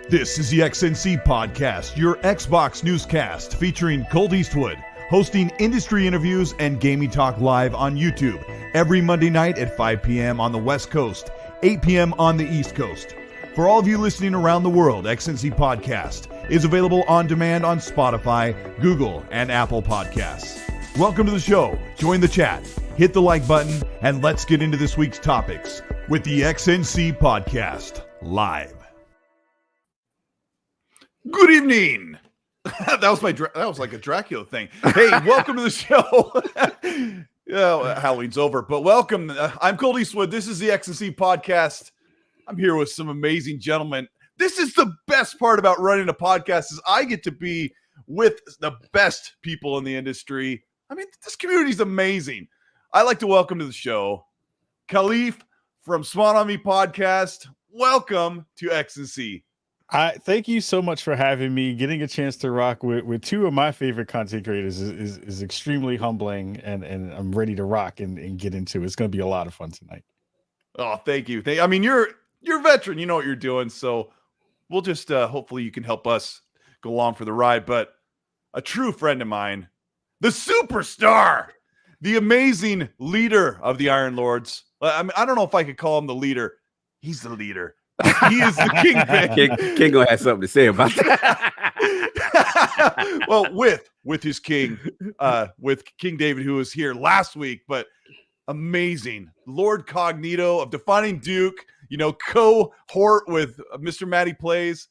This is the XNC Podcast, your Xbox newscast featuring Colteastwood, hosting industry interviews and gaming talk live on YouTube every Monday night at 5 p.m. on the West Coast, 8 p.m. on the East Coast. For all of you listening around the world, XNC Podcast is available on demand on Spotify, Google, and Apple Podcasts. Welcome to the show. Join the chat, hit the like button, and let's get into this week's topics with the XNC Podcast live. Good evening. That was like a Dracula thing. Hey, welcome to the show. Halloween's over, but welcome. I'm Colteastwood. This is the XNC Podcast. I'm here with some amazing gentlemen. This is the best part about running a podcast is I get to be with the best people in the industry. I mean, this community is amazing. I like to welcome to the show Kalief from SpawnonMe podcast. Welcome to XNC. Thank you so much for having me. Getting a chance to rock with two of my favorite content creators is extremely humbling, and I'm ready to rock and get into it. It's going to be a lot of fun tonight. Oh, thank you. I mean, you're a veteran. You know what you're doing. So we'll just hopefully you can help us go along for the ride. But a true friend of mine, the superstar, the amazing leader of the Iron Lords. I mean, I don't know if I could call him the leader. He's the leader. He is the kingpin. King gonna have something to say about that. Well, with his king, with King David, who was here last week, but amazing Lord Cognito of Defining Duke, cohort with Mr. Matty Plays.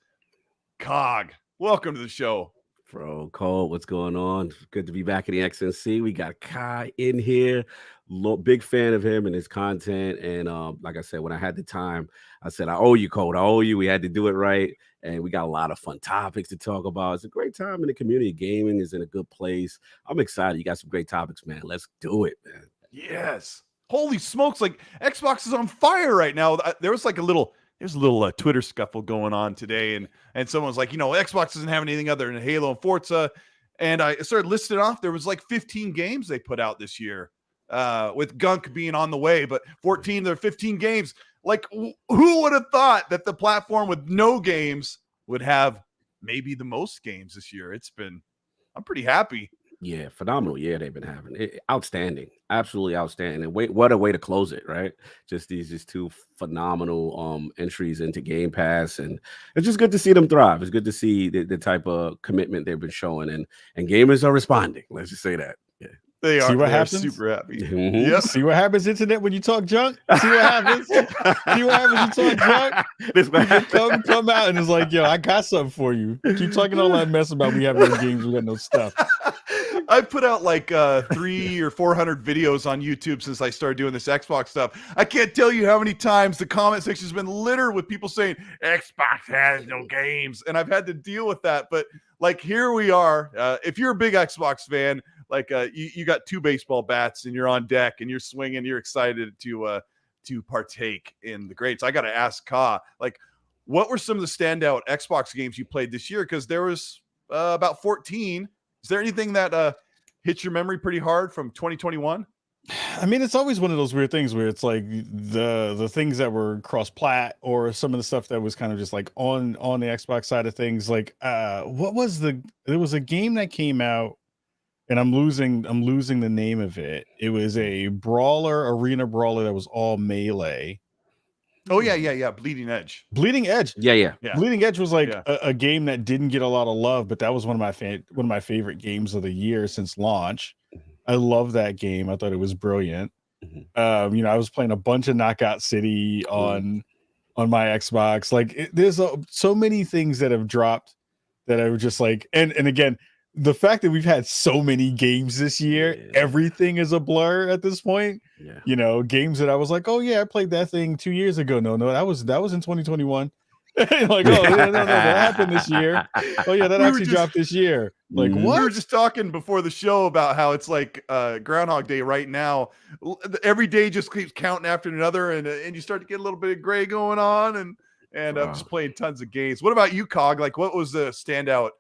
Cog, welcome to the show. Bro, Cole, what's going on? Good to be back in the XNC. We got Kai in here. Big fan of him and his content. And like I said, when I had the time, I said, I owe you, Cole. I owe you. We had to do it right. And we got a lot of fun topics to talk about. It's a great time in the community. Gaming is in a good place. I'm excited. You got some great topics, man. Let's do it, man. Yes. Holy smokes. Like, Xbox is on fire right now. There was like a little Twitter scuffle going on today, and someone was like, Xbox doesn't have anything other than Halo and Forza, and I started listing off. There was like 15 games they put out this year, with Gunk being on the way, but 14 there are 15 games. Like, who would have thought that the platform with no games would have maybe the most games this year? I'm pretty happy. Yeah, phenomenal year they've been having. Outstanding, absolutely outstanding. And what a way to close it, right? Just two phenomenal entries into Game Pass, and it's just good to see them thrive. It's good to see the type of commitment they've been showing, and gamers are responding. Let's just say that. Yeah. They are. See what they happens? Are super happy. Mm-hmm. Yep. See what happens, internet, when you talk junk? See what happens? See what happens when you talk junk? Come out and it's like, yo, I got something for you. Keep talking all that mess about we have no games, we got no stuff. I put out like 300 or 400 videos on YouTube since I started doing this Xbox stuff. I can't tell you how many times the comment section has been littered with people saying Xbox has no games, and I've had to deal with that. But like, here we are. If you're a big Xbox fan, like you got two baseball bats and you're on deck and you're swinging, you're excited to partake in the greats. I got to ask Ka, like, what were some of the standout Xbox games you played this year? Because there was about 14. Is there anything that hits your memory pretty hard from 2021? I mean, it's always one of those weird things where it's like the things that were cross-plat, or some of the stuff that was kind of just like on the Xbox side of things. Like, there was a game that came out, and I'm losing the name of it. It was a arena brawler that was all melee. Oh yeah. Bleeding Edge. Yeah. Bleeding Edge was like a game that didn't get a lot of love, but that was one of my favorite games of the year since launch. I love that game. I thought it was brilliant. Mm-hmm. I was playing a bunch of Knockout City on my Xbox. Like, there's so many things that have dropped that I was just like, and again, the fact that we've had so many games this year, Yeah. everything is a blur at this point. Yeah. You know, games that I was like, oh yeah, I played that thing 2 years ago. No, that was in 2021. Like, oh no, that happened this year. Oh yeah, that actually dropped this year. Like, Mhm. what? We were just talking before the show about how it's like Groundhog Day right now. Every day just keeps counting after another, and you start to get a little bit of gray going on, and I'm just playing tons of games. What about you, Cog? Like, what was the standout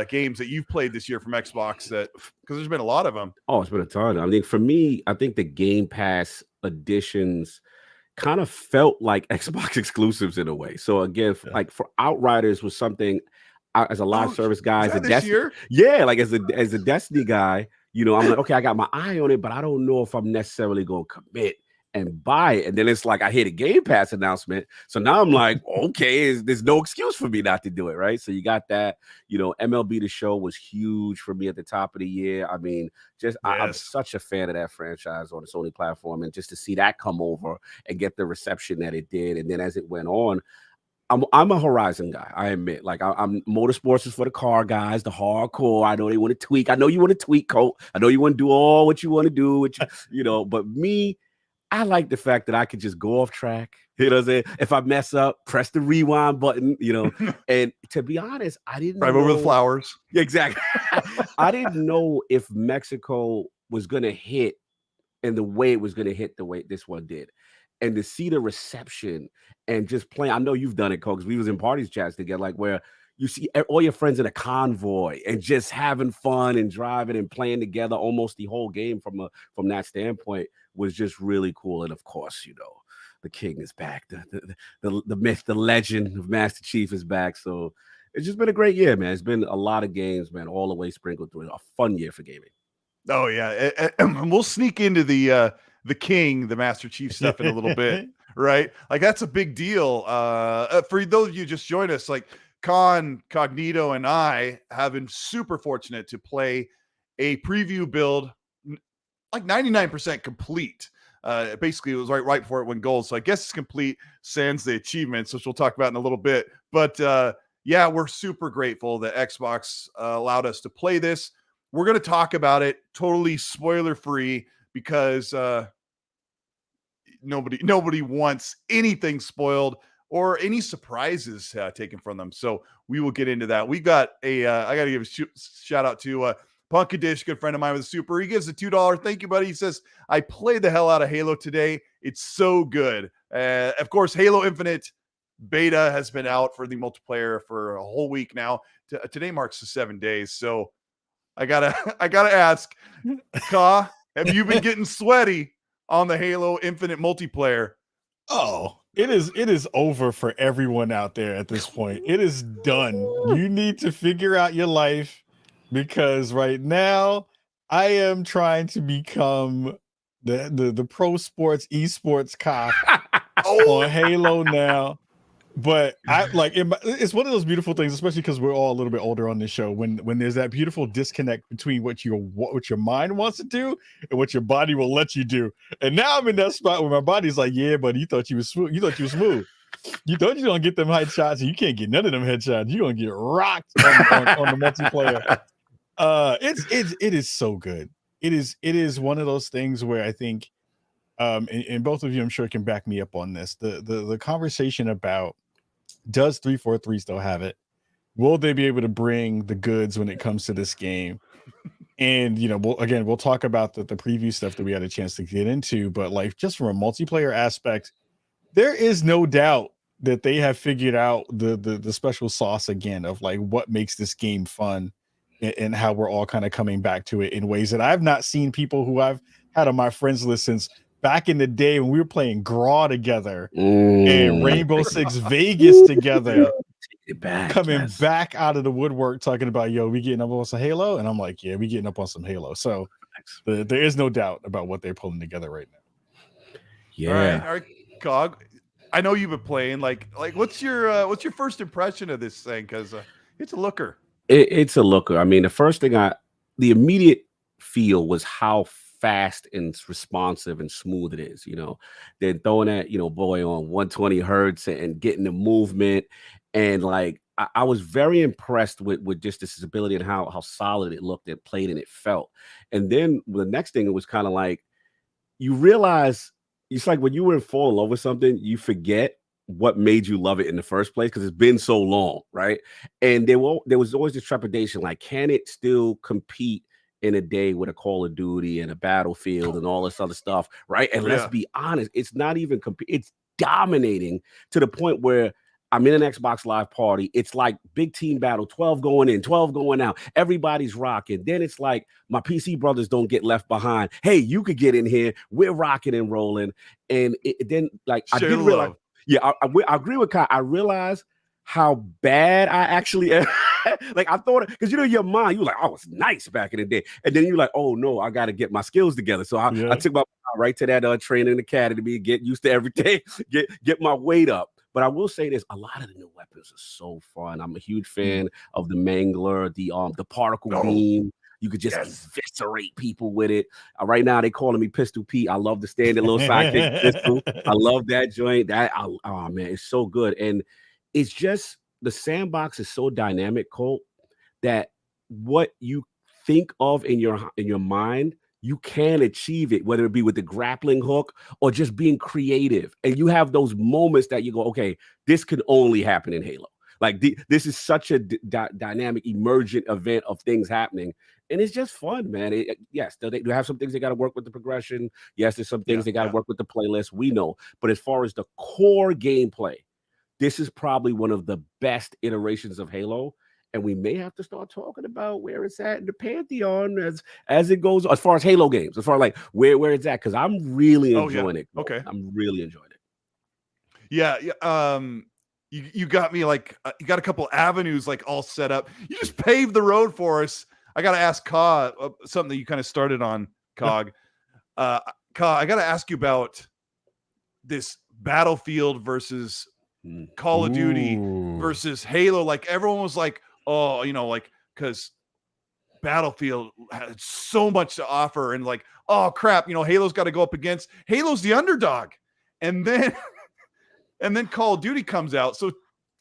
games that you've played this year from Xbox? That because there's been a lot of them. Oh, it's been a ton. I mean, for me, I think the Game Pass additions kind of felt like Xbox exclusives in a way. So again, like for Outriders was something as a live service guy, as a year? yeah, like as a Destiny guy, you know, I'm like, okay, I got my eye on it, but I don't know if I'm necessarily going to commit and buy it. And then it's like I hit a Game Pass announcement, so now I'm like, okay, there's no excuse for me not to do it, right? So you got that, you know, MLB The Show was huge for me at the top of the year. I mean, just I'm such a fan of that franchise on the Sony platform, and just to see that come over and get the reception that it did, and then as it went on, I'm a Horizon guy. I admit, like I'm Motorsports is for the car guys, the hardcore. I know they want to tweak. I know you want to tweak, Colt. I know you want to do all what you want to do, which you know. But me, I like the fact that I could just go off track. You know what I'm saying? If I mess up, press the rewind button. You know, and to be honest, I didn't drive over the flowers. Yeah, exactly. I didn't know if Mexico was gonna hit and the way it was gonna hit the way this one did. And to see the reception and just playing, I know you've done it, Cole, because we was in parties chats together, like where you see all your friends in a convoy and just having fun and driving and playing together almost the whole game from that standpoint was just really cool. And of course, you know, the king is back. The myth, the legend of Master Chief is back. So it's just been a great year, man. It's been a lot of games, man, all the way sprinkled through it. A fun year for gaming. Oh yeah, and we'll sneak into the king, the Master Chief stuff in a little bit, right? Like that's a big deal. For those of you just joined us, like Cognito, and I have been super fortunate to play a preview build, like 99% complete. Basically, it was right before it went gold, so I guess it's complete. Sans the achievements, which we'll talk about in a little bit. But yeah, we're super grateful that Xbox allowed us to play this. We're going to talk about it totally spoiler free because nobody wants anything spoiled or any surprises taken from them. So we will get into that. We got I got to give a shout out to Punkadish, good friend of mine with a super. He gives a $2. Thank you, buddy. He says, I played the hell out of Halo today. It's so good. Of course, Halo Infinite beta has been out for the multiplayer for a whole week now. Today marks the 7 days. So I gotta ask, Ka, have you been getting sweaty on the Halo Infinite multiplayer? Oh, it is over for everyone out there at this point. It is done. You need to figure out your life, because right now I am trying to become the pro sports esports cop on Halo now. But I like it's one of those beautiful things, especially because we're all a little bit older on this show. When there's that beautiful disconnect between what your mind wants to do and what your body will let you do. And now I'm in that spot where my body's like, yeah, but you thought you was smooth. You thought you were smooth. You thought you were gonna get them headshots, and you can't get none of them headshots. You're gonna get rocked on the multiplayer. It is so good. It is one of those things where I think, and both of you, I'm sure, can back me up on this. The conversation about, does 343 still have it? Will they be able to bring the goods when it comes to this game? And you know, we'll talk about the preview stuff that we had a chance to get into, but like just from a multiplayer aspect, there is no doubt that they have figured out the special sauce again of like what makes this game fun, and how we're all kind of coming back to it in ways that I've not seen people who I've had on my friends list since back in the day when we were playing Graw together and Rainbow Six Vegas together, coming back out of the woodwork talking about, yo, we getting up on some Halo? And I'm like, yeah, we getting up on some Halo. So there is no doubt about what they're pulling together right now. Yeah. All right, Cog. I know you've been playing. Like what's your first impression of this thing? Because it's a looker. It's a looker. I mean, the immediate feel was how fast and responsive and smooth it is. You know, they're throwing that, you know, boy, on 120 hertz and getting the movement, and like I was very impressed with just this ability and how solid it looked, it played, and it felt. And then the next thing, it was kind of like you realize it's like when you were fall in love with something, you forget what made you love it in the first place because it's been so long, right? And there was always this trepidation, like, can it still compete in a day with a Call of Duty and a Battlefield and all this other stuff, right? And let's be honest, it's not even it's dominating to the point where I'm in an Xbox Live party. It's like big team battle, 12 going in, 12 going out. Everybody's rocking. Then it's like my PC brothers don't get left behind. Hey, you could get in here. We're rocking and rolling. And then like I did realize, I agree with Kai. I realized how bad I actually am. Like I thought, because your mind, you're like, oh, it's nice back in the day. And then you're like, oh no, I got to get my skills together. So I took my right to that training academy, get used to everything, get my weight up. But I will say this: a lot of the new weapons are so fun. I'm a huge fan of the Mangler, the particle beam. You could just eviscerate people with it. Right now, they calling me Pistol Pete. I love the standard little sidekick pistol. I love that joint. Oh man, it's so good. And it's just the sandbox is so dynamic, Colt, that what you think of in your mind, you can achieve it, whether it be with the grappling hook or just being creative. And you have those moments that you go, okay, this could only happen in Halo. Like this is such a dynamic, emergent event of things happening. And it's just fun, man. Yes, they have some things they got to work with the progression. Yes, there's some things they got to work with the playlist. We know. But as far as the core gameplay, this is probably one of the best iterations of Halo. And we may have to start talking about where it's at in the pantheon as it goes, as far as Halo games, as far as like where it's at, because I'm really enjoying it. Okay, I'm really enjoying it. Yeah. You got me like you got a couple avenues like all set up. You just paved the road for us. I got to ask Ka something that you kind of started on, Cog. Ka, I got to ask you about this Battlefield versus Call of Duty versus Halo. Like everyone was like, oh, like because Battlefield had so much to offer, and like, oh crap, Halo's got to go up against Halo's the underdog, and then Call of Duty comes out. So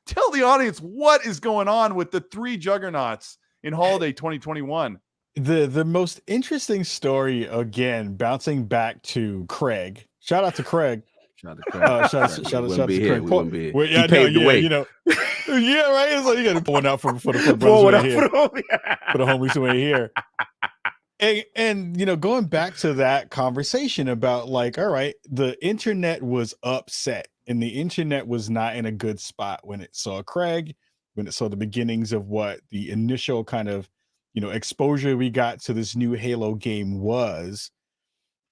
tell the audience what is going on with the three juggernauts in holiday 2021. The most interesting story, again, bouncing back to Craig. Shout out to Craig. Shout out to Craig. Yeah, he paved the way. Yeah, right. It's like you got to point out for the brothers here, for the homies who ain't here. And going back to that conversation about like, all right, the internet was upset and the internet was not in a good spot when it saw Craig, when it saw the beginnings of what the initial kind of exposure we got to this new Halo game was.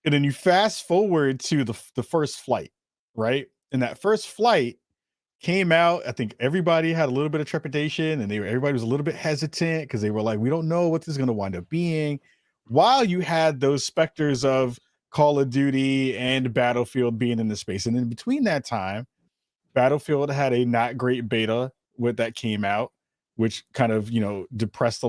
And then you fast forward to the first flight, right? And that first flight came out. I think everybody had a little bit of trepidation, and everybody was a little bit hesitant because they were like, we don't know what this is going to wind up being. While you had those specters of Call of Duty and Battlefield being in the space. And in between that time, Battlefield had a not great beta that came out, which kind of, depressed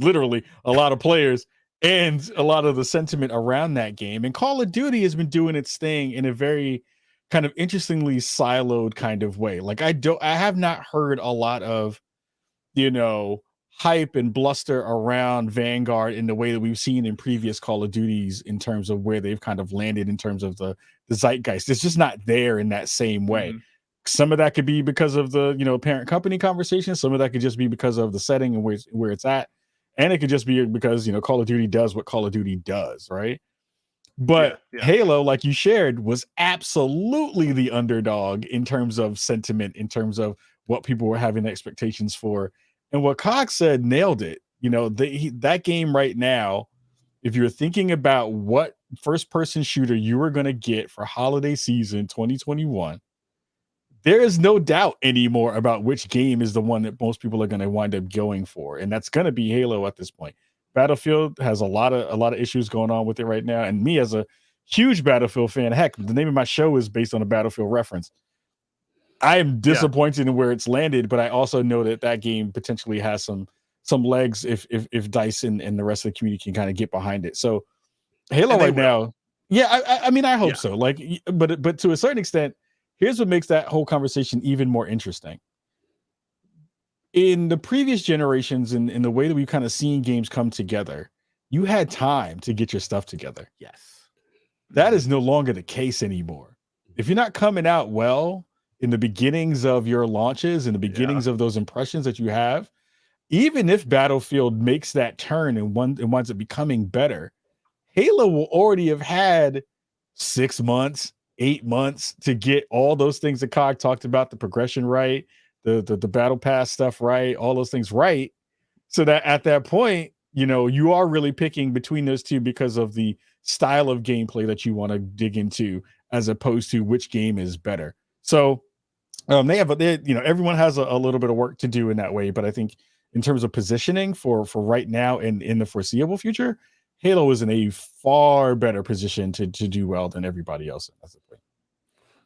literally a lot of players and a lot of the sentiment around that game. And Call of Duty has been doing its thing in a very kind of interestingly siloed kind of way. Like I have not heard a lot of, hype and bluster around Vanguard in the way that we've seen in previous Call of Duties in terms of where they've kind of landed in terms of the zeitgeist. It's just not there in that same way. Mm-hmm. Some of that could be because of the, parent company conversation. Some of that could just be because of the setting and where it's at. And it could just be because, Call of Duty does what Call of Duty does, right? But Halo, like you shared, was absolutely the underdog in terms of sentiment, in terms of what people were having expectations for. And what Cox said nailed it. That game right now, if you're thinking about what first-person shooter you were going to get for holiday season 2021, there is no doubt anymore about which game is the one that most people are going to wind up going for, and that's going to be Halo at this point. Battlefield has a lot of issues going on with it right now, and me as a huge Battlefield fan, heck, the name of my show is based on a Battlefield reference. I am disappointed in where it's landed, but I also know that game potentially has some legs if DICE and the rest of the community can kind of get behind it. So Halo right now, I mean, I hope so. Like, but to a certain extent, here's what makes that whole conversation even more interesting. in the previous generations, in the way that we've kind of seen games come together, you had time to get your stuff together. Yes. That is no longer the case anymore. If you're not coming out well in the beginnings of your launches and the beginnings of those impressions that you have, even if Battlefield makes that turn and winds up becoming better, Halo will already have had 6 months, 8 months to get all those things that Cog talked about, the progression right, the battle pass stuff right, all those things right. So that at that point, you know, you are really picking between those two because of the style of gameplay that you want to dig into, as opposed to which game is better. So everyone has a little bit of work to do in that way. But I think in terms of positioning for right now and in the foreseeable future, Halo is in a far better position to do well than everybody else.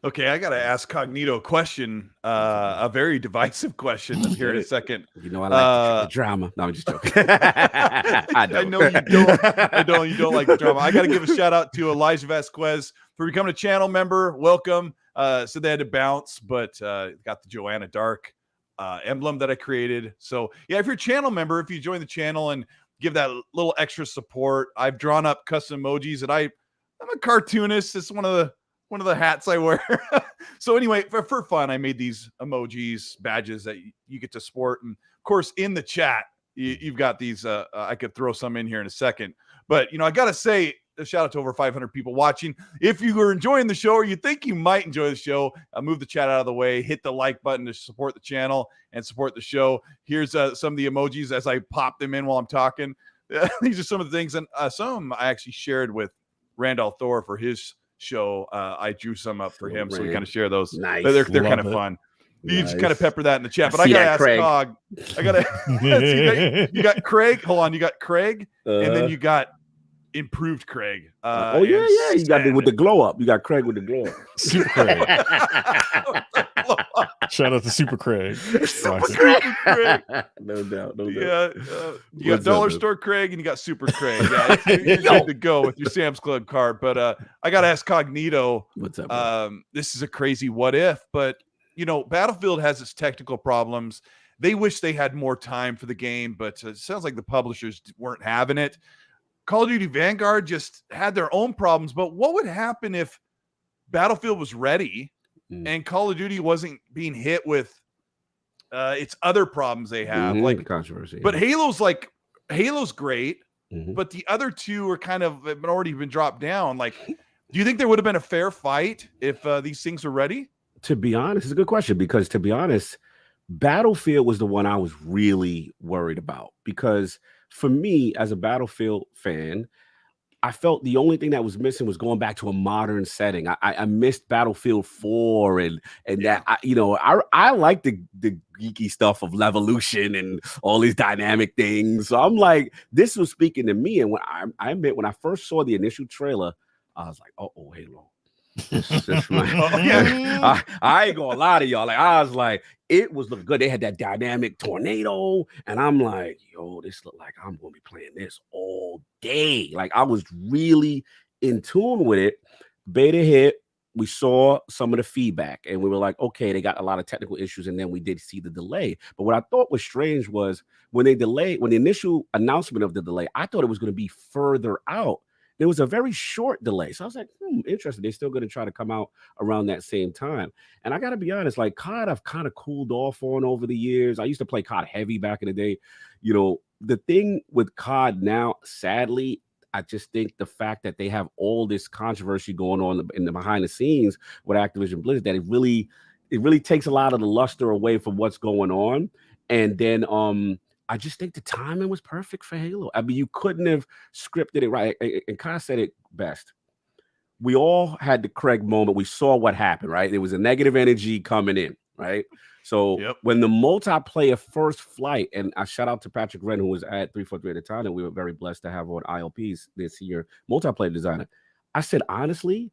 Okay, I got to ask Cognito a question, a very divisive question here in a second. You know, I like the drama. No, I'm just joking. I know you don't. You don't like the drama. I got to give a shout out to Elijah Vasquez for becoming a channel member. Welcome. So they had to bounce, but got the Joanna Dark emblem that I created. So yeah, if you're a channel member, if you join the channel and give that little extra support, I've drawn up custom emojis, and I'm a cartoonist. It's one of the hats I wear. So anyway, for fun, I made these emojis, badges that you get to sport. And of course, in the chat, you've got these. I could throw some in here in a second. But, you know, I got to say, a shout out to over 500 people watching. If you were enjoying the show or you think you might enjoy the show, move the chat out of the way, hit the like button to support the channel and support the show. Here's some of the emojis as I pop them in while I'm talking. These are some of the things. And some I actually shared with Randall Thor for his show. I drew some up for him, so we kind of share those. Nice. They're kind of fun. You just kind of pepper that in the chat. But I gotta ask Cog. I gotta. You got Craig. Hold on. You got Craig, and then you got improved Craig. You got it with the glow up. You got Craig with the glow up. Super Craig. Shout out to Super Craig. Super Craig. No doubt. You got Dollar Store Craig and you got Super Craig. Yeah, you're good to go with your Sam's Club card. But I got to ask Cognito. What's up? This is a crazy what if, but you know, Battlefield has its technical problems. They wish they had more time for the game, but it sounds like the publishers weren't having it. Call of Duty Vanguard just had their own problems. But what would happen if Battlefield was ready and Call of Duty wasn't being hit with its other problems they have, like the controversy? But Halo's great, but the other two are kind of already been dropped down. Like, do you think there would have been a fair fight if these things were ready? To be honest, it's a good question, because to be honest, Battlefield was the one I was really worried about, because for me as a Battlefield fan, I felt the only thing that was missing was going back to a modern setting. I missed Battlefield 4 and that I like the geeky stuff of Levolution and all these dynamic things. So I'm like, this was speaking to me. And when I admit, when I first saw the initial trailer, I was like, oh, Halo. I ain't gonna lie to y'all. Like, I was like, it was looking good. They had that dynamic tornado, and I'm like, yo, this look like I'm gonna be playing this all day. Like, I was really in tune with it. Beta hit. We saw some of the feedback, and we were like, okay, they got a lot of technical issues, and then we did see the delay. But what I thought was strange was when the initial announcement of the delay, I thought it was going to be further out. There was a very short delay. So I was like, interesting. They're still going to try to come out around that same time. And I got to be honest, like COD, I've kind of cooled off on over the years. I used to play COD heavy back in the day. You know, the thing with COD now, sadly, I just think the fact that they have all this controversy going on in the behind the scenes with Activision Blizzard, that it really takes a lot of the luster away from what's going on. And then, I just think the timing was perfect for Halo. I mean, you couldn't have scripted it right. And Kai said it best. We all had the Craig moment. We saw what happened, right? There was a negative energy coming in, right? So when the multiplayer first flight, and I shout out to Patrick Wren, who was at 343 at the time, and we were very blessed to have on ILPs this year, multiplayer designer. I said, honestly,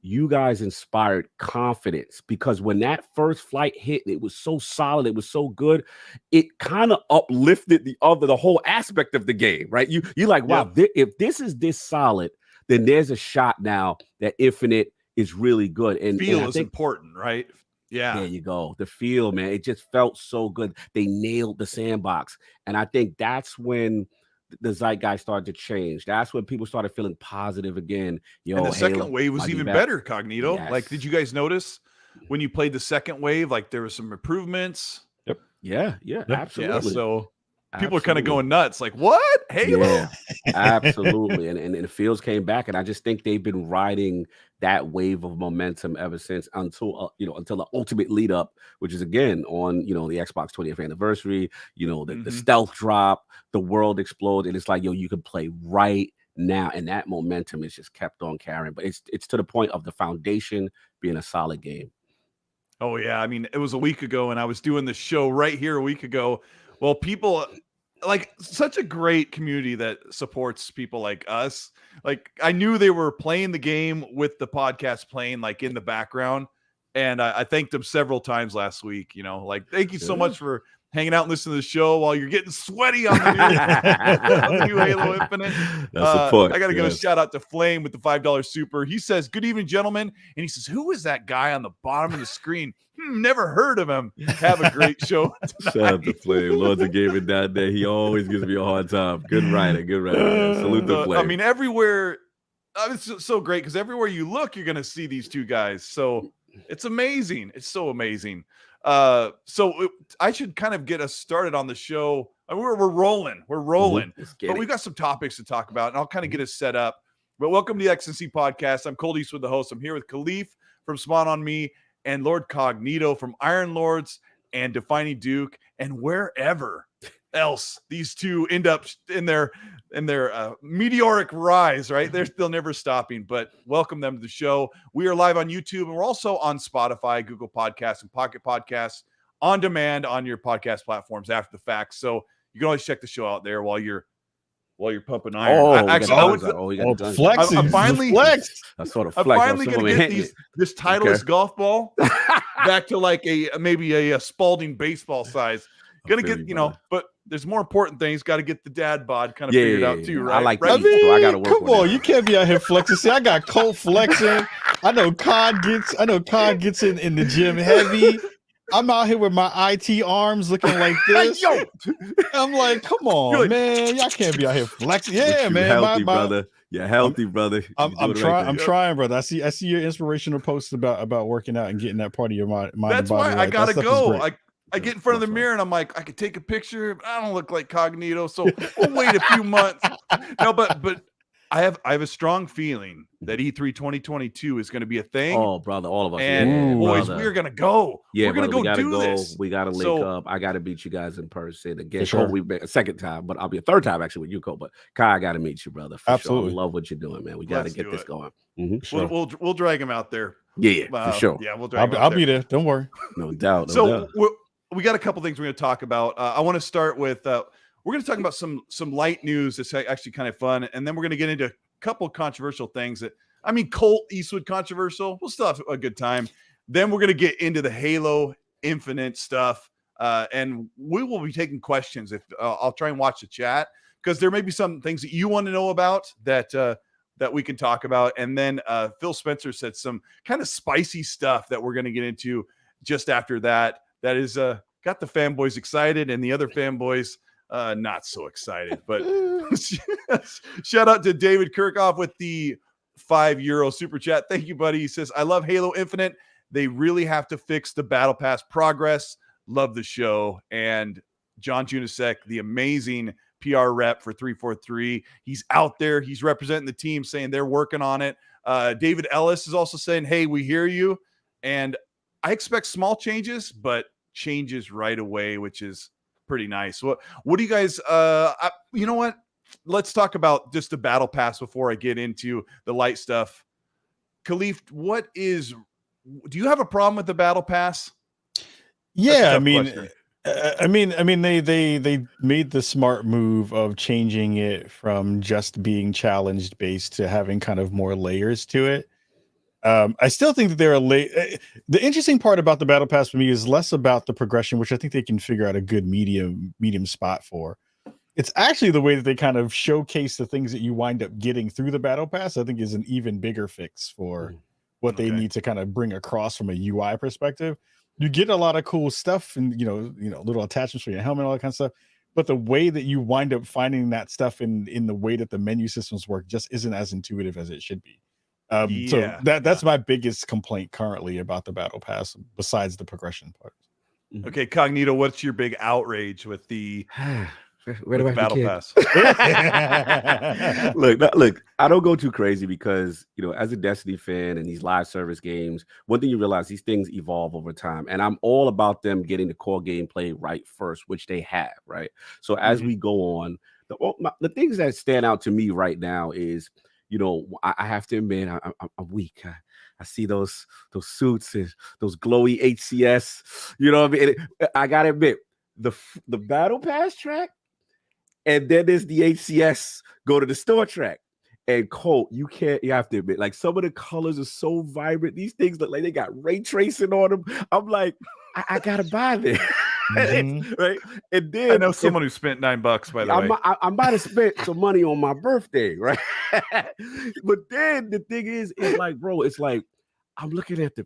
you guys inspired confidence, because when that first flight hit, it was so solid, it was so good, it kind of uplifted the whole aspect of the game, right? You're like, wow, if this is this solid, then there's a shot now that Infinite is really good. And feel is important, right? Yeah. There you go. The feel, man. It just felt so good. They nailed the sandbox. And I think that's when the zeitgeist started to change. That's when people started feeling positive again. Yo, And the Halo second wave was might be even back. better, Cognito. Yes. Like, did you guys notice when you played the second wave, like there was some improvements? Yeah, absolutely. Yeah, so people are kind of Absolutely. going nuts. Like, what? Halo? Yeah, absolutely. And the feels came back, and I just think they've been riding that wave of momentum ever since until until the ultimate lead up, which is again on the Xbox 20th anniversary. The stealth drop, the world explode, and it's like, yo, you can play right now, and that momentum is just kept on carrying. But it's to the point of the foundation being a solid game. Oh yeah, I mean, it was a week ago, and I was doing the show right here a week ago. Well, people, like, such a great community that supports people like us. Like, I knew they were playing the game with the podcast playing like in the background, and I thanked them several times last week. Like, thank you so much for hanging out and listening to the show while you're getting sweaty on the new Halo Infinite. That's support. I got to go shout out to Flame with the $5 super. He says, "Good evening, gentlemen." And he says, "Who is that guy on the bottom of the screen? Never heard of him. Have a great show tonight." Shout out to Flame. Lords of Gaming down there. He always gives me a hard time. Good writer. Man. Salute to Flame. I mean, everywhere. It's so great because everywhere you look, you're going to see these two guys. So it's amazing. It's so amazing. I should kind of get us started on the show. I mean, we're rolling. But we've got some topics to talk about, and I'll kind of get us set up. But welcome to the XNC podcast. I'm Colteastwood, the host. I'm here with Kalief from SpawnonMe and Lord Cognito from Iron Lords and Defining Duke, and wherever else these two end up in their meteoric rise, right? They're still never stopping, but welcome them to the show. We are live on YouTube, and we're also on Spotify, Google Podcasts, and Pocket Podcasts on demand on your podcast platforms after the fact. So you can always check the show out there while you're pumping iron. I'm finally flex. I sort of flex. I'm finally going to get this Titleist golf ball back to like maybe a Spalding baseball size. Gonna get, but there's more important things. Got to get the dad bod kind of figured out too, right? I like right? I mean, so I gotta work come on, that. You can't be out here flexing. See, I got Colt flexing. I know Cod gets in the gym heavy. I'm out here with my IT arms looking like this. Yo, I'm like, come on, man. Y'all can't be out here flexing. Yeah, man. Healthy, brother. You're healthy, brother. I'm trying. I'm trying, brother. I see your inspirational posts about working out and getting that part of your mind. That's and body why right. I gotta go. I get in front of the That's mirror and I'm like, I could take a picture, but I don't look like Cognito, so we'll wait a few months. No, but I have a strong feeling that E3 2022 is going to be a thing. Oh, brother, all of us. And boys, brother. we're gonna go. Yeah, we're gonna brother, go do this. We gotta link up. I gotta meet you guys in person again. Sure. We a second time, but I'll be a third time actually with you, Cole. But Kai, I gotta meet you, brother. For Absolutely. Sure. I love what you're doing, man. We gotta get this going. Mm-hmm. Sure. We'll drag him out there. Yeah, for sure. Yeah, we'll drag him out I'll there. be there. Don't worry. No doubt. So we got a couple things we're going to talk about. I want to start with we're going to talk about some light news that's actually kind of fun, and then we're going to get into a couple controversial things Colteastwood controversial. We'll still have a good time. Then we're going to get into the Halo Infinite stuff, and we will be taking questions. If I'll try and watch the chat because there may be some things that you want to know about that we can talk about. And then Phil Spencer said some kind of spicy stuff that we're going to get into just after that. That is got the fanboys excited and the other fanboys not so excited. But shout out to David Kirkhoff with the €5 super chat. Thank you, buddy. He says, "I love Halo Infinite. They really have to fix the Battle Pass progress. Love the show." And John Junasek, the amazing PR rep for 343. He's out there. He's representing the team saying they're working on it. David Ellis is also saying, "Hey, we hear you." And I expect small changes, but changes right away, which is pretty nice. What do you guys, you know what? Let's talk about just the Battle Pass before I get into the light stuff. Kalief, do you have a problem with the Battle Pass? Yeah, I mean, they made the smart move of changing it from just being challenged based to having kind of more layers to it. I still think that there are the interesting part about the Battle Pass for me is less about the progression, which I think they can figure out a good medium spot for. It's actually the way that they kind of showcase the things that you wind up getting through the Battle Pass. I think is an even bigger fix for what they need to kind of bring across from a UI perspective. you get a lot of cool stuff and little attachments for your helmet, all that kind of stuff. But the way that you wind up finding that stuff in the way that the menu systems work just isn't as intuitive as it should be. So that's my biggest complaint currently about the battle pass, besides the progression part. Okay, Cognito, what's your big outrage with the battle pass? Look, I don't go too crazy because, as a Destiny fan and these live service games, one thing you realize, these things evolve over time, and I'm all about them getting the core gameplay right first, which they have, right? So as we go on, the things that stand out to me right now is, I have to admit, I'm weak. I see those suits and those glowy HCS, you know what I mean? I gotta admit, the battle pass track, and then there's the HCS go to the store track. And Colt, you have to admit, like, some of the colors are so vibrant. These things look like they got ray tracing on them. I'm like, I gotta buy this. Right? And then I know someone who spent $9, by the way. I might have spent some money on my birthday, right? But then the thing is like, bro, it's like I'm looking at the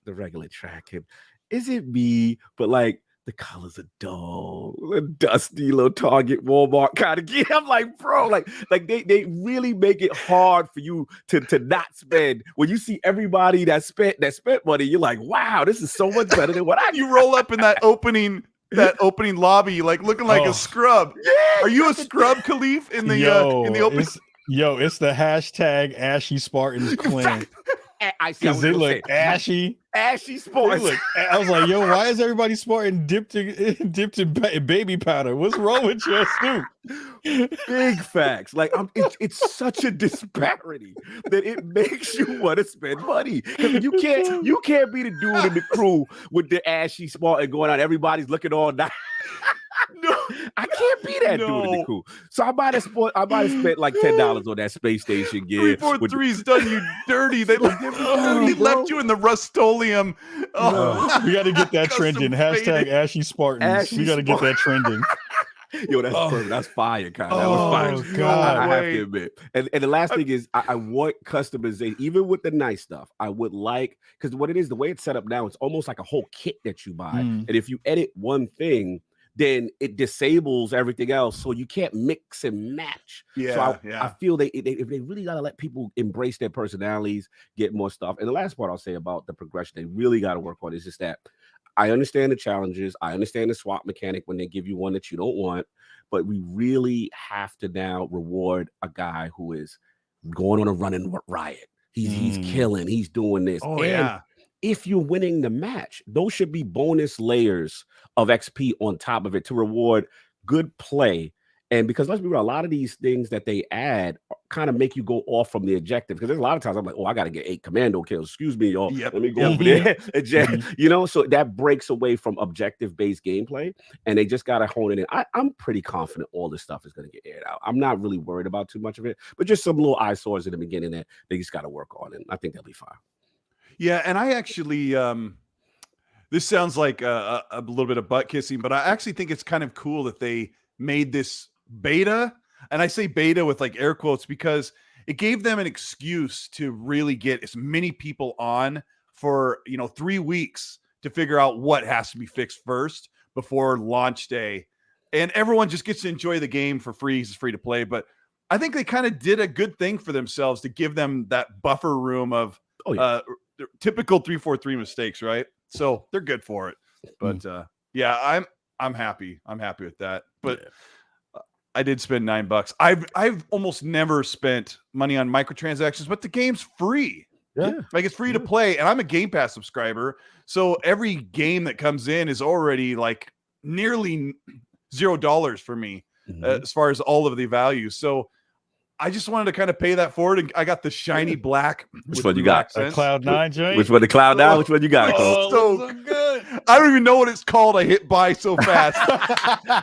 regular track, and is it me? But like, the colors are dull, a dusty little Target, Walmart kind of gear. I'm like, bro, like they really make it hard for you to not spend. When you see everybody that spent money, you're like, wow, this is so much better than what you roll up in that opening lobby, like looking like a scrub. Yeah, are you a scrub, Kalief, in the open? It's the hashtag Ashy Spartans clan. Because they look ashy. Ashy Spartans. I was like, yo, why is everybody Spartan dipped in baby powder? What's wrong with your suit? Big facts. Like, it's such a disparity that it makes you want to spend money. You can't be the dude in the crew with the ashy Spartan going on. Everybody's looking all night. No, I can't be that dude in the crew. So I might have spent like $10 on that space station gear. 343's done you dirty. They left you in the Rust-Oleum. We got to get that trending. Hashtag Ashy Spartans. We got to get that trending. Yo, that's perfect. That's fire, Kyle. That was fire. God. I have to admit. And the last thing is, I want customization, even with the nice stuff. I would like, because what it is, the way it's set up now, it's almost like a whole kit that you buy. And if you edit one thing, then it disables everything else, so you can't mix and match. I feel if they really gotta let people embrace their personalities, get more stuff. And the last part I'll say about the progression they really got to work on is just that I understand the challenges, I understand the swap mechanic when they give you one that you don't want, but we really have to now reward a guy who is going on a running riot. He's killing, he's doing this. If you're winning the match, those should be bonus layers of XP on top of it to reward good play. And because let's be real, a lot of these things that they add kind of make you go off from the objective. Because there's a lot of times I'm like, oh, I got to get 8 commando kills. Excuse me, y'all. Let me go over there. So that breaks away from objective-based gameplay. And they just got to hone it in. I'm pretty confident all this stuff is going to get aired out. I'm not really worried about too much of it, but just some little eyesores in the beginning that they just got to work on. And I think they'll be fine. Yeah, and I actually, this sounds like a little bit of butt kissing, but I actually think it's kind of cool that they made this beta. And I say beta with like air quotes because it gave them an excuse to really get as many people on for, 3 weeks to figure out what has to be fixed first before launch day. And everyone just gets to enjoy the game for free. It's free to play. But I think they kind of did a good thing for themselves to give them that buffer room of typical 343 mistakes, right? So they're good for it. But I'm happy. I'm happy with that. But I did spend $9. I've almost never spent money on microtransactions, but the game's free. Like it's free to play, and I'm a Game Pass subscriber. So every game that comes in is already like nearly $0 for me as far as all of the value. So I just wanted to kind of pay that forward, and I got the shiny black. Which one you got? Cloud 9 joint? Which one? The Cloud 9? Which one you got? So good. I don't even know what it's called. I hit buy so fast.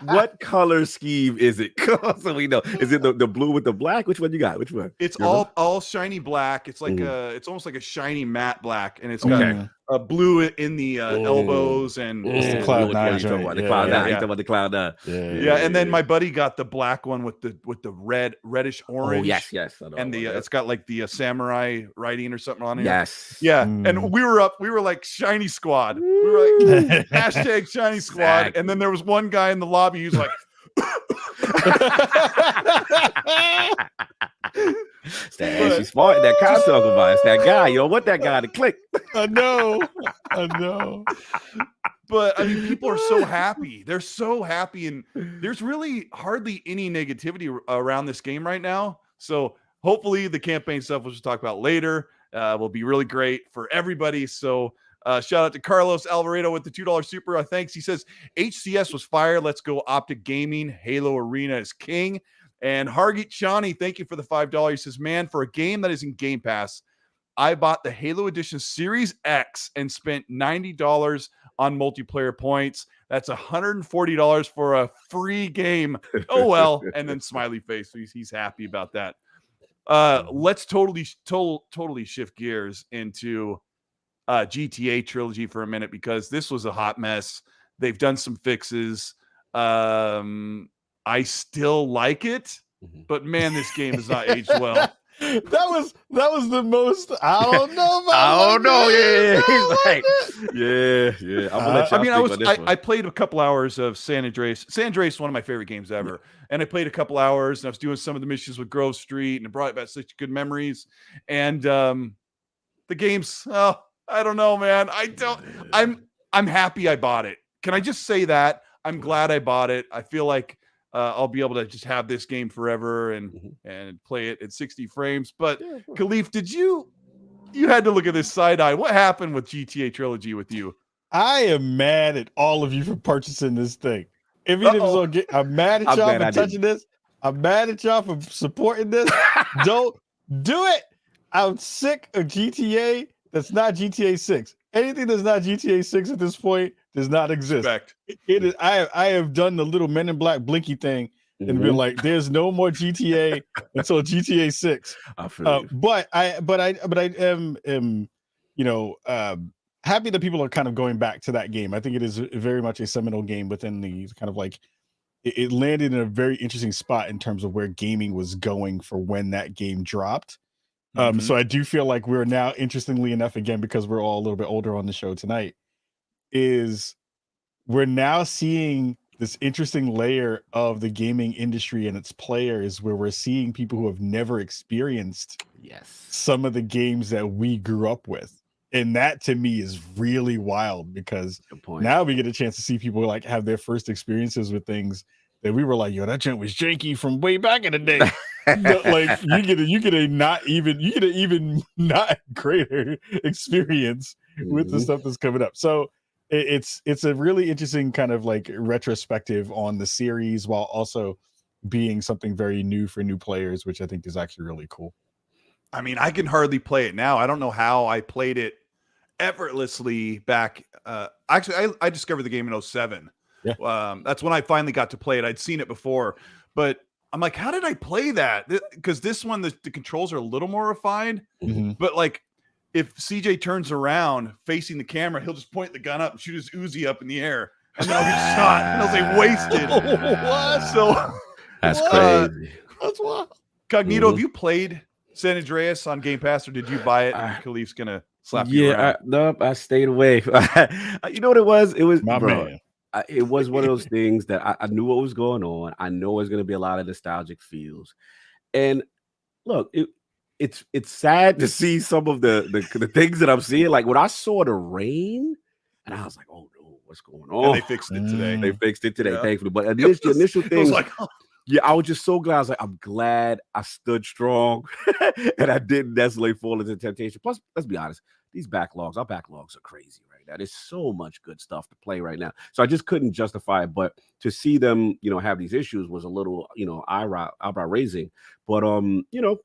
What color scheme is it? So we know. Is it the blue with the black? Which one you got? Which one? It's all shiny black. It's like it's almost like a shiny matte black, and it's got blue in the elbows and It's the I Cloud know which one 9 you're talking joint. about. The Yeah, Cloud 9. yeah. You talking about the Cloud 9. Yeah. And then my buddy got the black one with the reddish orange. Oh, yes. I know And that one, it's got like the samurai writing or something on it. yes. Yeah. And we were like Shiny Squad. We were like hashtag Shiny Squad. And then there was one guy in the lobby who's like It's that Ashley Spartan that Kyle talking about. It's that guy. You don't want that guy to click. I know. But I mean, people are so happy. They're so happy, and there's really hardly any negativity around this game right now. So hopefully the campaign stuff, which we'll talk about later, will be really great for everybody. So shout out to Carlos Alvarado with the $2 super. Thanks. He says HCS was fire. Let's go Optic Gaming. Halo Arena is king. And Hargeet Shani, thank you for the $5. He says, man, for a game that is in Game Pass, I bought the Halo Edition Series X and spent $90 on multiplayer points. That's $140 for a free game. Oh, well. And then smiley face. So he's happy about that. Let's totally shift gears into GTA Trilogy for a minute, because this was a hot mess. They've done some fixes. I still like it, but man, this game has not aged well. That was the most. I don't know. I don't know. Yeah. He's like, yeah. I'm gonna let y'all I played a couple hours of San Andreas. San Andreas is one of my favorite games ever. And I played a couple hours, and I was doing some of the missions with Grove Street, and it brought back such good memories. And the game's, I don't know, man. I'm happy I bought it. Can I just say that? I'm glad I bought it. I feel like I'll be able to just have this game forever and play it at 60 frames. But Kalief, did you had to look at this side eye? What happened with GTA Trilogy with you? I am mad at all of you for purchasing this thing. I'm mad at y'all for touching this. I'm mad at y'all for supporting this. Don't do it. I'm sick of GTA that's not GTA 6. Anything that's not GTA 6 at this point does not exist. It is. I have done the little Men in Black blinky thing and been like, "There's no more GTA until GTA 6." But I am happy that people are kind of going back to that game. I think it is very much a seminal game within the kind of like it landed in a very interesting spot in terms of where gaming was going for when that game dropped. So I do feel like we're now, interestingly enough, again, because we're all a little bit older on the show tonight, is we're now seeing this interesting layer of the gaming industry and its players, where we're seeing people who have never experienced some of the games that we grew up with. And that to me is really wild, because now we get a chance to see people like have their first experiences with things that we were like, yo, that joint was janky from way back in the day. Like you get an even not greater experience with the stuff that's coming up. So it's a really interesting kind of like retrospective on the series, while also being something very new for new players, which I think is actually really cool. I mean, I can hardly play it now. I don't know how I played it effortlessly back. Actually, I discovered the game in 2007. Yeah. That's when I finally got to play it. I'd seen it before, but I'm like, how did I play that? Because this one, the controls are a little more refined, but like if CJ turns around facing the camera, he'll just point the gun up and shoot his Uzi up in the air, and then I'll get shot, and I'll say wasted. What? So that's crazy. That's wild. Cognito, have you played San Andreas on Game Pass, or did you buy it? And Kalief's gonna slap you around. I stayed away. You know what it was? It was my man. It was one of those things that I knew what was going on. I know there's going to be a lot of nostalgic feels. And look, it's sad to see some of the things that I'm seeing. Like when I saw the rain, and I was like, oh no, what's going on? And they fixed it today. They fixed it today, thankfully. But initial things, like, yeah, I was just so glad. I was like, I'm glad I stood strong and I didn't necessarily fall into temptation. Plus, let's be honest, our backlogs are crazy right now. There's so much good stuff to play right now. So I just couldn't justify it. But to see them, have these issues was a little, eyebrow raising. But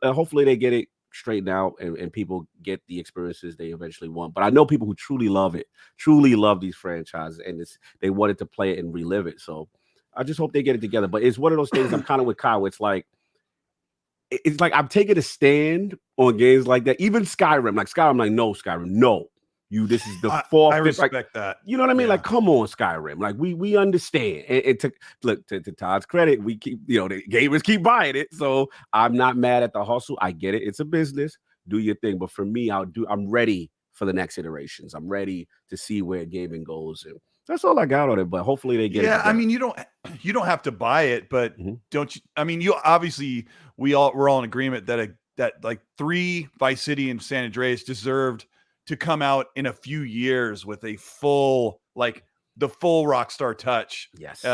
hopefully they get it straightened out and people get the experiences they eventually want. But I know people who truly love these franchises, and they wanted to play it and relive it. So I just hope they get it together. But it's one of those things I'm kind of with Kyle. It's like I'm taking a stand on games like that. Even Skyrim, no, Skyrim, no. This is the I fourth. Fifth, respect like, that. you know what I mean? Yeah. Like, come on, Skyrim. Like, we understand. And to Todd's credit, we keep, the gamers keep buying it. So I'm not mad at the hustle. I get it. It's a business. Do your thing. But for me, I'm ready for the next iterations. I'm ready to see where gaming goes. And that's all I got on it. But hopefully they get it. Yeah, I mean, you don't have to buy it, but don't you? I mean, you obviously we're all in agreement that like 3 Vice City and San Andreas deserved to come out in a few years with a full, like the full Rockstar touch. Yes.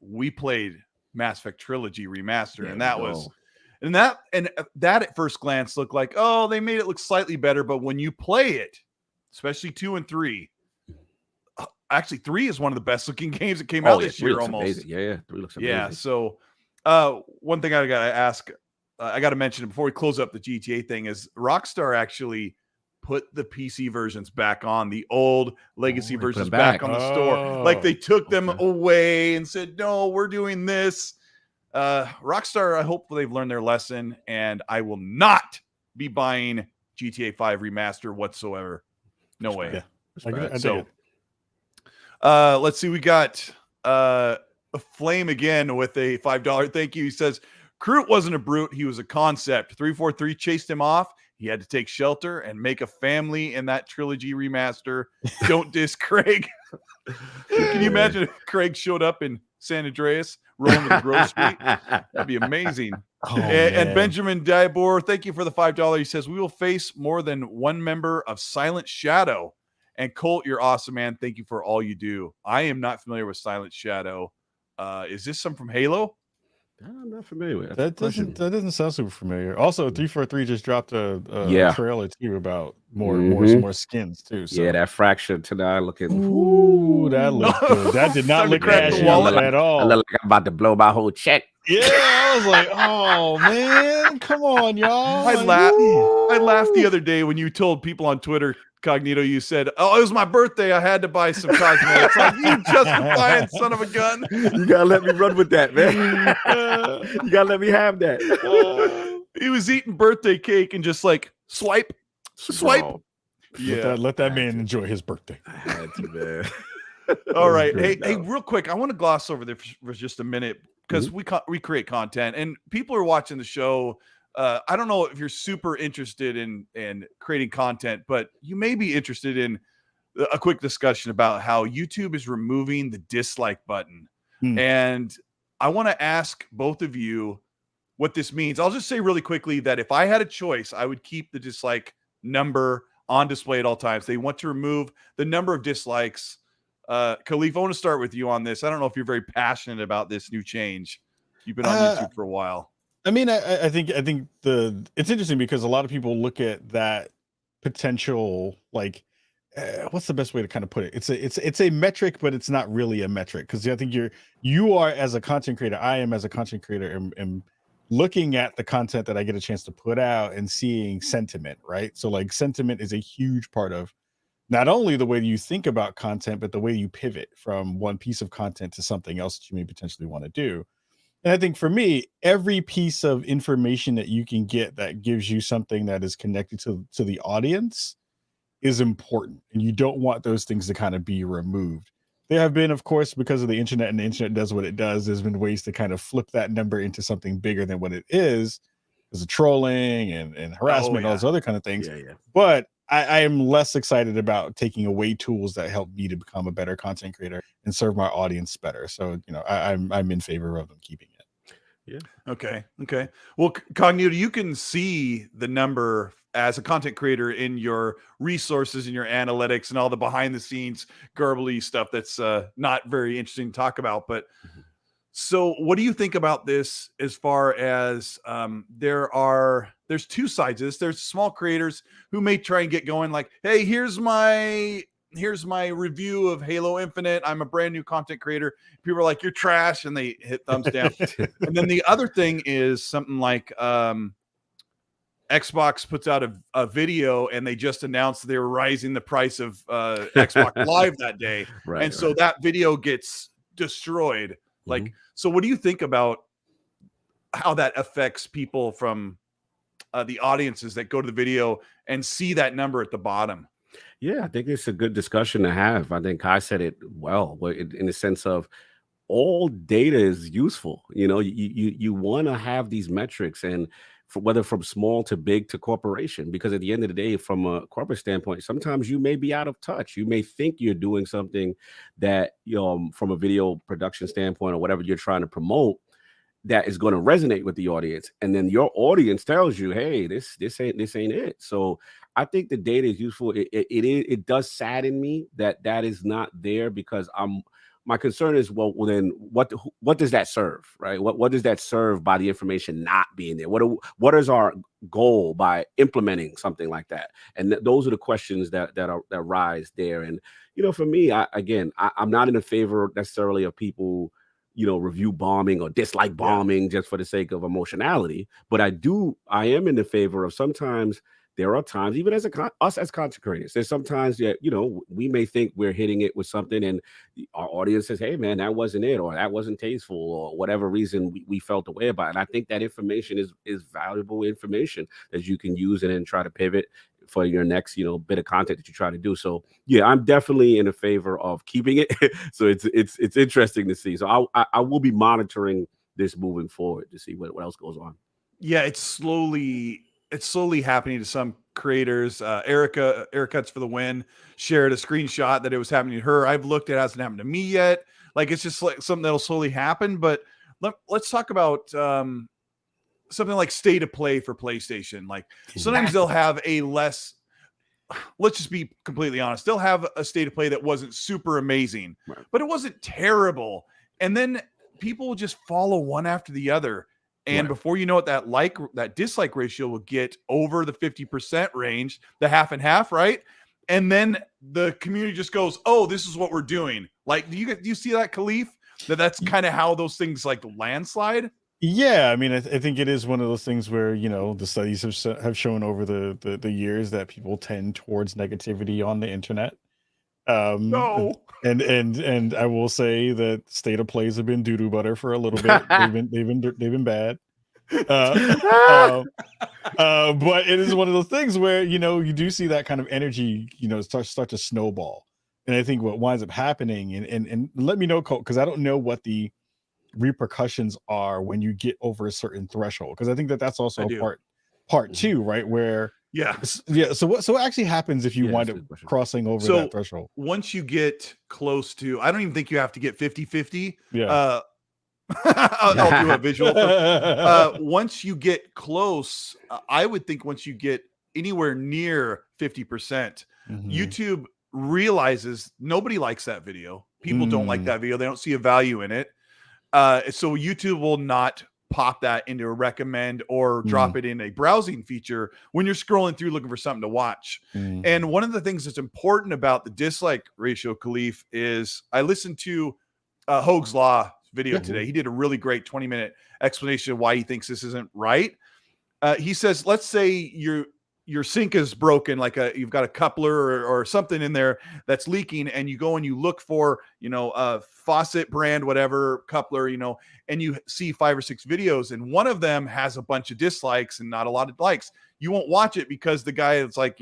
We played Mass Effect Trilogy Remaster, and that was, go. that at first glance looked like, oh, they made it look slightly better, but when you play it, especially 2 and 3. Actually, 3 is one of the best looking games that came out this year almost. Amazing. Yeah, 3 looks amazing. Yeah, so one thing I got to ask, I got to mention it before we close up the GTA thing is Rockstar actually put the PC versions back on, the old legacy versions back on the store. Like they took them away and said, no, we're doing this. Rockstar, I hope they've learned their lesson, and I will not be buying GTA 5 remaster whatsoever. No way. Yeah. So let's see. We got a Flame again with a $5 thank you. He says, Crute wasn't a brute. He was a concept. 343 chased him off. He had to take shelter and make a family in that trilogy remaster. Don't diss Craig. Can you imagine if Craig showed up in San Andreas rolling with Grove Street? That'd be amazing. And Benjamin Diabor, thank you for the $5. He says, we will face more than one member of Silent Shadow. And Colt, you're awesome, man. Thank you for all you do. I am not familiar with Silent Shadow. Is this some from Halo? I'm not familiar with that. Doesn't sound super familiar. Also, 343 just dropped a trailer too about more skins too. So. Yeah, that Fracture tonight looking. Ooh, that looked good. That did not look ashy at all. I look like I'm about to blow my whole check. Yeah, I was like, oh man, come on, y'all. I laughed the other day when you told people on Twitter, Cognito, you said, oh, it was my birthday. I had to buy some cosmetics. Like, you justifying son of a gun. You gotta let me run with that, man. You gotta let me have that. He was eating birthday cake and just like swipe. Bro. Yeah. Let that man enjoy his birthday. I had to, man. All right. Hey, real quick, I want to gloss over this for just a minute because we create content and people are watching the show. I don't know if you're super interested in creating content, but you may be interested in a quick discussion about how YouTube is removing the dislike button. And I want to ask both of you what this means. I'll just say really quickly that if I had a choice, I would keep the dislike number on display at all times. They want to remove the number of dislikes. Kalief, I want to start with you on this. I don't know if you're very passionate about this new change. You've been on YouTube for a while. I mean, I think it's interesting because a lot of people look at that potential, like, what's the best way to kind of put it? It's a metric, but it's not really a metric because I think you are as a content creator. I am as a content creator am looking at the content that I get a chance to put out and seeing sentiment, right? So like sentiment is a huge part of not only the way you think about content, but the way you pivot from one piece of content to something else that you may potentially want to do. And I think for me, every piece of information that you can get that gives you something that is connected to the audience is important. And you don't want those things to kind of be removed. There have been, of course, because of the internet and the internet does what it does, there's been ways to kind of flip that number into something bigger than what it is. There's a trolling and harassment, all those other kind of things. Yeah. But I am less excited about taking away tools that help me to become a better content creator and serve my audience better. So, I'm in favor of them keeping it. Yeah. Okay. Well, Cognito, you can see the number as a content creator in your resources and your analytics and all the behind the scenes garbly stuff that's not very interesting to talk about. But so what do you think about this as far as there's two sides of this? There's small creators who may try and get going like, hey, here's my review of Halo Infinite. I'm a brand new content creator. People are like, you're trash, and they hit thumbs down. And then the other thing is something like Xbox puts out a video and they just announced they were raising the price of Xbox Live that day. So that video gets destroyed. Like, so what do you think about how that affects people from the audiences that go to the video and see that number at the bottom? Yeah, I think it's a good discussion to have. I think Kai said it well, in the sense of all data is useful. You want to have these metrics, and whether from small to big to corporation, because at the end of the day, from a corporate standpoint, sometimes you may be out of touch. You may think you're doing something that, from a video production standpoint or whatever you're trying to promote, that is going to resonate with the audience, and then your audience tells you, hey, this ain't it. So I think the data is useful. It does sadden me that is not there, because my concern is, well then what does that serve, right? What does that serve by the information not being there? What is our goal by implementing something like that? And those are the questions that rise there. And for me, I'm not in favor necessarily of people review bombing or dislike bombing just for the sake of emotionality. But I am in the favor of, sometimes there are times, even as us as content creators, there's sometimes that, we may think we're hitting it with something, and our audience says, hey man, that wasn't it, or that wasn't tasteful, or whatever reason we felt the way about it. And I think that information is valuable information that you can use and then try to pivot for your next, bit of content that you try to do. So yeah, I'm definitely in a favor of keeping it. So it's interesting to see. So I will be monitoring this moving forward to see what else goes on. Yeah, it's slowly happening to some creators. Erica Cuts for the Win shared a screenshot that it was happening to her. I've looked, it hasn't happened to me yet. Like, it's just like something that'll slowly happen. But let's talk about something like state of play for PlayStation. Like, sometimes they'll have let's just be completely honest, they'll have a state of play that wasn't super amazing, but it wasn't terrible. And then people will just follow one after the other. And before you know it, that dislike ratio will get over the 50% range, the half and half, right? And then the community just goes, oh, this is what we're doing. Like, do you see that, Kalief? That's kind of how those things like landslide? Yeah, I mean, I think it is one of those things where, the studies have shown over the years that people tend towards negativity on the internet. No. And I will say that state of plays have been doo-doo butter for a little bit. they've been bad. But it is one of those things where, you do see that kind of energy, start to snowball. And I think what winds up happening, and let me know, Colt, because I don't know what the repercussions are when you get over a certain threshold, because I think that's also a part two, right? Where so what actually happens if you wind up crossing over that threshold? Once you get close to, I don't even think you have to get 50-50. I'll do a visual. Once you get close, I would think once you get anywhere near 50%, YouTube realizes nobody likes that video. People don't like that video. They don't see a value in it. So YouTube will not pop that into a recommend or drop it in a browsing feature when you're scrolling through looking for something to watch. And one of the things that's important about the dislike ratio, Kalief, is I listened to Hoag's Law video today. He did a really great 20-minute explanation of why he thinks this isn't right. He says, let's say your sink is broken, like you've got a coupler or something in there that's leaking, and you go and you look for, a faucet brand, whatever coupler, and you see 5 or 6 videos, and one of them has a bunch of dislikes and not a lot of likes. You won't watch it because the guy is like,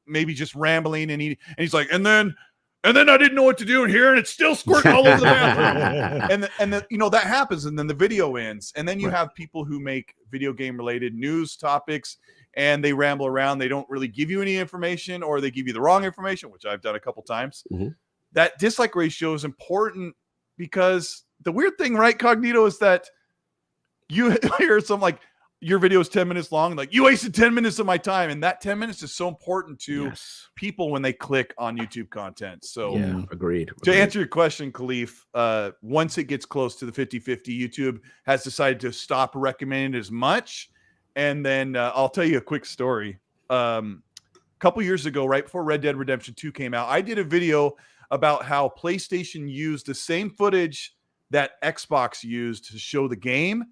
maybe just rambling, and he's like, and then I didn't know what to do in here, and it's still squirting all over the bathroom. and that happens, and then the video ends. And then you have people who make video game related news topics, and they ramble around. They don't really give you any information, or they give you the wrong information, which I've done a couple times. That dislike ratio is important, because the weird thing, right, Cognito, is that you hear something like, your video is 10 minutes long, like, you wasted 10 minutes of my time. And that 10 minutes is so important to people when they click on YouTube content. So agreed. To answer your question, Kalief, once it gets close to the 50-50, YouTube has decided to stop recommending it as much. And then I'll tell you a quick story. A couple years ago, right before Red Dead Redemption 2 came out, I did a video about how PlayStation used the same footage that Xbox used to show the game.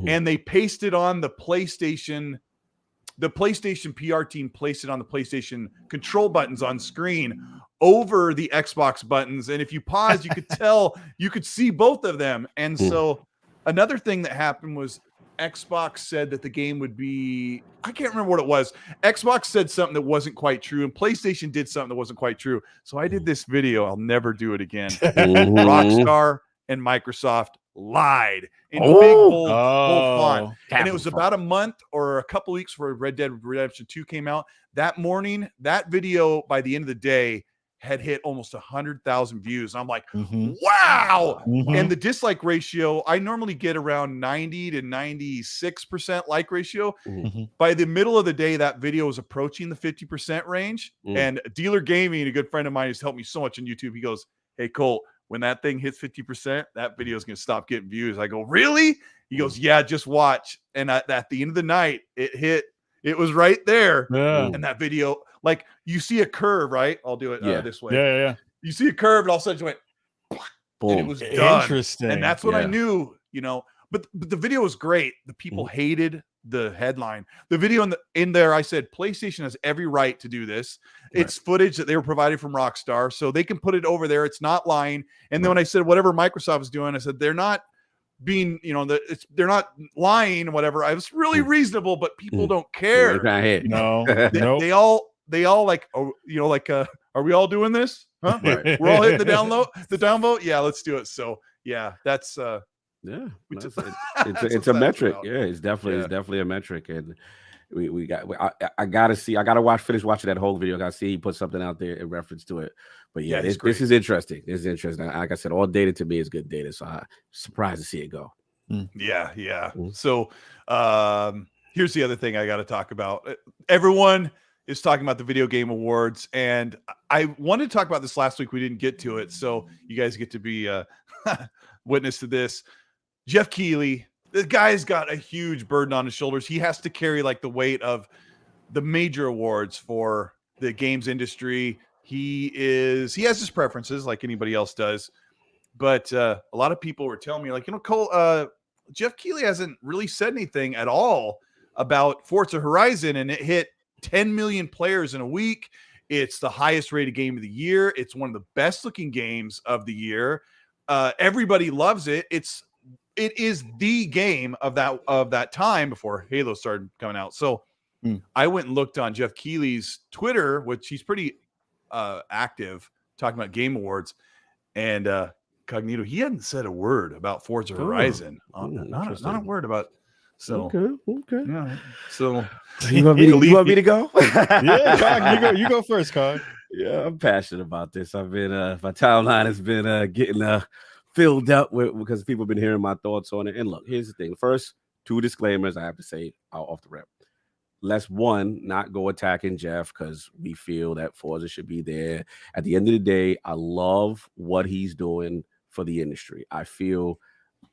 And they pasted on the PlayStation PR team placed it on the PlayStation control buttons on screen over the Xbox buttons. And if you pause, you could tell, you could see both of them. And so another thing that happened was Xbox said that the game would be, I can't remember what it was. Xbox said something that wasn't quite true, and PlayStation did something that wasn't quite true. So I did this video. I'll never do it again. Rockstar and Microsoft lied in big bold font. And it was about a month or a couple weeks before Red Dead Redemption 2 came out. That morning, that video, by the end of the day, had hit almost 100,000 views. I'm like, wow. And the dislike ratio, I normally get around 90 to 96% like ratio. By the middle of the day, that video was approaching the 50% range. And Dealer Gaming, a good friend of mine, has helped me so much on YouTube. He goes, hey, Colt, when that thing hits 50%, that video is going to stop getting views. I go, really? He goes, yeah, just watch. And at the end of the night, it was right there. And that video, like, you see a curve, right? I'll do it this way. Yeah. You see a curve, and all of a sudden you went, boom. And it was done. Interesting. And that's when I knew, but the video was great. The people hated the headline. The video in there, I said, PlayStation has every right to do this. It's footage that they were provided from Rockstar, so they can put it over there. It's not lying. And then when I said whatever Microsoft is doing, I said they're not being, they're not lying or whatever. I was really reasonable, but people don't care. No, they all like, are we all doing this? Huh? We're all hitting the downvote. Yeah, let's do it. So yeah, that's it's a metric. Yeah, it's definitely a metric. And I gotta finish watching that whole video. I gotta see he put something out there in reference to it. But yeah, this is interesting. This is interesting. Like I said, all data to me is good data. So I'm surprised to see it go. Yeah. So here's the other thing I got to talk about. Everyone is talking about the Video Game Awards, and I wanted to talk about this last week. We didn't get to it, so you guys get to be witness to this. Geoff Keighley, the guy's got a huge burden on his shoulders. He has to carry like the weight of the major awards for the games industry. He has his preferences like anybody else does, but a lot of people were telling me, like, Cole, Geoff Keighley hasn't really said anything at all about Forza Horizon, and it hit 10 million players in a week. It's the highest rated game of the year. It's one of the best looking games of the year. Everybody loves it. It is the game of that time before Halo started coming out. So I went and looked on Geoff Keighley's Twitter, which he's pretty active talking about Game Awards, and Cognito, he hadn't said a word about Forza Horizon. Not a word about. So okay. Yeah. So you want me to go? Yeah, you go first, Cog. Yeah, I'm passionate about this. I've been my timeline has been getting filled up because people have been hearing my thoughts on it. And look, here's the thing. First, 2 disclaimers I have to say off the rip. Let's not go attacking Geoff because we feel that Forza should be there. At the end of the day, I love what he's doing for the industry. I feel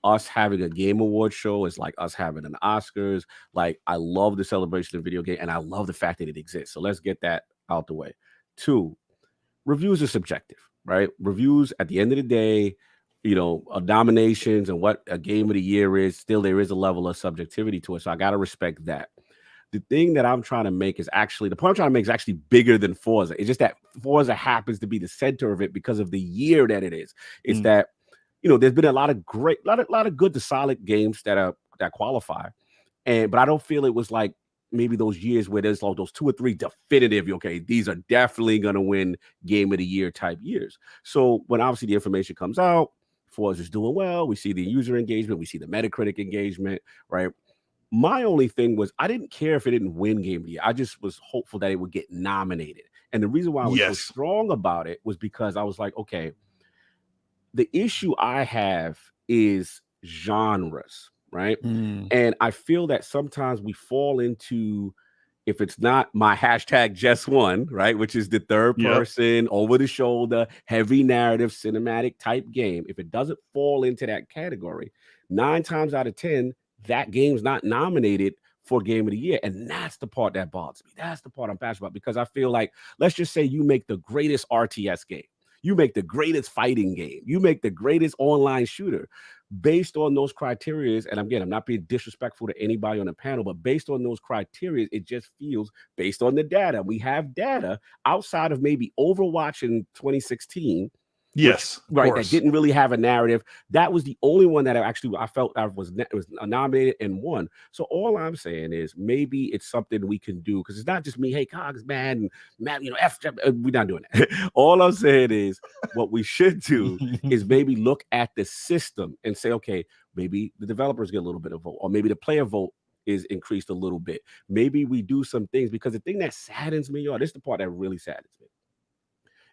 us having a Game Award show is like us having an Oscars. Like, I love the celebration of video game, and I love the fact that it exists. So let's get that out the way. 2, reviews are subjective, right? Reviews at the end of the day, nominations and what a game of the year is, still there is a level of subjectivity to it. So I got to respect that. The thing that I'm trying to make is actually, the point I'm trying to make is actually bigger than Forza. It's just that Forza happens to be the center of it because of the year that it is. It's that, there's been a lot of good to solid games that qualify. But I don't feel it was like maybe those years where there's like those 2 or 3 definitive, okay, these are definitely going to win game of the year type years. So when obviously the information comes out, Forza's doing well. We see the user engagement. We see the Metacritic engagement, right? My only thing was I didn't care if it didn't win game of the year. I just was hopeful that it would get nominated. And the reason why I was so strong about it was because I was like, okay, the issue I have is genres, right? And I feel that sometimes we fall into, if it's not my hashtag just one, right, which is the third person, over the shoulder, heavy narrative, cinematic type game, if it doesn't fall into that category, 9 times out of 10, that game's not nominated for game of the year. And that's the part that bothers me. That's the part I'm passionate about, because I feel like, let's just say you make the greatest RTS game. You make the greatest fighting game. You make the greatest online shooter. Based on those criteria, and again, I'm not being disrespectful to anybody on the panel, but based on those criteria, it just feels, based on the data, we have data outside of maybe Overwatch in 2016, Yes, right. That didn't really have a narrative. That was the only one that I felt I was nominated and won. So all I'm saying is maybe it's something we can do, because it's not just me. Hey, Cog's mad and Matt, we're not doing that. All I'm saying is what we should do is maybe look at the system and say, okay, maybe the developers get a little bit of vote, or maybe the player vote is increased a little bit. Maybe we do some things, because the thing that saddens me, this is the part that really saddens me,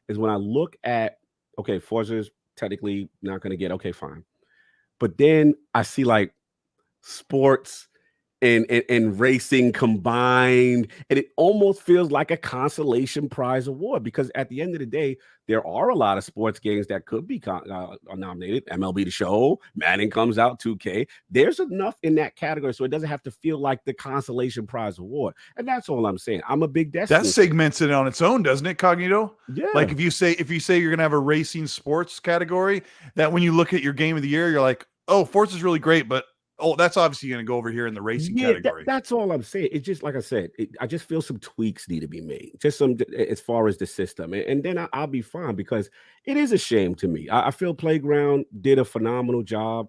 is when I look at, okay, Forza is technically not going to get, okay, fine. But then I see like sports and racing combined, and it almost feels like a consolation prize award, because at the end of the day, there are a lot of sports games that could be nominated. MLB The Show, Madden comes out, 2K. There's enough in that category, so it doesn't have to feel like the consolation prize award. And that's all I'm saying. I'm a big Destiny. That segments it on its own, doesn't it, Cognito? Yeah. Like if you say you're gonna have a racing sports category, that when you look at your game of the year, you're like, oh, Forza's really great, but that's obviously going to go over here in the racing category. That's all I'm saying. It's just like I said, I just feel some tweaks need to be made, just some as far as the system, and then I'll be fine, because it is a shame to me. I feel Playground did a phenomenal job,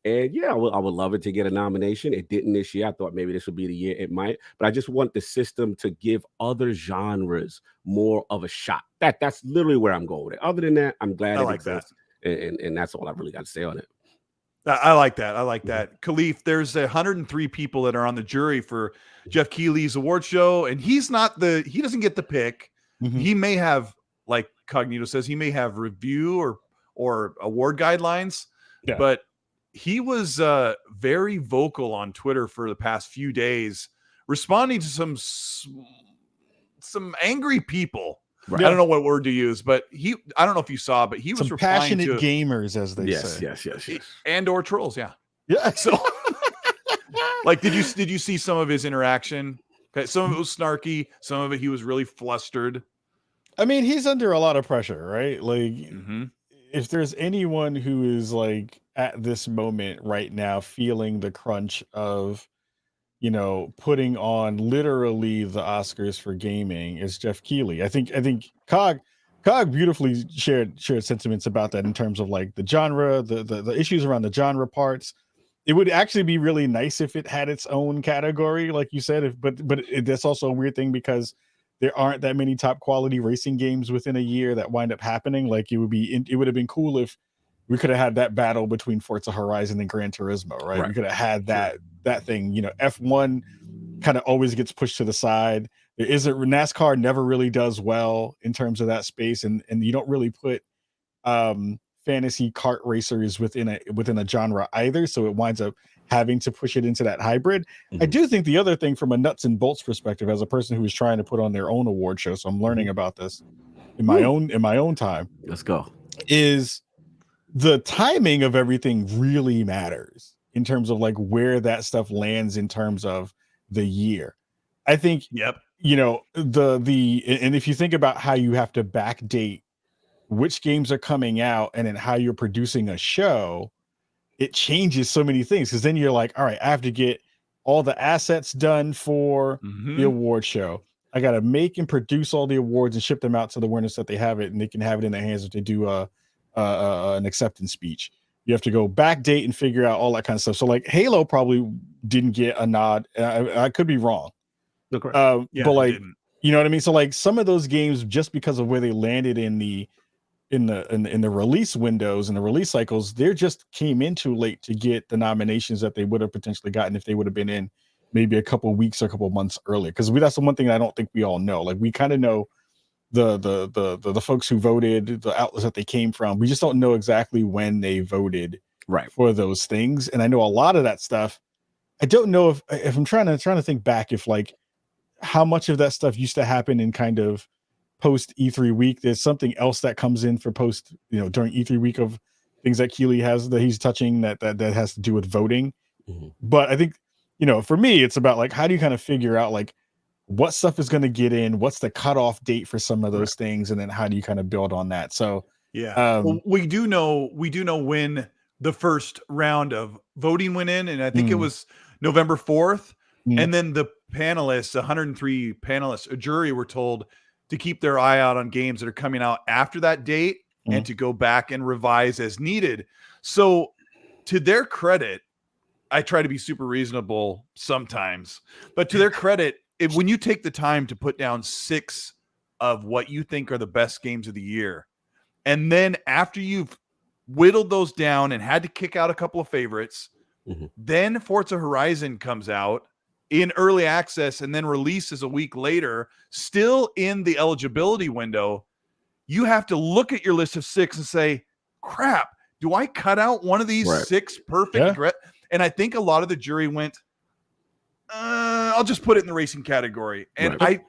and yeah, I would love it to get a nomination. It didn't this year. I thought maybe this would be the year it might, but I just want the system to give other genres more of a shot. That's literally where I'm going with it. Other than that, I'm glad it exists, and that's all I really got to say on it. I like that. I like that. Kalief, there's 103 people that are on the jury for Geoff Keighley's award show, and he doesn't get the pick. Mm-hmm. He may have, like Cognito says, he may have review or award guidelines, but he was very vocal on Twitter for the past few days, responding to some angry people. Right. I don't know what word to use, but I don't know if you saw, but he was some passionate gamers, as they say. Yes. And or trolls. Yeah. So like, did you see some of his interaction? Okay. Some of it was snarky. Some of it, he was really flustered. I mean, he's under a lot of pressure, right? Like if there's anyone who is like at this moment right now, feeling the crunch of, putting on literally the Oscars for gaming, is Geoff Keighley. I think Cog beautifully shared sentiments about that in terms of like the genre, the issues around the genre parts. It would actually be really nice if it had its own category, like you said. But that's also a weird thing, because there aren't that many top quality racing games within a year that wind up happening. Like it would have been cool if we could have had that battle between Forza Horizon and Gran Turismo, right? We could have had that thing. F1 kind of always gets pushed to the side. There isn't, NASCAR never really does well in terms of that space, and you don't really put fantasy kart racers within a genre either. So it winds up having to push it into that hybrid. I do think the other thing, from a nuts and bolts perspective, as a person who is trying to put on their own award show, so I'm learning about this in my own time. Let's go. Is the timing of everything really matters in terms of like where that stuff lands in terms of the year. I think, and if you think about how you have to backdate which games are coming out and then how you're producing a show, it changes so many things. Because then you're like, all right, I have to get all the assets done for the award show. I got to make and produce all the awards and ship them out to the winners that they have it, and they can have it in their hands if they do an acceptance speech. You have to go backdate and figure out all that kind of stuff. So like Halo probably didn't get a nod. I could be wrong. But like, you know what I mean? So like some of those games, just because of where they landed in the release windows and the release cycles, they just came in too late to get the nominations that they would have potentially gotten if they would have been in maybe a couple of weeks or a couple of months earlier. Because that's the one thing that I don't think we all know. Like we kind of know the folks who voted, the outlets that they came from. We just don't know exactly when they voted for those things. And I know a lot of that stuff. I don't know if I'm trying to think back, if like how much of that stuff used to happen in kind of post E3 week. There's something else that comes in for post, during E3 week of things that Keighley has that he's touching that has to do with voting. But I think, for me, it's about like, how do you kind of figure out like what stuff is going to get in, what's the cutoff date for some of those things, and then how do you kind of build on that? So well, we do know when the first round of voting went in, and I think it was November 4th. And then the panelists, 103 panelists, a jury, were told to keep their eye out on games that are coming out after that date. and to go back and revise as needed. So to their credit, I try to be super reasonable sometimes, but to their credit, when you take the time to put down 6 of what you think are the best games of the year, and then after you've whittled those down and had to kick out a couple of favorites, then Forza Horizon comes out in early access and then releases a week later, still in the eligibility window. You have to look at your list of 6 and say, crap, do I cut out one of these 6 perfect? And I think a lot of the jury went, I'll just put it in the racing category. And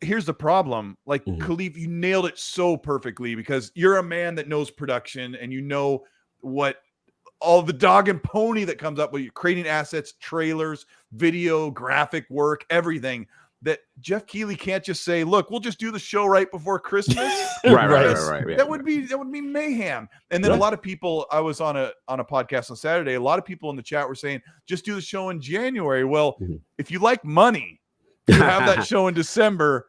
here's the problem. Like, Kalief, you nailed it so perfectly because you're a man that knows production and you know what all the dog and pony that comes up with you creating assets, trailers, video, graphic work, everything. That Geoff Keighley can't just say, look, we'll just do the show right before Christmas. Right. That would be mayhem. And then a lot of people, I was on a podcast on Saturday, a lot of people in the chat were saying, just do the show in January. Well, if you like money, you have that show in December,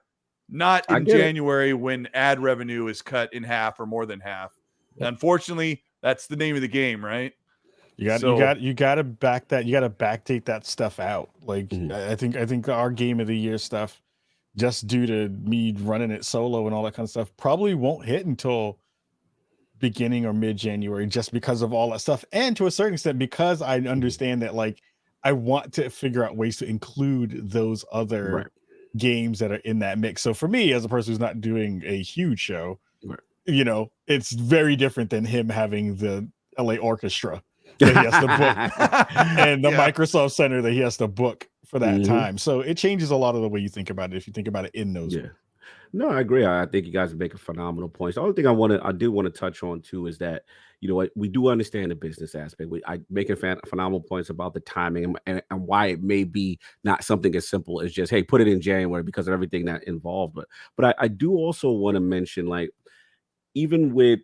not in January when ad revenue is cut in half or more than half. Unfortunately, that's the name of the game, right? You got to back that. You got to backdate that stuff out. Like I think our game of the year stuff, just due to me running it solo and all that kind of stuff, probably won't hit until beginning or mid-January, just because of all that stuff, and to a certain extent because I understand that like I want to figure out ways to include those other games that are in that mix. So for me, as a person who's not doing a huge show, you know, it's very different than him having the LA Orchestra that he has to book and the Microsoft Center that he has to book for that time. So it changes a lot of the way you think about it if you think about it in those ways. No, I agree. I think you guys make a phenomenal point. The only thing I do want to touch on too is that, you know what, we do understand the business aspect. I make phenomenal points about the timing and why it may be not something as simple as just, hey, put it in January because of everything that involved. But I do also want to mention, like, even with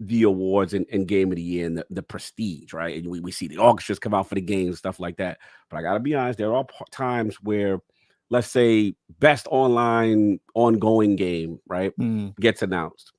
the awards and game of the year and the prestige, right? And we see the orchestras come out for the games, stuff like that. But I gotta be honest, there are times where, let's say, best online ongoing game, right, gets announced,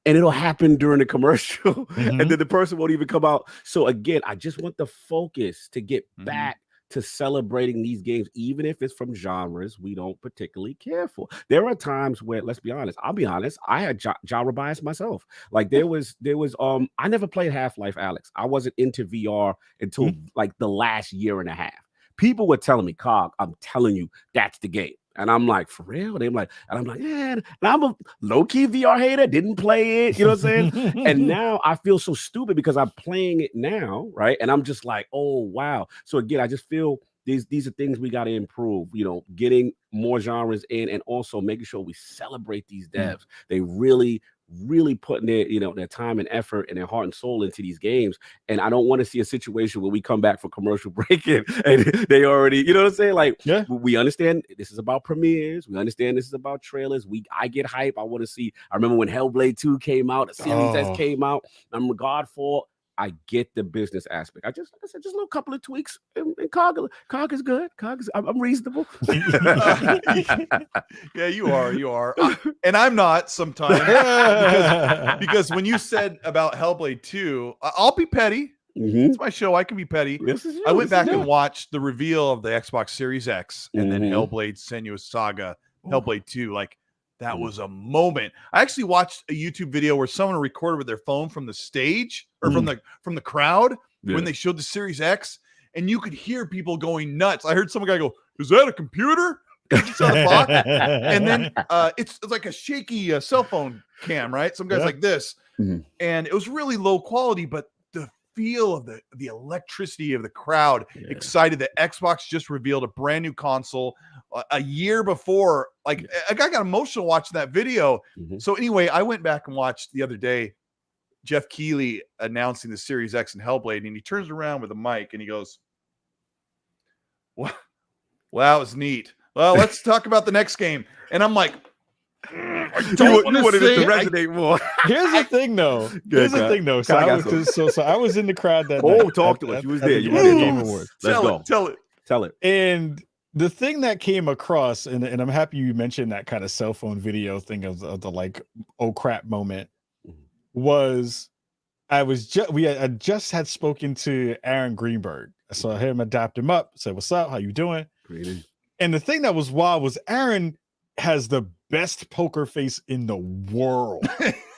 and it'll happen during the commercial, and then the person won't even come out. So again, I just want the focus to get back to celebrating these games, even if it's from genres we don't particularly care for. There are times where, let's be honest, I'll be honest, I had genre bias myself. Like there was I never played Half-Life, Alex. I wasn't into VR until like the last year and a half. People were telling me, Cog, I'm telling you, that's the game. And I'm like, for real? And I'm like, yeah. And I'm a low-key VR hater, didn't play it, you know what I'm saying? And now I feel so stupid because I'm playing it now, right? And I'm just like, oh, wow. So again, I just feel these are things we got to improve, you know, getting more genres in and also making sure we celebrate these devs. They really putting their time and effort and their heart and soul into these games. And I don't want to see a situation where we come back for commercial break and they already, you know what I'm saying? Like, we understand this is about premieres. We understand this is about trailers. I get hype. I want to see. I remember when Hellblade 2 came out, the Series S came out. I'm Godfall. I get the business aspect. Like I said, just a little couple of tweaks, and Cog is good. I'm reasonable. Yeah, you are. And I'm not sometimes because when you said about Hellblade 2, I'll be petty. It's my show. I can be petty. I went back and watched the reveal of the Xbox Series X and then Hellblade Senua's Saga, Hellblade 2. Like, that was a moment. I actually watched a YouTube video where someone recorded with their phone from the stage or from the crowd when they showed the Series X, and you could hear people going nuts. I heard some guy go, "Is that a computer?" And then it's like a shaky cell phone cam, right? Some guys like this, and it was really low quality, but the feel of the electricity of the crowd excited that Xbox just revealed a brand new console a year before. Like, I got emotional watching that video. So anyway, I went back and watched the other day Geoff Keighley announcing the Series X and Hellblade, and he turns around with a mic and he goes, "Wow, that was neat. Well, let's talk about the next game." And I'm like, I don't want it to resonate more. Here's the thing, though. So I was in the crowd that night. Talk to us. You was there. You were the Game Awards. Tell it. And the thing that came across, and I'm happy you mentioned that kind of cell phone video thing of the like, oh crap moment. was I just had spoken to Aaron Greenberg. I saw him, adapt him up, said, "What's up? How you doing?" Great. And the thing that was wild was Aaron has the best poker face in the world.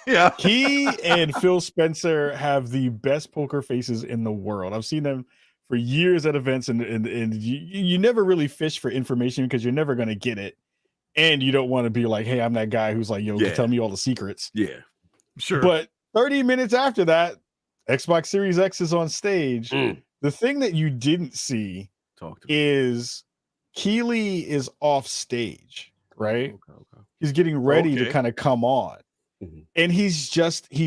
Yeah. He and Phil Spencer have the best poker faces in the world. I've seen them for years at events, and you never really fish for information because you're never going to get it. And you don't want to be like, hey, I'm that guy who's like, tell me all the secrets. Yeah, sure. But 30 minutes after that, Xbox Series X is on stage. The thing that you didn't see is Keeley is off stage, right? Okay. He's getting ready to kind of come on. And he's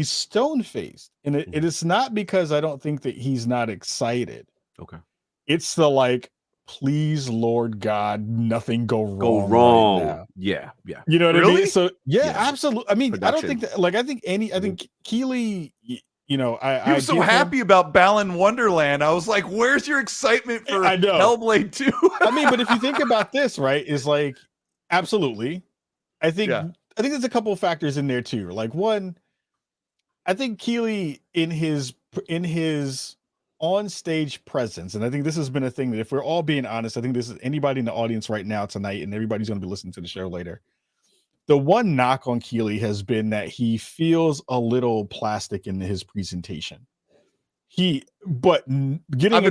stone faced. And it is not because I don't think that he's not excited. Okay. It's the like, please, Lord God, nothing go wrong. Right now. Yeah. You know what I mean? So yeah. absolutely. I mean, I don't think that I think Keeley, he was so happy about Balan Wonderland. I was like, where's your excitement for Hellblade 2? I mean, but if you think about this, right, is like, absolutely. I think there's a couple of factors in there too. Like one, I think Keeley in his on stage presence, and I think this has been a thing that if we're all being honest, I think this is anybody in the audience right now tonight, and everybody's going to be listening to the show later. The one knock on Keeley has been that he feels a little plastic in his presentation. I've been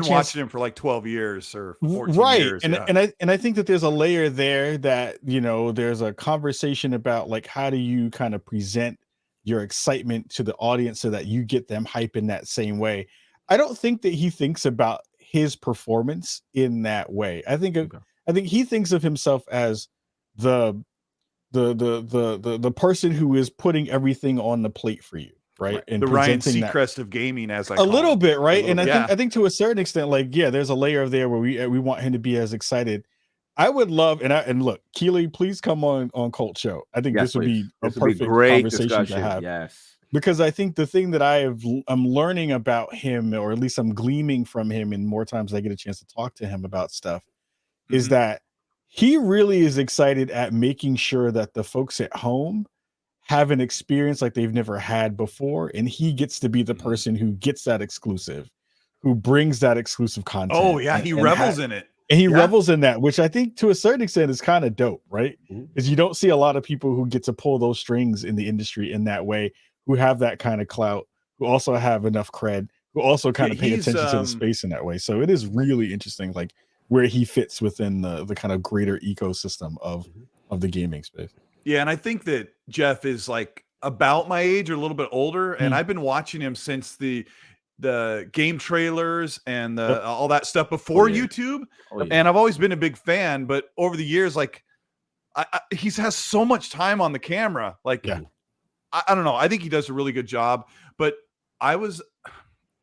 watching him for like 12 years or 14 years. And I think that there's a layer there that, there's a conversation about like, how do you kind of present your excitement to the audience so that you get them hype in that same way. I don't think that he thinks about his performance in that way. I think he thinks of himself as the person who is putting everything on the plate for you. Right. And the Ryan Seacrest of gaming, as I call a little him. bit, right? And I think to a certain extent, like, there's a layer of there where we want him to be as excited. I would love, and look, Keeley, please come on Cult Show. I think this would be a perfect conversation to have. Yes. Because I think the thing that I'm learning about him, or at least I'm gleaming from him, and more times I get a chance to talk to him about stuff, is that he really is excited at making sure that the folks at home have an experience like they've never had before, and he gets to be the person who gets that exclusive, who brings that exclusive content. Oh yeah, he revels in it. And he revels in that, which I think to a certain extent is kind of dope, right? Because you don't see a lot of people who get to pull those strings in the industry in that way, who have that kind of clout, who also have enough cred, who also kind of pay attention to the space in that way. So it is really interesting, like where he fits within the kind of greater ecosystem of the gaming space. Yeah, and I think that Geoff is like about my age or a little bit older, and I've been watching him since the game trailers and all that stuff before YouTube. And I've always been a big fan, but over the years, like he has so much time on the camera. Like, I don't know. I think he does a really good job, but I was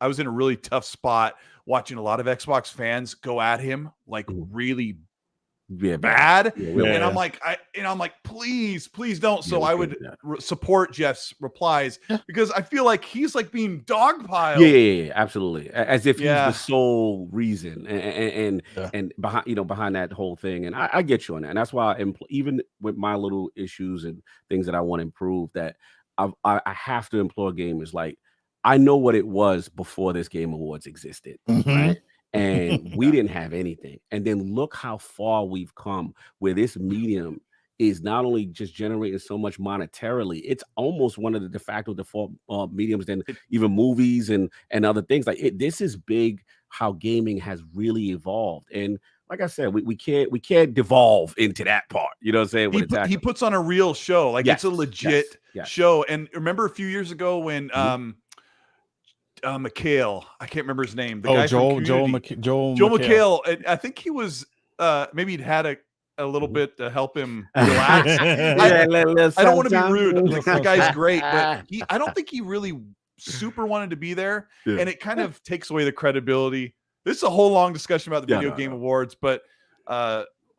in a really tough spot watching a lot of Xbox fans go at him like really bad. And I'm like, please don't. So I would support Geoff's replies because I feel like he's like being dogpiled. Yeah, absolutely. As if he's the sole reason and behind that whole thing. And I get you on that. And that's why even with my little issues and things that I want to improve, that I have to implore gamers. Like, I know what it was before this Game Awards existed, right? And we didn't have anything. And then look how far we've come, where this medium is not only just generating so much monetarily, it's almost one of the de facto default mediums than even movies and other things. Like this is big how gaming has really evolved. And like I said, we can't devolve into that part. You know what I'm saying? He puts on a real show. Like it's a legit show. And remember a few years ago when McHale, I can't remember his name. The guy Joel McHale. I think he was maybe he'd had a little bit to help him relax. I don't want to be rude. The guy's great, but I don't think he really super wanted to be there, and it kind of takes away the credibility. This is a whole long discussion about the Video Game Awards, but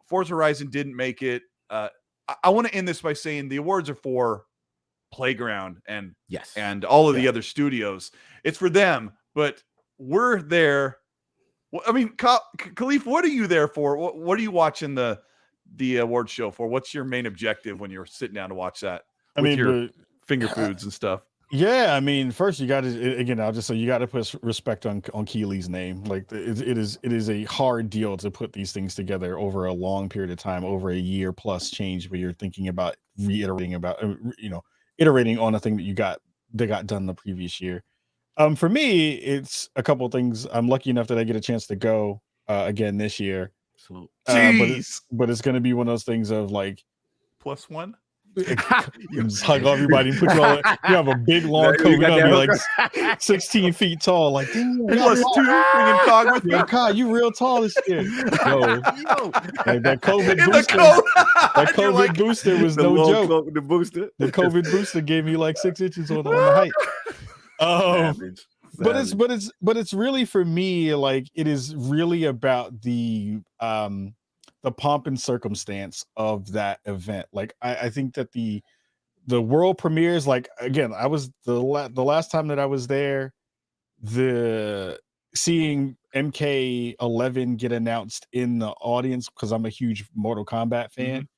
Forza Horizon didn't make it. I want to end this by saying the awards are for Playground and all of the other studios. It's for them, but we're there. I mean, Kalief, what are you there for? What are you watching the award show for? What's your main objective when you're sitting down to watch that? With your finger foods and stuff. Yeah, I mean, first you got to again. I'll just say you got to put respect on Keely's name. Like it is a hard deal to put these things together over a long period of time, over a year plus change, where you're thinking about reiterating about iterating on a thing that got done the previous year. For me, it's a couple of things. I'm lucky enough that I get a chance to go again this year. So, But it's going to be one of those things of like +1. Just hug everybody and put you all. You have a big long coat. You're gonna be like 16 feet tall. Like damn, +2. Bringing Cog with you. God, you real tall this year. Yo, like that COVID In booster. That COVID booster was no joke. The booster. The COVID booster gave me like 6 inches on the height. Savage. But it's really, for me, like it is really about the pomp and circumstance of that event. Like I think that the world premieres, like again, I was the last time that I was there, seeing MK11 get announced in the audience, because I'm a huge Mortal Kombat fan.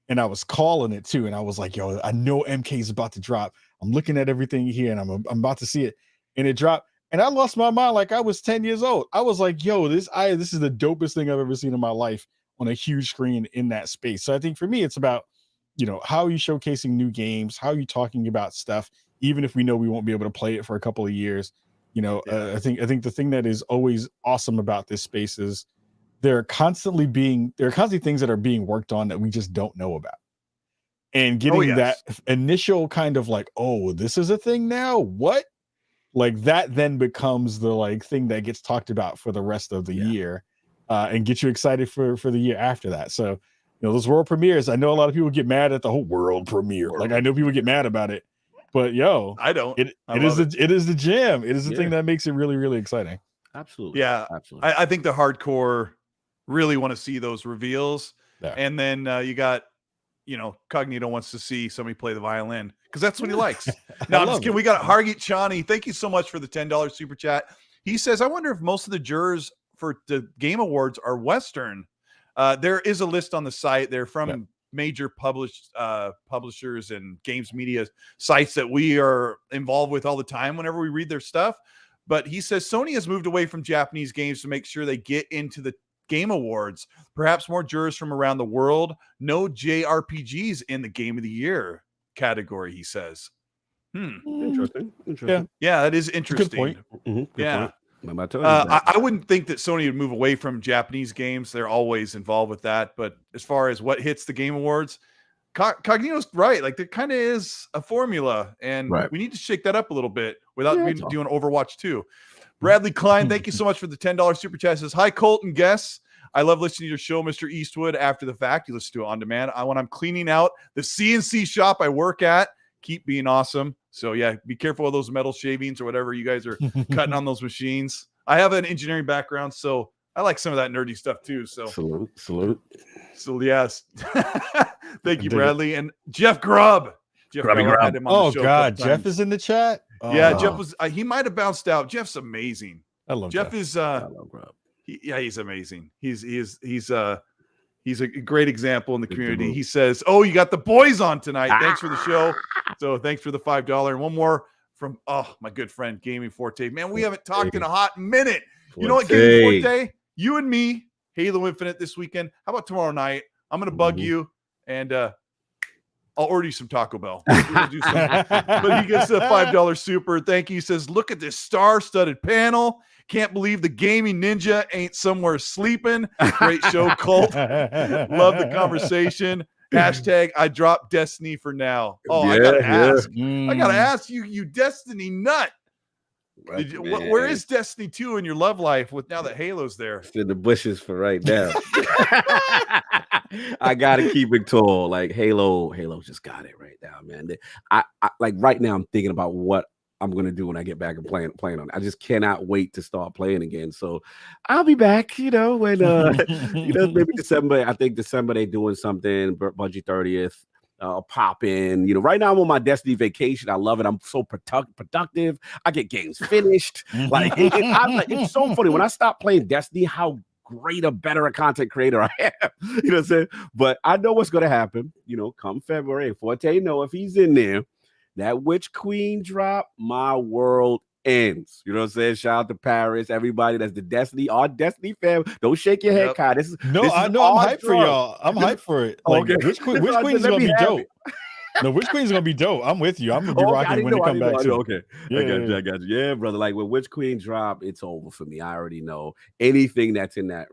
And I was calling it too, and I was like, yo, I know MK is about to drop. I'm looking at everything here, and I'm about to see it. And it dropped, and I lost my mind like I was 10 years old. I was like, yo, this is the dopest thing I've ever seen in my life on a huge screen in that space. So I think for me, it's about, how are you showcasing new games? How are you talking about stuff, even if we know we won't be able to play it for a couple of years? I think the thing that is always awesome about this space is there are constantly things that are being worked on that we just don't know about. And getting that initial kind of like, oh, this is a thing now? What? Like that then becomes the like thing that gets talked about for the rest of the year, and get you excited for the year after that. So, those world premieres, I know a lot of people get mad at the whole world premiere. Like I know people get mad about it, but I don't. It is the jam. It is the thing that makes it really, really exciting. Absolutely. Yeah. Absolutely. I think the hardcore really want to see those reveals. Yeah. And then you got, Cognito wants to see somebody play the violin because that's what he likes. No, I'm just kidding. We got Hargit Chani. Thank you so much for the $10 super chat. He says, I wonder if most of the jurors for the Game Awards are Western. There is a list on the site. They're from major publishers and games media sites that we are involved with all the time whenever we read their stuff. But he says Sony has moved away from Japanese games to make sure they get into the Game Awards. Perhaps more jurors from around the world. No JRPGs in the Game of the Year category, he says. Interesting. Yeah, that is interesting. Good point. Good point. I wouldn't think that Sony would move away from Japanese games. They're always involved with that. But as far as what hits the Game Awards, Cognito's right. Like there kind of is a formula, and we need to shake that up a little bit without doing Overwatch 2. Bradley Klein, thank you so much for the $10 super chat. Says, hi, Colton guests. I love listening to your show, Mr. Eastwood, after the fact. You listen to it on demand. When I'm cleaning out the CNC shop I work at, keep being awesome. So, yeah, be careful of those metal shavings or whatever you guys are cutting on those machines. I have an engineering background, so I like some of that nerdy stuff too. So salute. So, yes. Thank you, Bradley. And Jeff Grubb. Grubb. Oh, God. Jeff is in the chat? Yeah, Jeff was he might have bounced out. Jeff's amazing. I love Jeff. I love Grubb. He's amazing. He's a great example in the community. He says, "Oh, you got the boys on tonight. Thanks for the show." So thanks for the $5 and one more from my good friend Gaming Forte. Man, we haven't talked in a hot minute. You know what, Gaming Forte? You and me, Halo Infinite this weekend. How about tomorrow night? I'm gonna bug you and I'll order you some Taco Bell. We'll do but he gets a $5 super. Thank you. He says, look at this star-studded panel. Can't believe the gaming ninja ain't somewhere sleeping. Great show, Colt. Love the conversation. Hashtag I dropped Destiny for now. Oh, I gotta ask. I gotta ask you Destiny nut. Where is Destiny 2 in your love life with now that Halo's there? It's in the bushes for right now. I gotta keep it tall. Like Halo just got it right now, man. I like right now I'm thinking about what I'm gonna do when I get back and playing on it. I just cannot wait to start playing again. So I'll be back, when maybe December. I think December they doing something, Bungie 30th. Pop in, right now I'm on my Destiny vacation. I love it. I'm so productive. I get games finished. It's so funny when I stop playing Destiny, how great a better a content creator I am. You know what I'm saying? But I know what's going to happen, come February. Forte, if he's in there, That Witch Queen drop, my world ends. You know what I'm saying? Shout out to Paris, everybody that's the Destiny, our Destiny fam. Don't shake your head, Kai. This is No, this I is know. I'm our hyped for drug. y'all. I'm hyped for it. Like, Okay. Witch Queen is Let gonna me be have dope. it. No, Witch Queen is gonna be dope. I'm with you. I'm gonna be Okay, rocking when it come back too. Okay, Yeah, I got you. Yeah, brother. Like when Witch Queen drop, it's over for me. I already know anything that's in that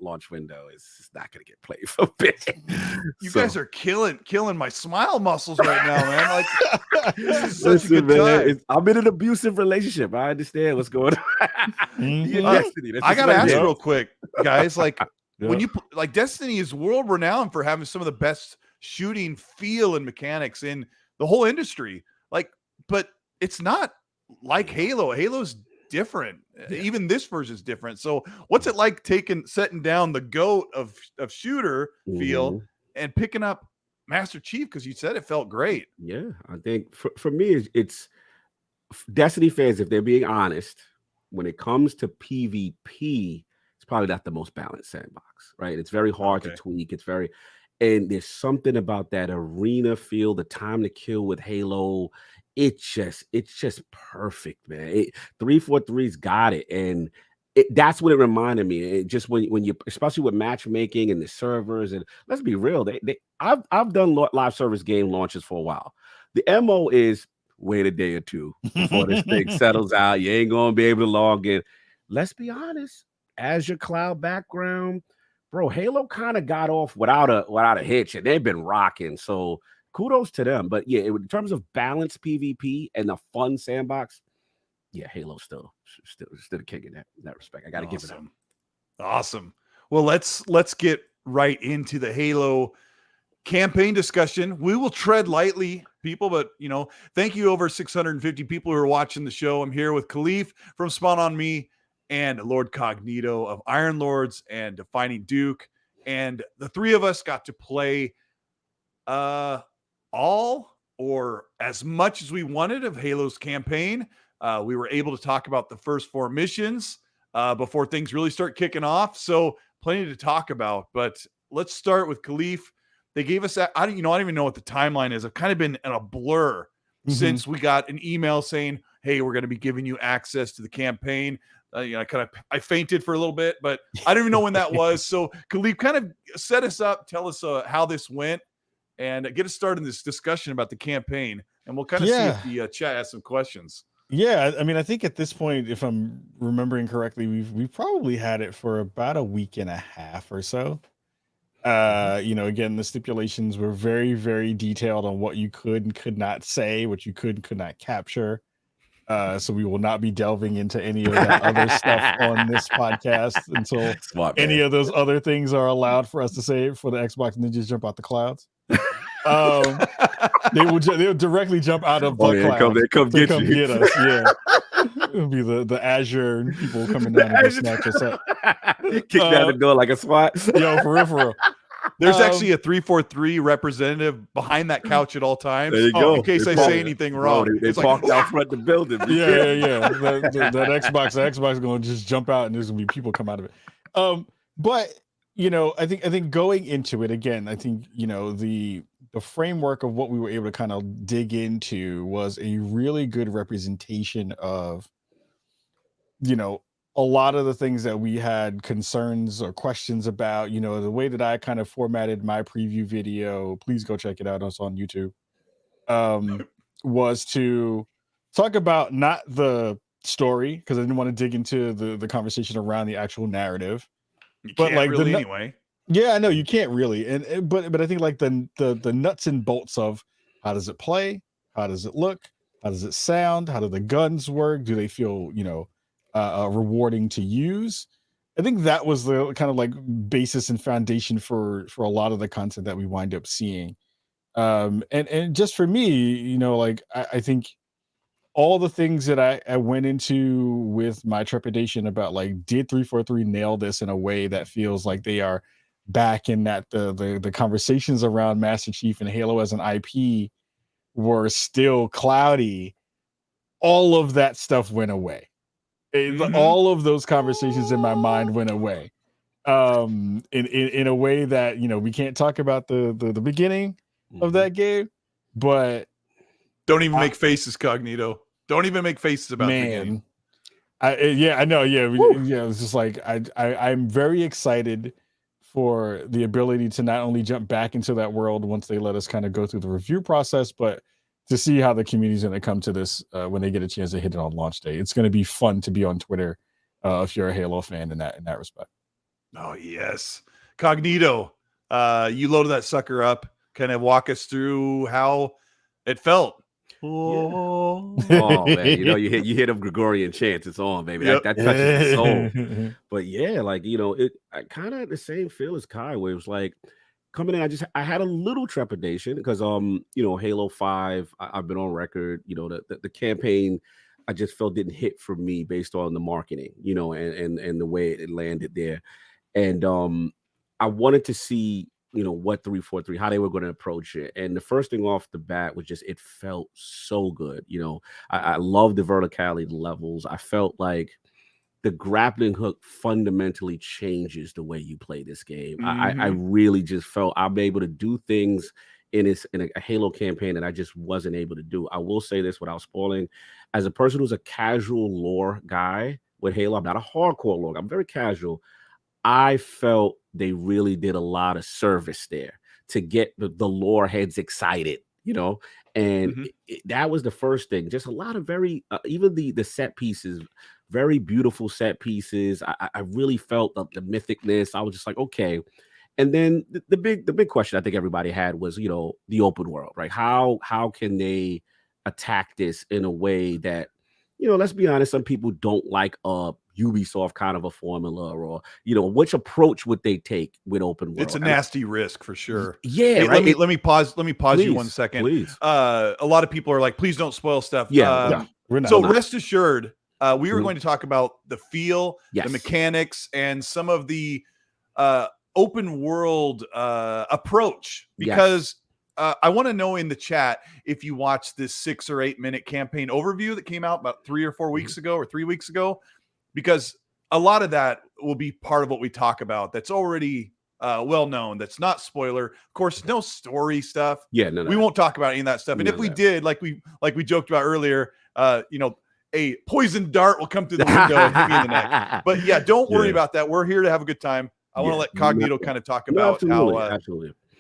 launch window is just not gonna get played for a bit. You guys are killing my smile muscles right now, man. Like, this is such Listen, a good time. I'm in an abusive relationship. I understand what's going on. Destiny. I gotta ask real quick, guys. Like, Yep. when you like, Destiny is world renowned for having some of the best shooting feel and mechanics in the whole industry. Like, but it's not like Halo. Halo's different. Even this version is different. So, what's it like setting down the goat of shooter feel and picking up Master Chief? Because you said it felt great. Yeah, I think for me, it's Destiny fans, if they're being honest, when it comes to PvP, it's probably not the most balanced sandbox, right? It's very hard to tweak. And there's something about that arena feel, the time to kill with Halo. It's just perfect, man. 343's got it. And that's what it reminded me. It just when you, especially with matchmaking and the servers, and let's be real, I've done live service game launches for a while. The MO is wait a day or two before this thing settles out. You ain't gonna be able to log in. Let's be honest. Azure Cloud background, bro. Halo kind of got off without a hitch, and they've been rocking. So kudos to them. But yeah, in terms of balanced PvP and the fun sandbox, yeah, Halo's still the king in that respect. I got to give it up. Awesome. Well, let's get right into the Halo campaign discussion. We will tread lightly, people, but thank you over 650 people who are watching the show. I'm here with Kalief from SpawnonMe and Lord Cognito of Iron Lords and Defining Duke. And the three of us got to play all or as much as we wanted of Halo's campaign. We were able to talk about the first 4 missions before things really start kicking off. So plenty to talk about, but let's start with Kalief. They gave us that. I don't even know what the timeline is. I've kind of been in a blur since we got an email saying, hey, we're going to be giving you access to the campaign. I fainted for a little bit, but I don't even know when that was. So Kalief, kind of set us up, tell us how this went, and get us started in this discussion about the campaign. And we'll kind of see if the chat has some questions. Yeah, I mean, I think at this point, if I'm remembering correctly, we've probably had it for about a week and a half or so. Again, the stipulations were very, very detailed on what you could and could not say, what you could and could not capture. So we will not be delving into any of that other stuff on this podcast until any of those other things are allowed for us to say for the Xbox Ninjas jump out the clouds. They will directly jump out of the clouds. They come get us. Yeah, it'll be the Azure people coming down and snatch us up. Kick down the door like a SWAT. Yo, for real. There's actually a 343 representative behind that couch at all times. There you go. In case I say anything wrong. They parked out front of the building. Yeah. That Xbox is going to just jump out and there's going to be people come out of it. But I think going into it again, I think the framework of what we were able to kind of dig into was a really good representation of a lot of the things that we had concerns or questions about. The way that I kind of formatted my preview video, please go check it out. It's on YouTube. Was to talk about not the story, because I didn't want to dig into the conversation around the actual narrative. But like really anyway. Yeah, I know you can't really, but I think like the nuts and bolts of how does it play, how does it look, how does it sound, how do the guns work, do they feel rewarding to use? I think that was the kind of like basis and foundation for a lot of the content that we wind up seeing. And just for me, I think all the things that I went into with my trepidation about like, did 343 nail this in a way that feels like they are back in that the conversations around Master Chief and Halo as an IP were still cloudy. All of that stuff went away. All of those conversations in my mind went away. In a way that we can't talk about the beginning of that game, but Don't even make faces, Cognito. Don't even make faces about the game. I know. Yeah. It's just like I'm very excited for the ability to not only jump back into that world once they let us kind of go through the review process, but to see how the community's going to come to this when they get a chance to hit it on launch day. It's going to be fun to be on Twitter if you're a Halo fan in that respect. Oh yes, Cognito. You loaded that sucker up. Kind of walk us through how it felt. Oh man, you hit them Gregorian chants. It's on, baby. Yep. That touches the soul. But yeah, like I kind of had the same feel as Kai, where it was like coming in. I had a little trepidation because Halo 5. I've been on record. The campaign I just felt didn't hit for me based on the marketing, and the way it landed there, and I wanted to see what 343, how they were going to approach it. And the first thing off the bat was just, it felt so good. I love the verticality levels. I felt like the grappling hook fundamentally changes the way you play this game. I really just felt I'm able to do things in a Halo campaign that I just wasn't able to do. I will say this without spoiling. As a person who's a casual lore guy with Halo, I'm not a hardcore lore guy. I'm very casual. I felt they really did a lot of service there to get the lore heads excited, and that was the first thing. Just a lot of very, even the set pieces, very beautiful set pieces. I really felt the mythicness. I was just like, okay. And then the big question I think everybody had was, the open world, right? How can they attack this in a way that, let's be honest, some people don't like Ubisoft kind of a formula, or which approach would they take with open world? It's a nasty risk for sure. Yeah, hey, right. Let me pause Please, you 1 second. Please. A lot of people are like, please don't spoil stuff. Yeah. So rest assured, we were going to talk about the feel, the mechanics, and some of the open world approach, because I want to know in the chat if you watched this 6 or 8 minute campaign overview that came out about 3 or 4 weeks ago, or 3 weeks ago, because a lot of that will be part of what we talk about. That's already well known. That's not spoiler. Of course, no story stuff. Yeah, no. We won't talk about any of that stuff. And if we did, like we joked about earlier, a poison dart will come through the window and hit me in the neck. But yeah, don't worry about that. We're here to have a good time. I want to let Cognito kind of talk about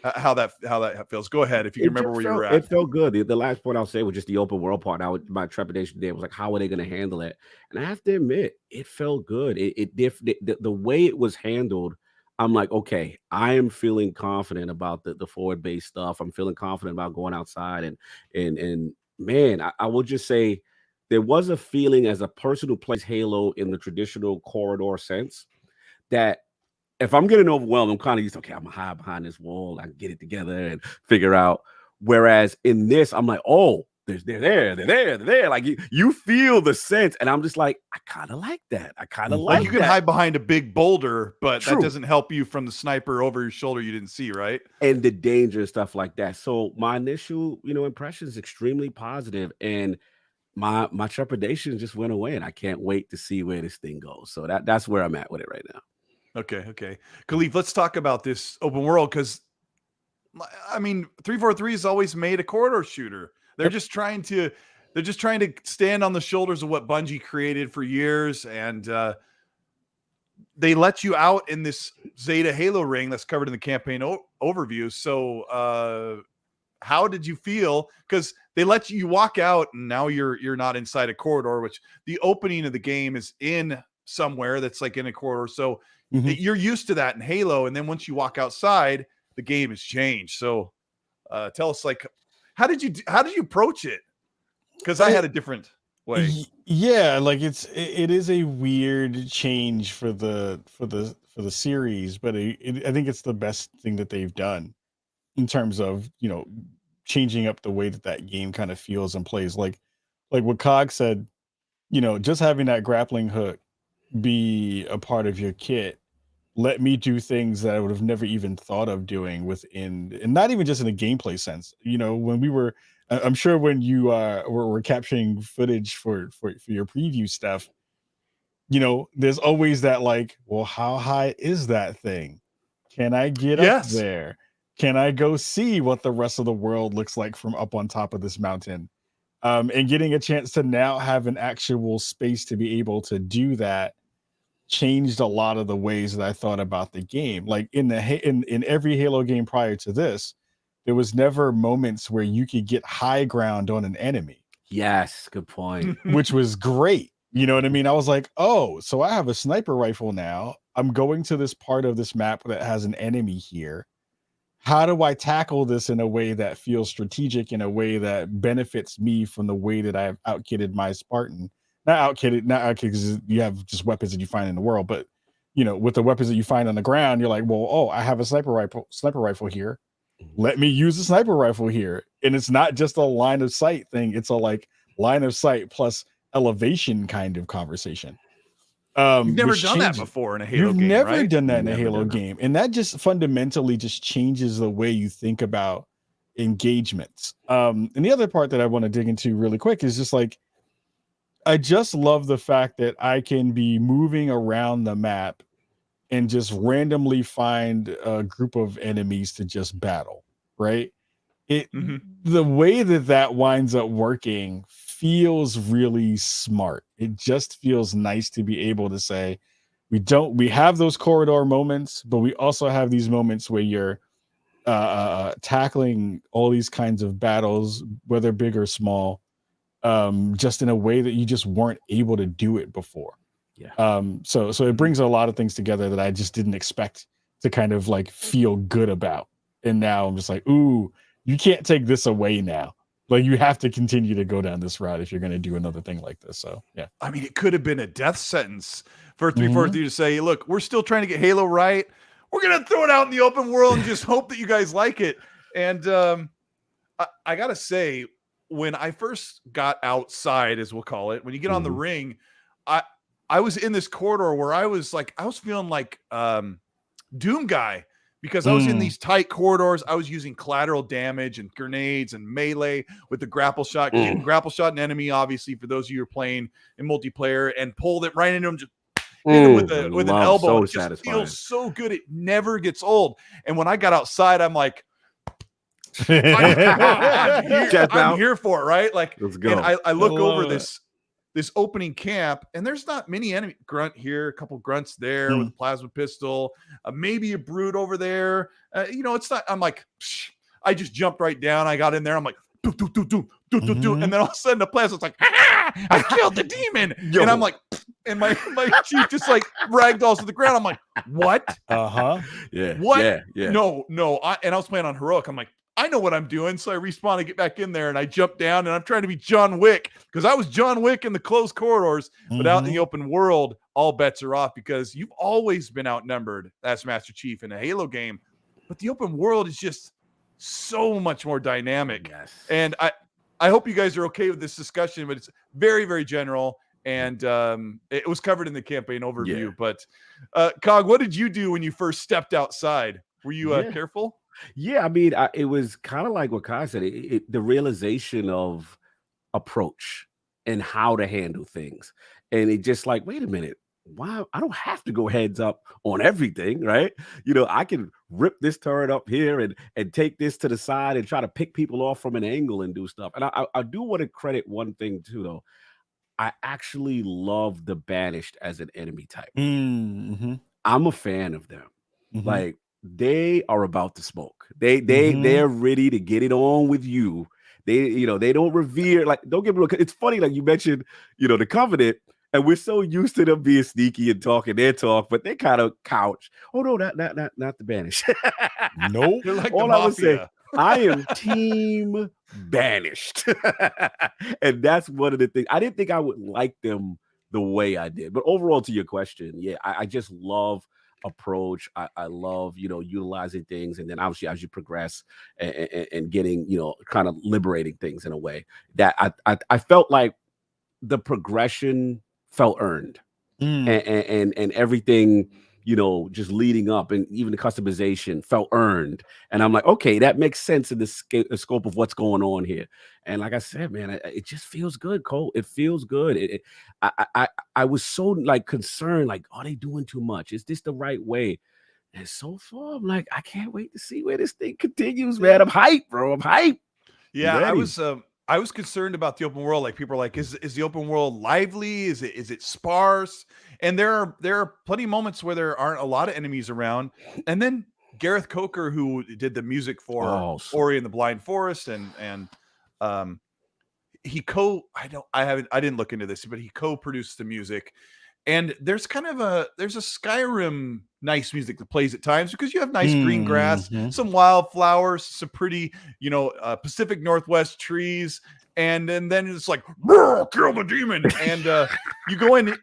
how that feels. Go ahead if you can remember where you were at. It felt good. The last point I'll say was just the open world part. My trepidation there was like, how are they going to handle it? And I have to admit, it felt good. The way it was handled, I'm like, okay, I am feeling confident about the forward based stuff. I'm feeling confident about going outside, and man, I will just say there was a feeling as a person who plays Halo in the traditional corridor sense that if I'm getting overwhelmed, I'm kind of used to, okay, I'm gonna hide behind this wall. I can get it together and figure out. Whereas in this, I'm like, oh, they're there. Like you feel the sense. And I'm just like, I kind of like that. Like you can hide behind a big boulder, but that doesn't help you from the sniper over your shoulder you didn't see, right? And the danger and stuff like that. So my initial, impression is extremely positive. And my trepidation just went away. And I can't wait to see where this thing goes. So that's where I'm at with it right now. Okay. Kalief, let's talk about this open world, because I mean, 343 has always made a corridor shooter. They're just trying to stand on the shoulders of what Bungie created for years, and they let you out in this Zeta Halo ring that's covered in the campaign overview. So how did you feel? Because they let you walk out, and now you're not inside a corridor, which the opening of the game is in somewhere that's like in a corridor. So you're used to that in Halo, and then once you walk outside, the game has changed. So tell us, like, how did you approach it? Because I had a different way. Yeah, like it is a weird change for the series, but I think it's the best thing that they've done in terms of changing up the way that game kind of feels and plays. Like what Cog said, just having that grappling hook be a part of your kit let me do things that I would have never even thought of doing within, and not even just in a gameplay sense. When we were, I'm sure when you were capturing footage for your preview stuff, there's always that like, well, how high is that thing? Can I get up there? Can I go see what the rest of the world looks like from up on top of this mountain? And getting a chance to now have an actual space to be able to do that changed a lot of the ways that I thought about the game. Like in every Halo game prior to this, there was never moments where you could get high ground on an enemy. Yes, good point. Which was great. You know what I mean? I was like, oh, so I have a sniper rifle now. I'm going to this part of this map that has an enemy here. How do I tackle this in a way that feels strategic, in a way that benefits me from the way that I've outkitted my Spartan? Not outkitted because you have just weapons that you find in the world, but you know, with the weapons that you find on the ground, you're like, well, oh, I have a sniper rifle here. Let me use the sniper rifle here. And it's not just a line of sight thing. It's a like line of sight plus elevation kind of conversation. You've never done that before in a Halo game, You've never right? done that in a Halo game. And that just fundamentally just changes the way you think about engagements. And the other part that I want to dig into really quick is just like, I just love the fact that I can be moving around the map and just randomly find a group of enemies to just battle, right? The way that winds up working feels really smart. It just feels nice to be able to say, we have those corridor moments, but we also have these moments where you're tackling all these kinds of battles, whether big or small, just in a way that you just weren't able to do it before. Yeah. So it brings a lot of things together that I just didn't expect to kind of like feel good about. And now I'm just like, ooh, you can't take this away now. Like you have to continue to go down this route if you're going to do another thing like this. So yeah. I mean, it could have been a death sentence for 343 to say, look, we're still trying to get Halo right. We're going to throw it out in the open world and just hope that you guys like it. And I got to say, when I first got outside, as we'll call it, when you get on the ring, I was in this corridor where I was feeling like Doom guy, because I was in these tight corridors. I was using collateral damage and grenades and melee with the grapple shot. You can grapple shot an enemy, obviously, for those of you who are playing in multiplayer, and pull it right into him, just hit him with an elbow. So it just feels so good. It never gets old. And when I got outside, I'm like, I'm here for it, right? Like, let's go. And I look over this opening camp, and there's not many enemy. Grunt here, a couple grunts there with a plasma pistol, maybe a brute over there. It's not. I'm like, I just jumped right down. I got in there. I'm like, do, and then all of a sudden the plasma's like, I killed the demon. Yo. And I'm like, and my chief just like ragdolls to the ground. I'm like, what? Yeah. What? Yeah. No. And I was playing on heroic. I'm like, I know what I'm doing. So I respawn and get back in there, and I jump down, and I'm trying to be John Wick, because I was John Wick in the closed corridors, but out in the open world, all bets are off, because you've always been outnumbered as Master Chief in a Halo game, but the open world is just so much more dynamic. Yes. And I hope you guys are okay with this discussion, but it's very, very general. And it was covered in the campaign overview. Yeah. But Cog, what did you do when you first stepped outside? Were you careful? Yeah, I mean, it was kind of like what Kai said. The realization of approach and how to handle things, and it just like, wait a minute, why? I don't have to go heads up on everything, right? I can rip this turret up here and take this to the side and try to pick people off from an angle and do stuff. And I do want to credit one thing too, though. I actually love the Banished as an enemy type. I'm a fan of them. Like, they are about to smoke. They're ready to get it on with you. They don't revere, like, don't get me wrong. It's funny, like you mentioned, the Covenant, and we're so used to them being sneaky and talking their talk, but they kind of couch. Oh no, not the Banished. Nope. Like all I would say, I am team Banished. And that's one of the things. I didn't think I would like them the way I did, but overall, to your question, yeah, I just love approach. I love, utilizing things, and then obviously as you progress and getting, kind of liberating things in a way that I felt like the progression felt earned, and everything, just leading up, and even the customization felt earned. And I'm like, okay, that makes sense in the scope of what's going on here. And like I said, man, it just feels good, Cole. It feels good. I was so like concerned, like, are they doing too much? Is this the right way? And so far, I'm like, I can't wait to see where this thing continues, man. I'm hyped, bro. I'm hyped. Yeah, I I was concerned about the open world. Like people are like, is the open world lively? Is it sparse? And there are plenty of moments where there aren't a lot of enemies around. And then Gareth Coker, who did the music for Ori and the Blind Forest, and he I didn't look into this, but he co-produced the music. And there's kind of a Skyrim nice music that plays at times because you have nice green grass, some wildflowers, some pretty, Pacific Northwest trees, and then it's like kill the demon, and you go in,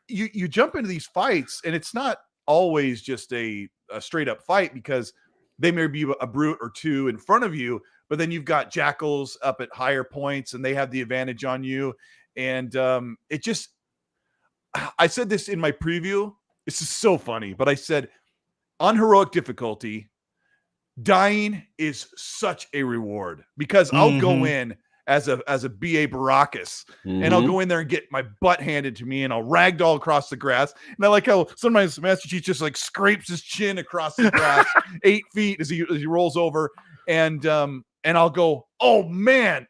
you jump into these fights, and it's not always just a straight up fight because they may be a brute or two in front of you, but then you've got jackals up at higher points, and they have the advantage on you, and it just. I said this in my preview. This is so funny, but I said on heroic difficulty, dying is such a reward because I'll go in as a BA Baracus and I'll go in there and get my butt handed to me and I'll ragdoll across the grass. And I like how sometimes Master Chief just like scrapes his chin across the grass 8 feet as he rolls over, and I'll go, oh man,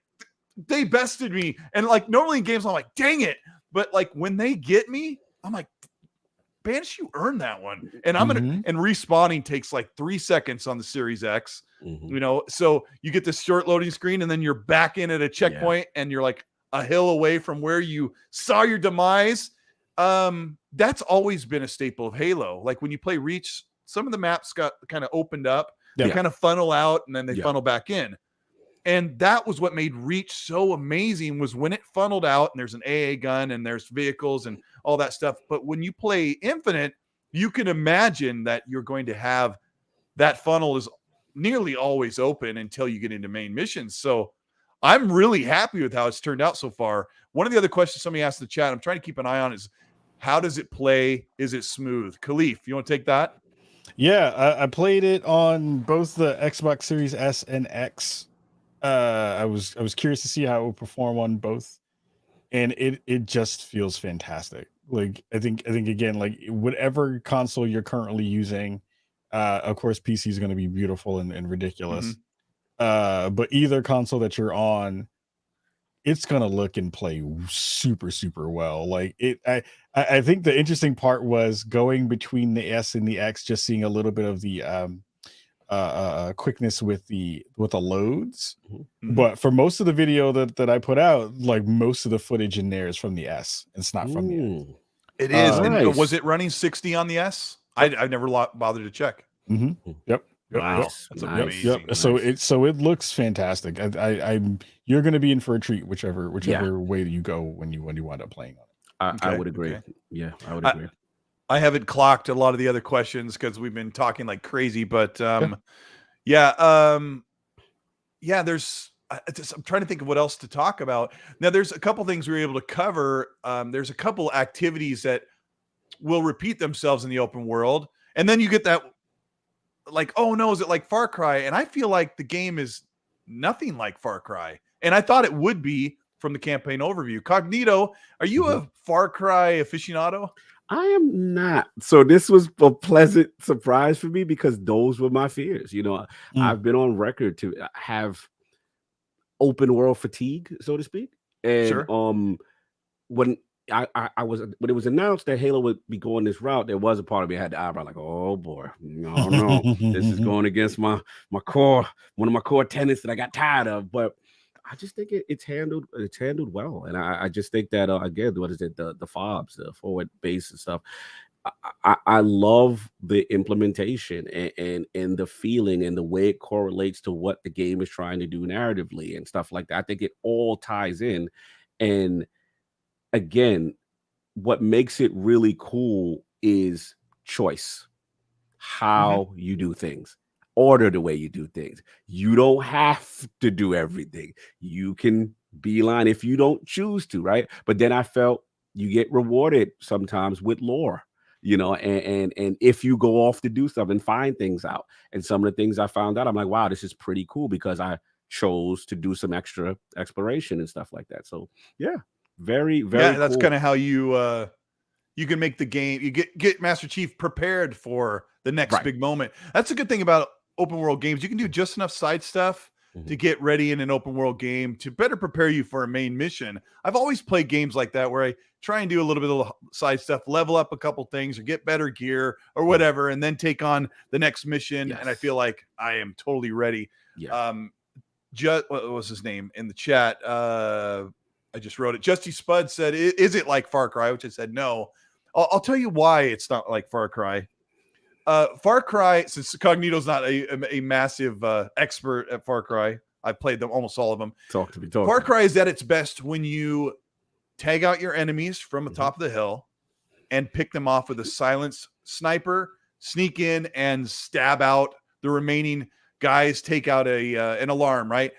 they bested me. And like normally in games I'm like, dang it. But like when they get me, I'm like, Banish, you earned that one. And I'm and respawning takes like 3 seconds on the Series X. So you get this short loading screen and then you're back in at a checkpoint and you're like a hill away from where you saw your demise. That's always been a staple of Halo. Like when you play Reach, some of the maps got kind of opened up, they kind of funnel out and then they funnel back in. And that was what made Reach so amazing, was when it funneled out and there's an AA gun and there's vehicles and all that stuff. But when you play Infinite, you can imagine that you're going to have that funnel is nearly always open until you get into main missions. So I'm really happy with how it's turned out so far. One of the other questions somebody asked in the chat, I'm trying to keep an eye on, is how does it play? Is it smooth? Kalief, you want to take that? Yeah, I played it on both the Xbox Series S and X. I was curious to see how it would perform on both, and it just feels fantastic. Like I think again, like whatever console you're currently using, of course PC is going to be beautiful and ridiculous. But either console that you're on, it's going to look and play super well. Like I think the interesting part was going between the S and the X, just seeing a little bit of the quickness with the loads. But for most of the video that I put out, like most of the footage in there is from the S. It's not from the X. It is. And was it running 60 on the S? I've never bothered to check. Yep. Nice. That's amazing. Nice. So it looks fantastic. You're going to be in for a treat whichever way you go when you wind up playing on it. I would agree. Okay. Yeah, I would agree. I haven't clocked a lot of the other questions because we've been talking like crazy, but there's I'm trying to think of what else to talk about. Now there's a couple things we were able to cover. There's a couple activities that will repeat themselves in the open world. And then you get that like, oh no, is it like Far Cry? And I feel like the game is nothing like Far Cry. And I thought it would be from the campaign overview. Cognito, are you a Far Cry aficionado? I am not. So this was a pleasant surprise for me because those were my fears. I've been on record to have open world fatigue, so to speak. And when when it was announced that Halo would be going this route, there was a part of me that had the eyebrow like, oh boy, no, this is going against my core, one of my core tenets that I got tired of. But I just think it's handled well, and I just think that again, what is it, the fobs, the forward base and stuff. I love the implementation and the feeling and the way it correlates to what the game is trying to do narratively and stuff like that. I think it all ties in, and again, what makes it really cool is choice, how you do things. Order the way you do things. You don't have to do everything. You can beeline if you don't choose to, right? But then I felt you get rewarded sometimes with lore, and if you go off to do something, find things out. And some of the things I found out, I'm like, wow, this is pretty cool because I chose to do some extra exploration and stuff like that. So yeah, very that's cool. kind of how you can make the game, you get Master Chief prepared for the next big moment. That's a good thing about open world games. You can do just enough side stuff to get ready in an open world game to better prepare you for a main mission. I've always played games like that where I try and do a little bit of side stuff, level up a couple things or get better gear or whatever, and then take on the next mission. Yes. And I feel like I am totally ready. Yeah. What was his name in the chat? I just wrote it. Justy Spud said, is it like Far Cry? Which I said, no. I'll tell you why it's not like Far Cry. Far Cry, since Cognito's not a massive expert at Far Cry, I've played them, almost all of them. Talk to me. Far Cry is at its best when you tag out your enemies from the top of the hill and pick them off with a silenced sniper, sneak in and stab out the remaining guys, take out an alarm, right?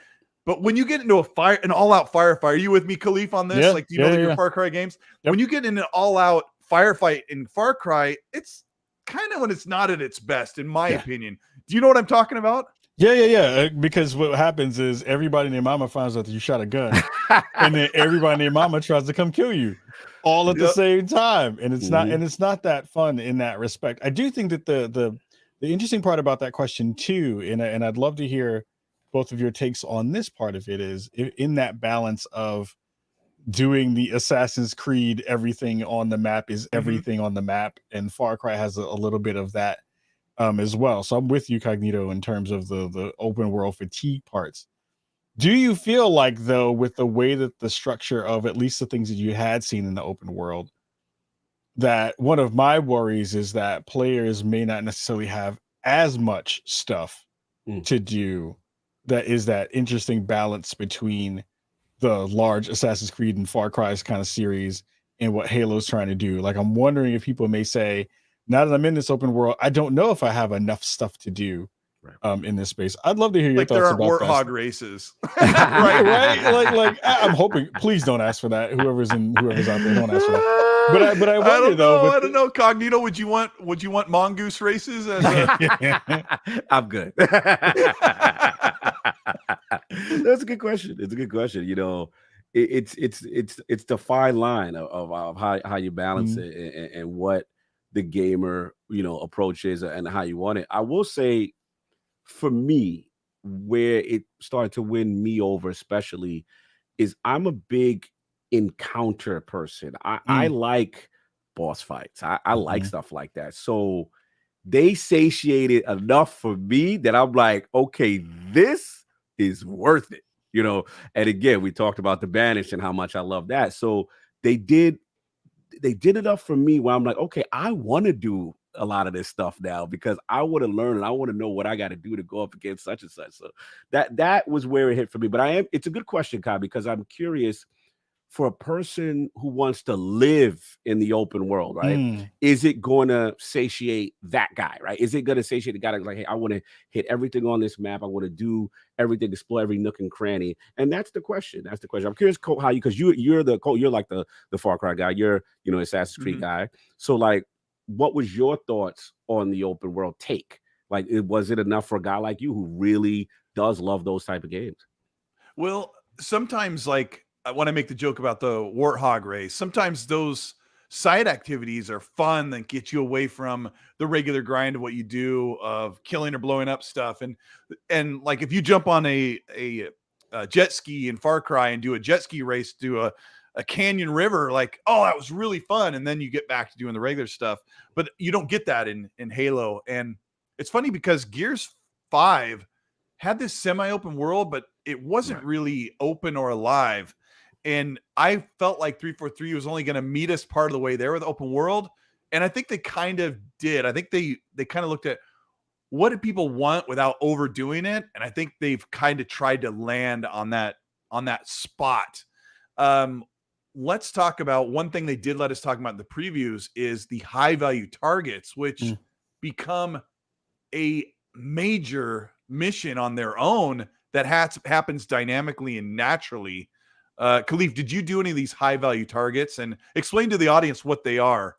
But when you get into an all-out firefight, are you with me, Kalief, on this? Yeah, like, do you know your Far Cry games? Yep. When you get in an all-out firefight in Far Cry, it's kind of when it's not at its best, in my opinion. Do you know what I'm talking about? Yeah. Because what happens is everybody and their mama finds out that you shot a gun, and then everybody and their mama tries to come kill you, all at the same time, and it's not that fun in that respect. I do think that the interesting part about that question too, and I'd love to hear both of your takes on this part of it, is in that balance of doing the Assassin's Creed everything on the map is everything on the map, and Far Cry has a little bit of that as well. So I'm with you, Cognito, in terms of the open world fatigue parts. Do you feel like, though, with the way that the structure of at least the things that you had seen in the open world, that one of my worries is that players may not necessarily have as much stuff to do, that is that interesting balance between the large Assassin's Creed and Far Cry's kind of series and what Halo's trying to do? Like, I'm wondering if people may say, now that I'm in this open world, I don't know if I have enough stuff to do in this space. I'd love to hear your thoughts about that. Like there aren't warthog races. right? Like I'm hoping, please don't ask for that. Whoever's out there, don't ask for that. But I wonder, though. I don't know, Cognito, would you want mongoose races? I'm good. That's a good question. It's a good question. You know, it's the fine line of how you balance it and what the gamer, you know, approaches and how you want it. I will say, for me, where it started to win me over, especially, is I'm a big encounter person. I like boss fights. I like stuff like that. So they satiated enough for me that I'm like, okay, this is worth it, you know. And again, we talked about the Banished and how much I love that. So they did enough for me where I'm like, okay, I want to do a lot of this stuff now because I want to learn and I want to know what I got to do to go up against such and such. So that was where it hit for me. But it's a good question, Kai, because I'm curious, for a person who wants to live in the open world, right? Is it going to satiate that guy, right? Is it going to satiate the guy that's like, hey, I want to hit everything on this map. I want to do everything, explore every nook and cranny. And that's the question. I'm curious, Colt, how because you're like the Far Cry guy. You're, you know, Assassin's Creed guy. So like, what was your thoughts on the open world take? Like, was it enough for a guy like you who really does love those type of games? Well, sometimes, like, when I make the joke about the warthog race, sometimes those side activities are fun that get you away from the regular grind of what you do of killing or blowing up stuff. And like, if you jump on a jet ski in Far Cry and do a jet ski race, do a canyon river, like, oh, that was really fun. And then you get back to doing the regular stuff, but you don't get that in Halo. And it's funny because Gears 5 had this semi-open world, but it wasn't really open or alive. And I felt like 343 was only going to meet us part of the way there with open world. And I think they kind of did. I think they kind of looked at what did people want without overdoing it. And I think they've kind of tried to land on that spot. Let's talk about one thing they did let us talk about in the previews is the high value targets, which become a major mission on their own that happens dynamically and naturally. Kalief, did you do any of these high value targets, and explain to the audience what they are?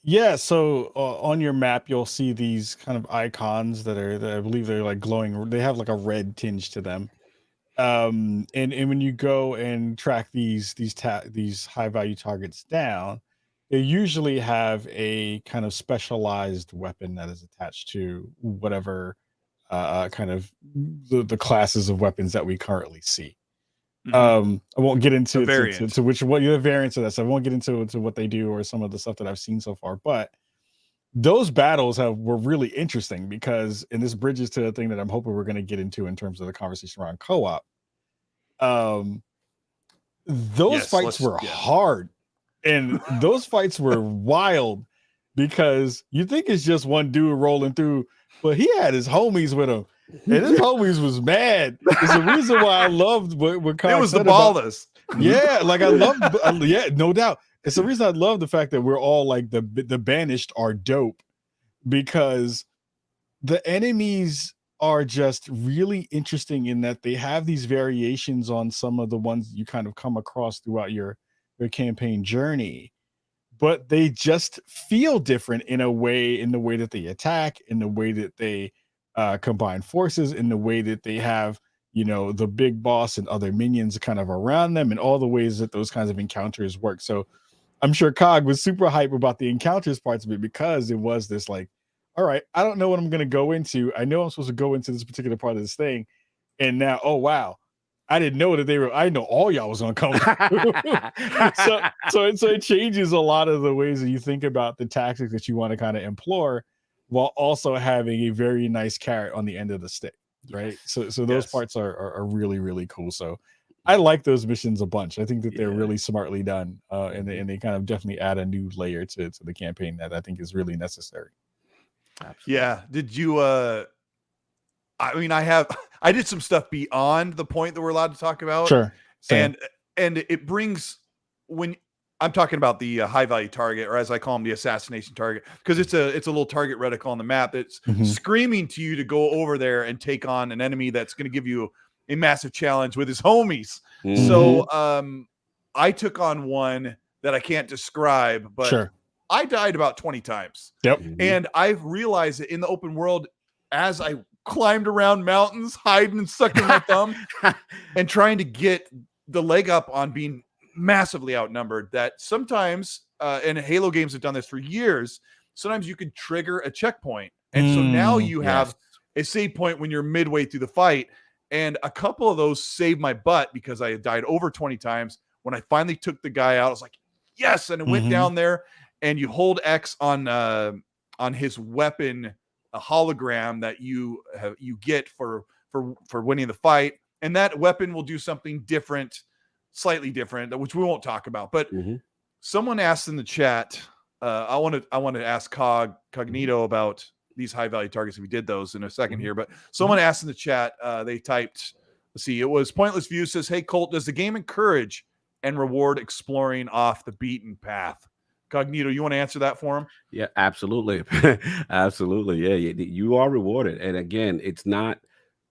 Yeah, so on your map, you'll see these kind of icons that I believe they're like glowing. They have like a red tinge to them. And when you go and track these high value targets down, they usually have a kind of specialized weapon that is attached to whatever kind of the classes of weapons that we currently see. Mhm. I won't get into which what your variants of that. So I won't get into what they do or some of the stuff that I've seen so far. But those battles were really interesting because, and this bridges to the thing that I'm hoping we're going to get into in terms of the conversation around co-op. Those fights were hard, and those fights were wild because you think it's just one dude rolling through, but he had his homies with him, and his homies was mad. It's the reason why I loved what Kyle It was the said about- ballless. Yeah, like I love, yeah, no doubt. It's the reason I love the fact that we're all like the banished are dope because the enemies are just really interesting in that they have these variations on some of the ones you kind of come across throughout your campaign journey, but they just feel different in the way that they attack, in the way that they combine forces, in the way that they have, the big boss and other minions kind of around them, and all the ways that those kinds of encounters work. So I'm sure Cog was super hype about the encounters parts of it because it was this like, all right, I don't know what I'm going to go into. I know I'm supposed to go into this particular part of this thing. And now, oh, wow, I didn't know that I know all y'all was going to come. so it changes a lot of the ways that you think about the tactics that you want to kind of implore while also having a very nice carrot on the end of the stick. Right. So those parts are really, really cool. So I like those missions a bunch. I think that they're really smartly done. And they kind of definitely add a new layer to the campaign that I think is really necessary. Absolutely. Yeah. Did you I did some stuff beyond the point that we're allowed to talk about. Sure. Same. And it brings, when I'm talking about the high value target, or as I call them, the assassination target, because it's a little target reticle on the map that's screaming to you to go over there and take on an enemy that's going to give you a massive challenge with his homies. So I took on one that I can't describe, but I died about 20 times. Yep. And I've realized that in the open world, as I climbed around mountains, hiding and sucking my thumb and trying to get the leg up on being massively outnumbered, that sometimes, and Halo games have done this for years, sometimes you can trigger a checkpoint. And so now you have a save point when you're midway through the fight. And a couple of those saved my butt because I had died over 20 times. When I finally took the guy out, I was like, yes. And it went down there, and you hold X on his weapon, a hologram that you get for winning the fight. And that weapon will do something different, slightly different, which we won't talk about. But someone asked in the chat, I want to ask Cognito about these high value targets if we did those in a second here. But someone asked in the chat, they typed, let's see, it was Pointless View says, hey Colt, does the game encourage and reward exploring off the beaten path? Cognito, you want to answer that for him? Yeah, absolutely. Absolutely. Yeah, you are rewarded. And again, it's not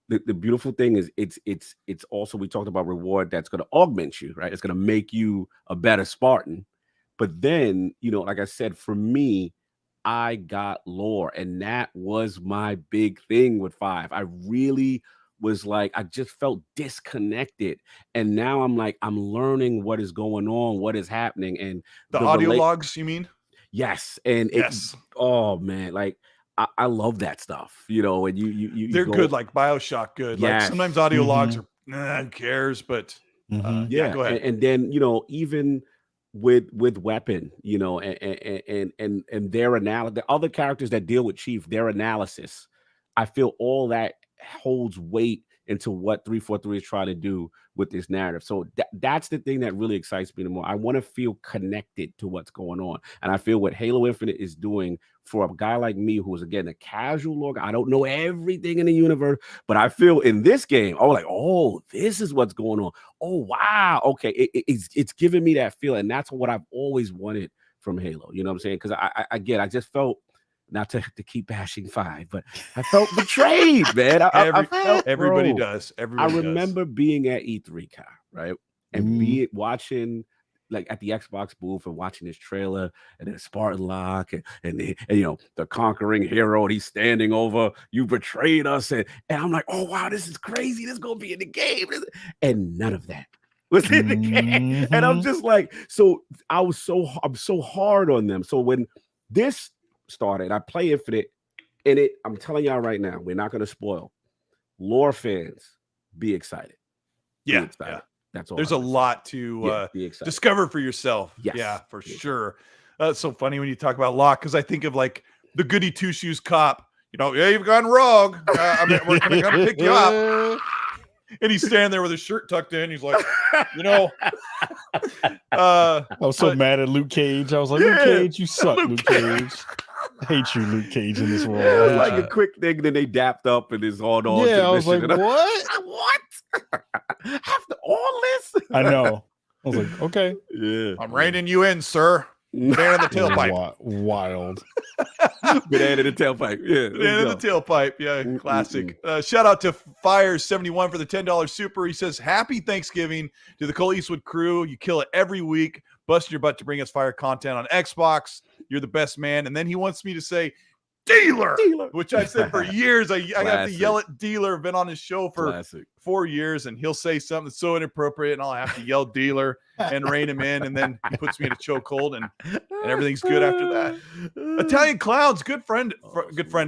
the beautiful thing is it's also, we talked about reward that's going to augment you, right? It's going to make you a better Spartan. But then, like I said, for me, I got lore, and that was my big thing with 5. I really was like, I just felt disconnected, and now I'm like, I'm learning what is going on, what is happening, and the audio logs, you mean? Yes, and oh man, like I love that stuff, and you they're good, like BioShock good. Like sometimes audio logs are who cares, but yeah, go ahead. And then even with weapon, and their analysis, the other characters that deal with Chief, their analysis, I feel all that holds weight into what 343 is trying to do with this narrative. So that's the thing that really excites me the more. I want to feel connected to what's going on, and I feel what Halo Infinite is doing for a guy like me, who is again a casual log. I don't know everything in the universe, but I feel in this game, this is what's going on. Oh wow, okay, it's giving me that feel, and that's what I've always wanted from Halo. You know what I'm saying? Because I just felt, not to keep bashing 5, but I felt betrayed, man. Everybody does. I remember being at E3, Kyle, right? And watching, like at the Xbox booth, and watching this trailer, and then Spartan Lock, and the conquering hero, and he's standing over, you betrayed us, and I'm like, oh wow, this is crazy. This is gonna be in the game, and none of that was in the game. And I'm just like, so I'm so hard on them. So when this started, I play Infinite, And I'm telling y'all right now, we're not going to spoil. Lore fans, be excited. Yeah, be excited. Yeah. That's all. There's a lot to discover for yourself. Yes. Yeah, for sure. It's so funny when you talk about Locke, because I think of like the goody two shoes cop. You know, yeah, you've gone rogue. We're gonna come pick you up. And he's standing there with his shirt tucked in. He's like, you know, I was so mad at Luke Cage. I was like, Luke Cage, you suck, Luke Cage. I hate you, Luke Cage, in this world. Yeah, it was like a quick thing. Then they dapped up and it's all on. Yeah, I was like, what? What? After all this? I know. I was like, okay. Yeah. I'm reining you in, sir. Banana in the tailpipe. Wild. Banana in the tailpipe. Yeah. Banana in the tailpipe. Yeah, classic. Shout out to Fire71 for the $10 super. He says, happy Thanksgiving to the Colteastwood crew. You kill it every week, busting your butt to bring us fire content on Xbox. You're the best man. And then he wants me to say, dealer, which I said for years. I got to yell at dealer. I've been on his show for 4 years, and he'll say something that's so inappropriate, and I'll have to yell dealer and rein him in, and then he puts me in a chokehold, and everything's good after that. Italian Cloud's good friend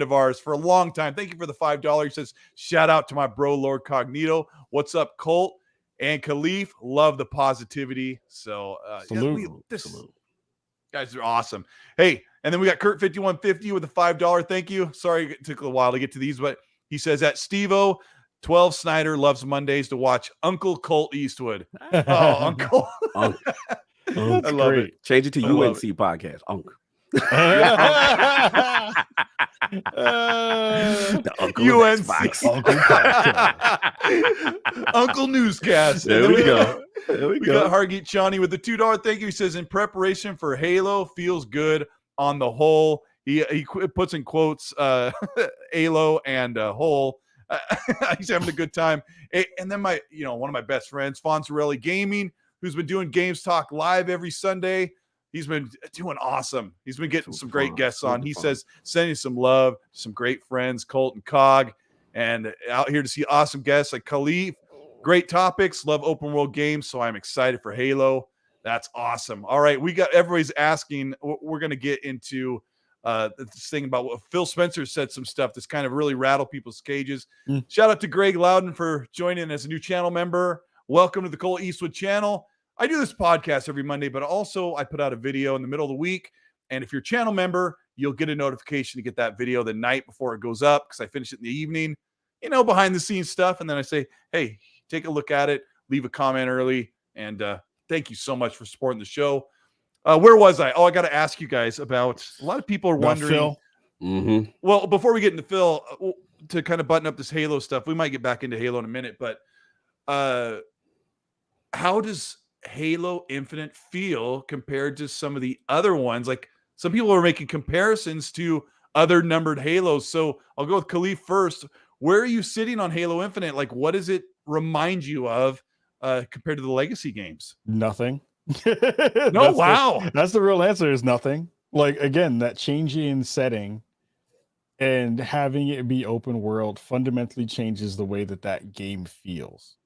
of ours for a long time. Thank you for the $5. He says, shout out to my bro Lord Cognito. What's up, Colt and Kalief? Love the positivity. So salute. Guys are awesome. Hey, and then we got Kurt5150 with a $5. Thank you. Sorry it took a while to get to these, but he says that Steve-O 12 Snyder loves Mondays to watch Uncle Colt Eastwood. Oh, Uncle. I love it. Change it to UNC podcast. Uncle. The Uncle UNC. Uncle Newscast. There we go. We got Hargeet Chani with the $2. Thank you. He says, in preparation for Halo, feels good on the whole. He puts in quotes Halo and whole. He's having a good time. And then one of my best friends, Fonzarelli Gaming, who's been doing Games Talk live every Sunday. He's been doing awesome. He's been getting some great guests on. He says, sending some love, some great friends, Colt and Cog, and out here to see awesome guests like Kalief. Great topics. Love open world games. So I'm excited for Halo. That's awesome. All right. Everybody's asking, we're going to get into this thing about what Phil Spencer said, some stuff that's kind of really rattled people's cages. Shout out to Greg Loudon for joining as a new channel member. Welcome to the Colteastwood channel. I do this podcast every Monday, but also I put out a video in the middle of the week. And if you're a channel member, you'll get a notification to get that video the night before it goes up, because I finish it in the evening, behind the scenes stuff. And then I say, hey, take a look at it, leave a comment early. And thank you so much for supporting the show. Where was I? Oh, I got to ask you guys about, a lot of people are wondering. Mm-hmm. Well, before we get into Phil, to kind of button up this Halo stuff, we might get back into Halo in a minute, but how does Halo Infinite feel compared to some of the other ones? Like, some people are making comparisons to other numbered Halos. So I'll go with Kalief first. Where are you sitting on Halo Infinite? Like, what does it remind you of compared to the legacy games? Nothing. That's the real answer, is nothing. Like, again, that changing setting and having it be open world fundamentally changes the way that game feels.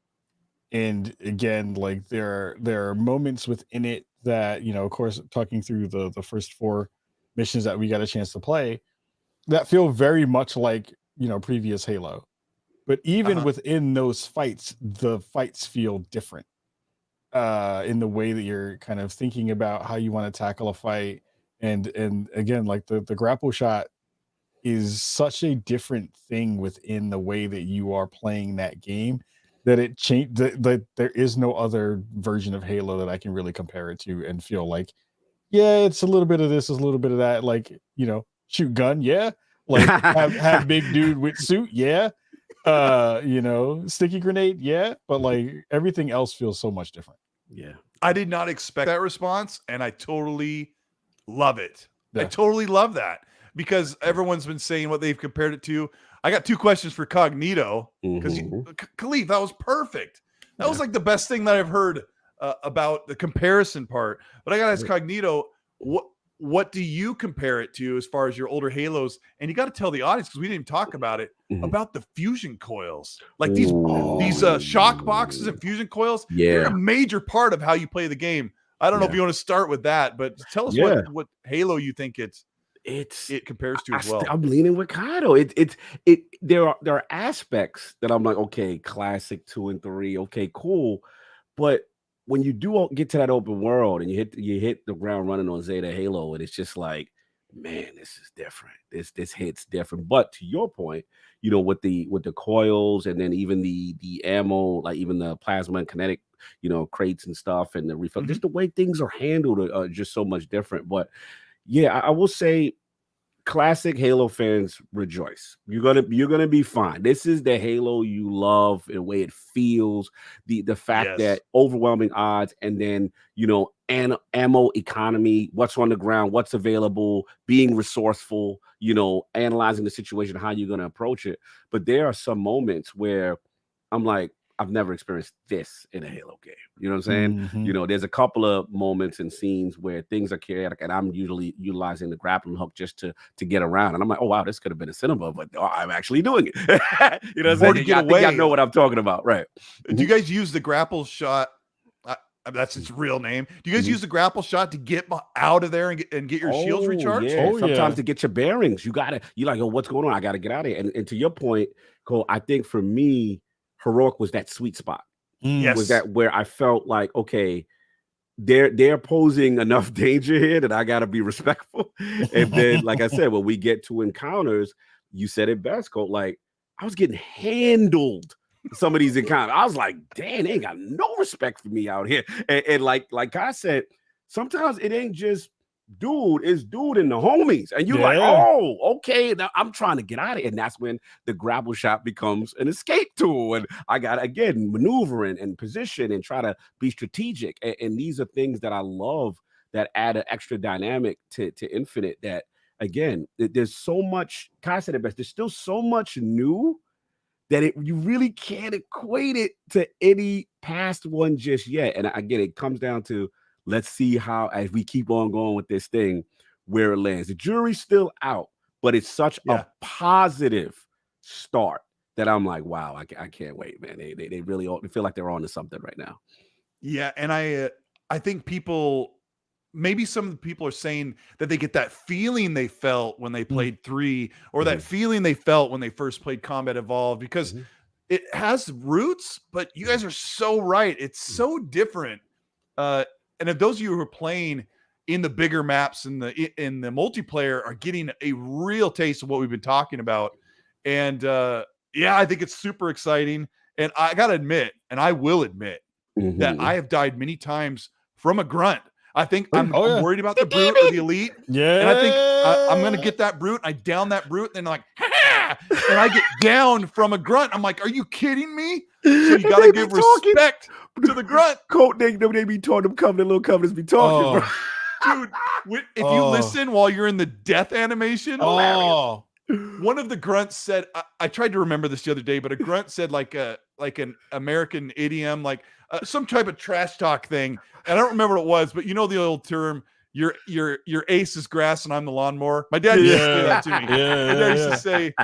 And again, like, there are moments within it that, of course, talking through the first 4 missions that we got a chance to play, that feel very much like, previous Halo. But even within those fights, the fights feel different in the way that you're kind of thinking about how you want to tackle a fight. And again, like the grapple shot is such a different thing within the way that you are playing that game, that it changed. That there is no other version of Halo that I can really compare it to and feel like, yeah, it's a little bit of this, is a little bit of that. Like, shoot gun, yeah. Like, have big dude with suit, yeah. Sticky grenade, yeah. But like, everything else feels so much different. Yeah, I did not expect that response, and I totally love it. Yeah. I totally love that, because everyone's been saying what they've compared it to. I got 2 questions for Cognito, because Kalief, that was perfect. That was like the best thing that I've heard about the comparison part. But I got to ask Cognito, what do you compare it to as far as your older Halos? And you got to tell the audience, because we didn't even talk about it, about the fusion coils. Like these shock boxes and fusion coils, they're a major part of how you play the game. I don't know if you want to start with that, but tell us what Halo you think it's. it compares to as well. I'm leaning with Kaido. There are aspects that I'm like, okay, classic 2 and 3, okay, cool. But when you do get to that open world and you hit the ground running on Zeta Halo, and it's just like, man, this is different. This hits different. But to your point, with the coils, and then even the ammo, like even the plasma and kinetic, crates and stuff, and the refill, just the way things are handled are just so much different. But yeah, I will say, classic Halo fans, rejoice. You're gonna be fine. This is the Halo you love, and the way it feels, the fact that overwhelming odds, and then ammo economy, what's on the ground, what's available, being resourceful, analyzing the situation, how you're gonna approach it. But there are some moments where I'm like, I've never experienced this in a Halo game. You know what I'm saying? There's a couple of moments and scenes where things are chaotic, and I'm usually utilizing the grappling hook just to get around. And I'm like, oh wow, this could have been a cinema, but I'm actually doing it. You know what I'm saying? I think I know what I'm talking about, right? Do you guys use the grapple shot? That's its real name. Do you guys use the grapple shot to get out of there and get your shields recharged? Yeah. Sometimes to get your bearings, you're like, oh, what's going on? I got to get out of here. And to your point, Cole, I think for me, Heroic was that sweet spot. Yes. Was that where I felt like, okay, they're posing enough danger here that I gotta be respectful. And then, like I said, when we get to encounters, you said it best, Cole. Like, I was getting handled some of these encounters. I was like, damn, they ain't got no respect for me out here. And like I said, sometimes it ain't just dude, it's dude and the homies. And you're like, oh, okay, now I'm trying to get out of it. And that's when the grapple shot becomes an escape tool. And I got to, again, maneuver and position and try to be strategic. And these are things that I love that add an extra dynamic to Infinite, that, again, there's so much, Kai said it best, there's still so much new that you really can't equate it to any past one just yet. And again, it comes down to, let's see how, as we keep on going with this thing, where it lands. The jury's still out, but it's such a positive start that I'm like, wow, I can't wait, man. They really feel like they're on to something right now. Yeah, and I think maybe some of the people are saying that they get that feeling they felt when they played 3, or that feeling they felt when they first played Combat Evolved, because it has roots, but you guys are so right. It's so different. And if those of you who are playing in the bigger maps in the multiplayer are getting a real taste of what we've been talking about. And I think it's super exciting. And I got to admit, and I will admit, that I have died many times from a grunt. I think I'm worried about the brute or the elite. Yeah. And I think I'm going to get that brute. I down that brute, and then like, and I get down from a grunt. I'm like, are you kidding me? So you got to give respect to the grunt. Colt, they be talking, them coming, little companies be talking, bro. Dude, if you listen while you're in the death animation, one of the grunts said, I tried to remember this the other day, but a grunt said like an American idiom, like some type of trash talk thing. And I don't remember what it was, but you know the old term, your ace is grass and I'm the lawnmower. My dad used to say that to me. My dad used to say,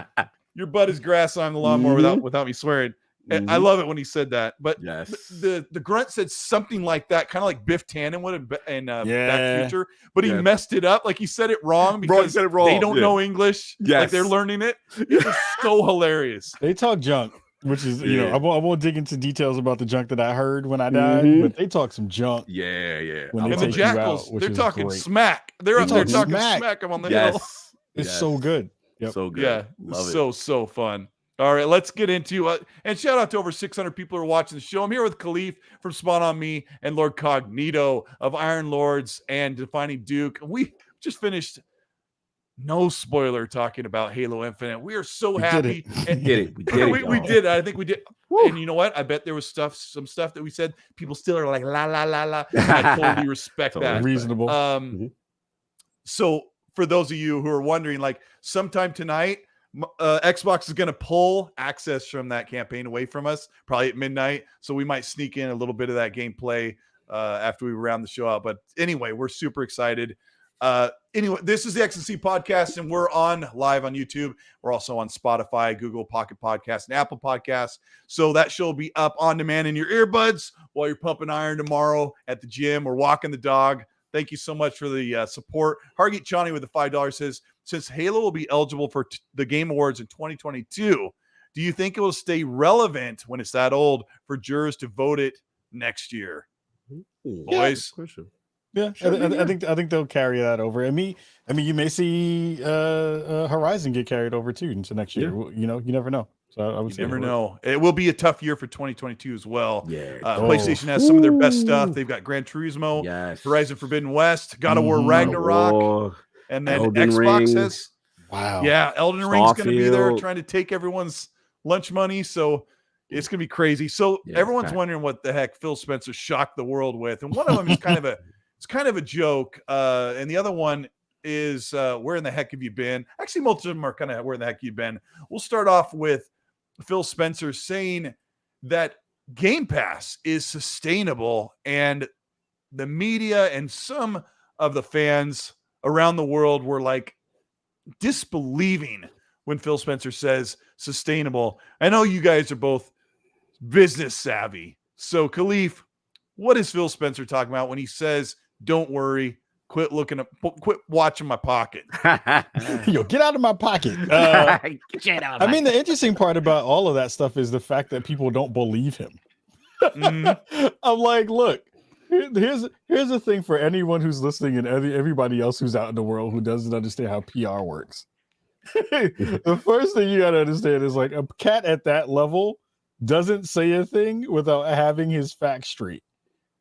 your butt is grass and I'm the lawnmower, without me swearing. And I love it when he said that. But the grunt said something like that, kind of like Biff Tannen would in Back to the Future. But he messed it up. Like he said it wrong because they don't know English. Like they're learning it. It was so hilarious. They talk junk, which is, I won't dig into details about the junk that I heard when I died, but they talk some junk. Yeah. When and the Jackals, they're talking smack. They're up there talking smack on the hill. It's so good. Yep. So good. Yeah. Love it. So fun. All right, let's get into and shout out to over 600 people who are watching the show. I'm here with Kalief from SpawnonMe and Lord Cognito of Iron Lords and Defining Duke. We just finished, no spoiler, talking about Halo Infinite. We are so happy. We did it. We did. I think we did. Woo. And you know what? I bet there was some stuff that we said people still are like la la la la. I totally respect that. Reasonable. So for those of you who are wondering, like sometime tonight, Xbox is going to pull access from that campaign away from us, probably at midnight. So we might sneak in a little bit of that gameplay after we round the show out. But anyway, we're super excited. Anyway, this is the XNC podcast, and we're live on YouTube. We're also on Spotify, Google Pocket Podcasts, and Apple Podcasts. So that show will be up on demand in your earbuds while you're pumping iron tomorrow at the gym or walking the dog. Thank you so much for the support. Hargeet Chani with the $5 says, since Halo will be eligible for the Game Awards in 2022, do you think it will stay relevant when it's that old for jurors to vote it next year? Boys? Yeah, I think they'll carry that over. I mean, you may see Horizon get carried over too into next year. Yeah. You know, you never know. So I would You never know. It will be a tough year for 2022 as well. Yeah. PlayStation has some of their best stuff. They've got Gran Turismo, Horizon Forbidden West, God of War Ragnarok, and then Elden Xbox Ring. has. Wow. Yeah, Elden Ring's going to be there trying to take everyone's lunch money. So it's going to be crazy. So everyone's wondering what the heck Phil Spencer shocked the world with, and one of them is kind of a joke, and the other one is where in the heck have you been? Actually, most of them are kind of where in the heck you've been. We'll start off with Phil Spencer saying that Game Pass is sustainable, and the media and some of the fans around the world were like disbelieving when Phil Spencer says sustainable. I know you guys are both business savvy. So Kalief, what is Phil Spencer talking about when he says, don't worry, quit watching my pocket? Yo, get out of my pocket. I mean, the interesting part about all of that stuff is the fact that people don't believe him. I'm like, look, here's the thing for anyone who's listening and everybody else who's out in the world who doesn't understand how PR works. The first thing you got to understand is like a cat at that level doesn't say a thing without having his facts straight.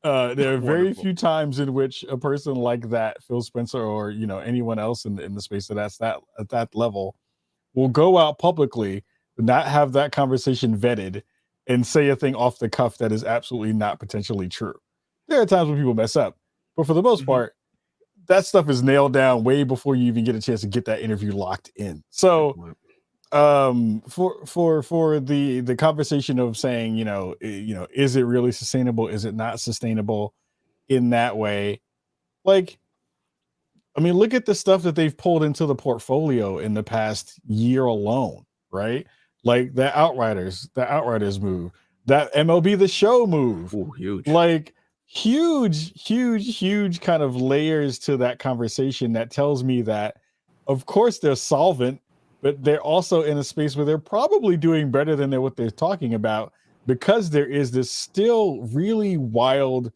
There are very few times in which a person like that, Phil Spencer, or anyone else in the space that's at that level, will go out publicly, not have that conversation vetted, and say a thing off the cuff that is absolutely not potentially true. There are times when people mess up, but for the most part, that stuff is nailed down way before you even get a chance to get that interview locked in. So, for the conversation of saying, is it really sustainable? Is it not sustainable in that way? Like, I mean, look at the stuff that they've pulled into the portfolio in the past year alone, right? Like the Outriders move, that MLB The Show move. Ooh, huge. Like huge kind of layers to that conversation that tells me that, of course, they're solvent, but they're also in a space where they're probably doing better than what they're talking about, because there is this still really wild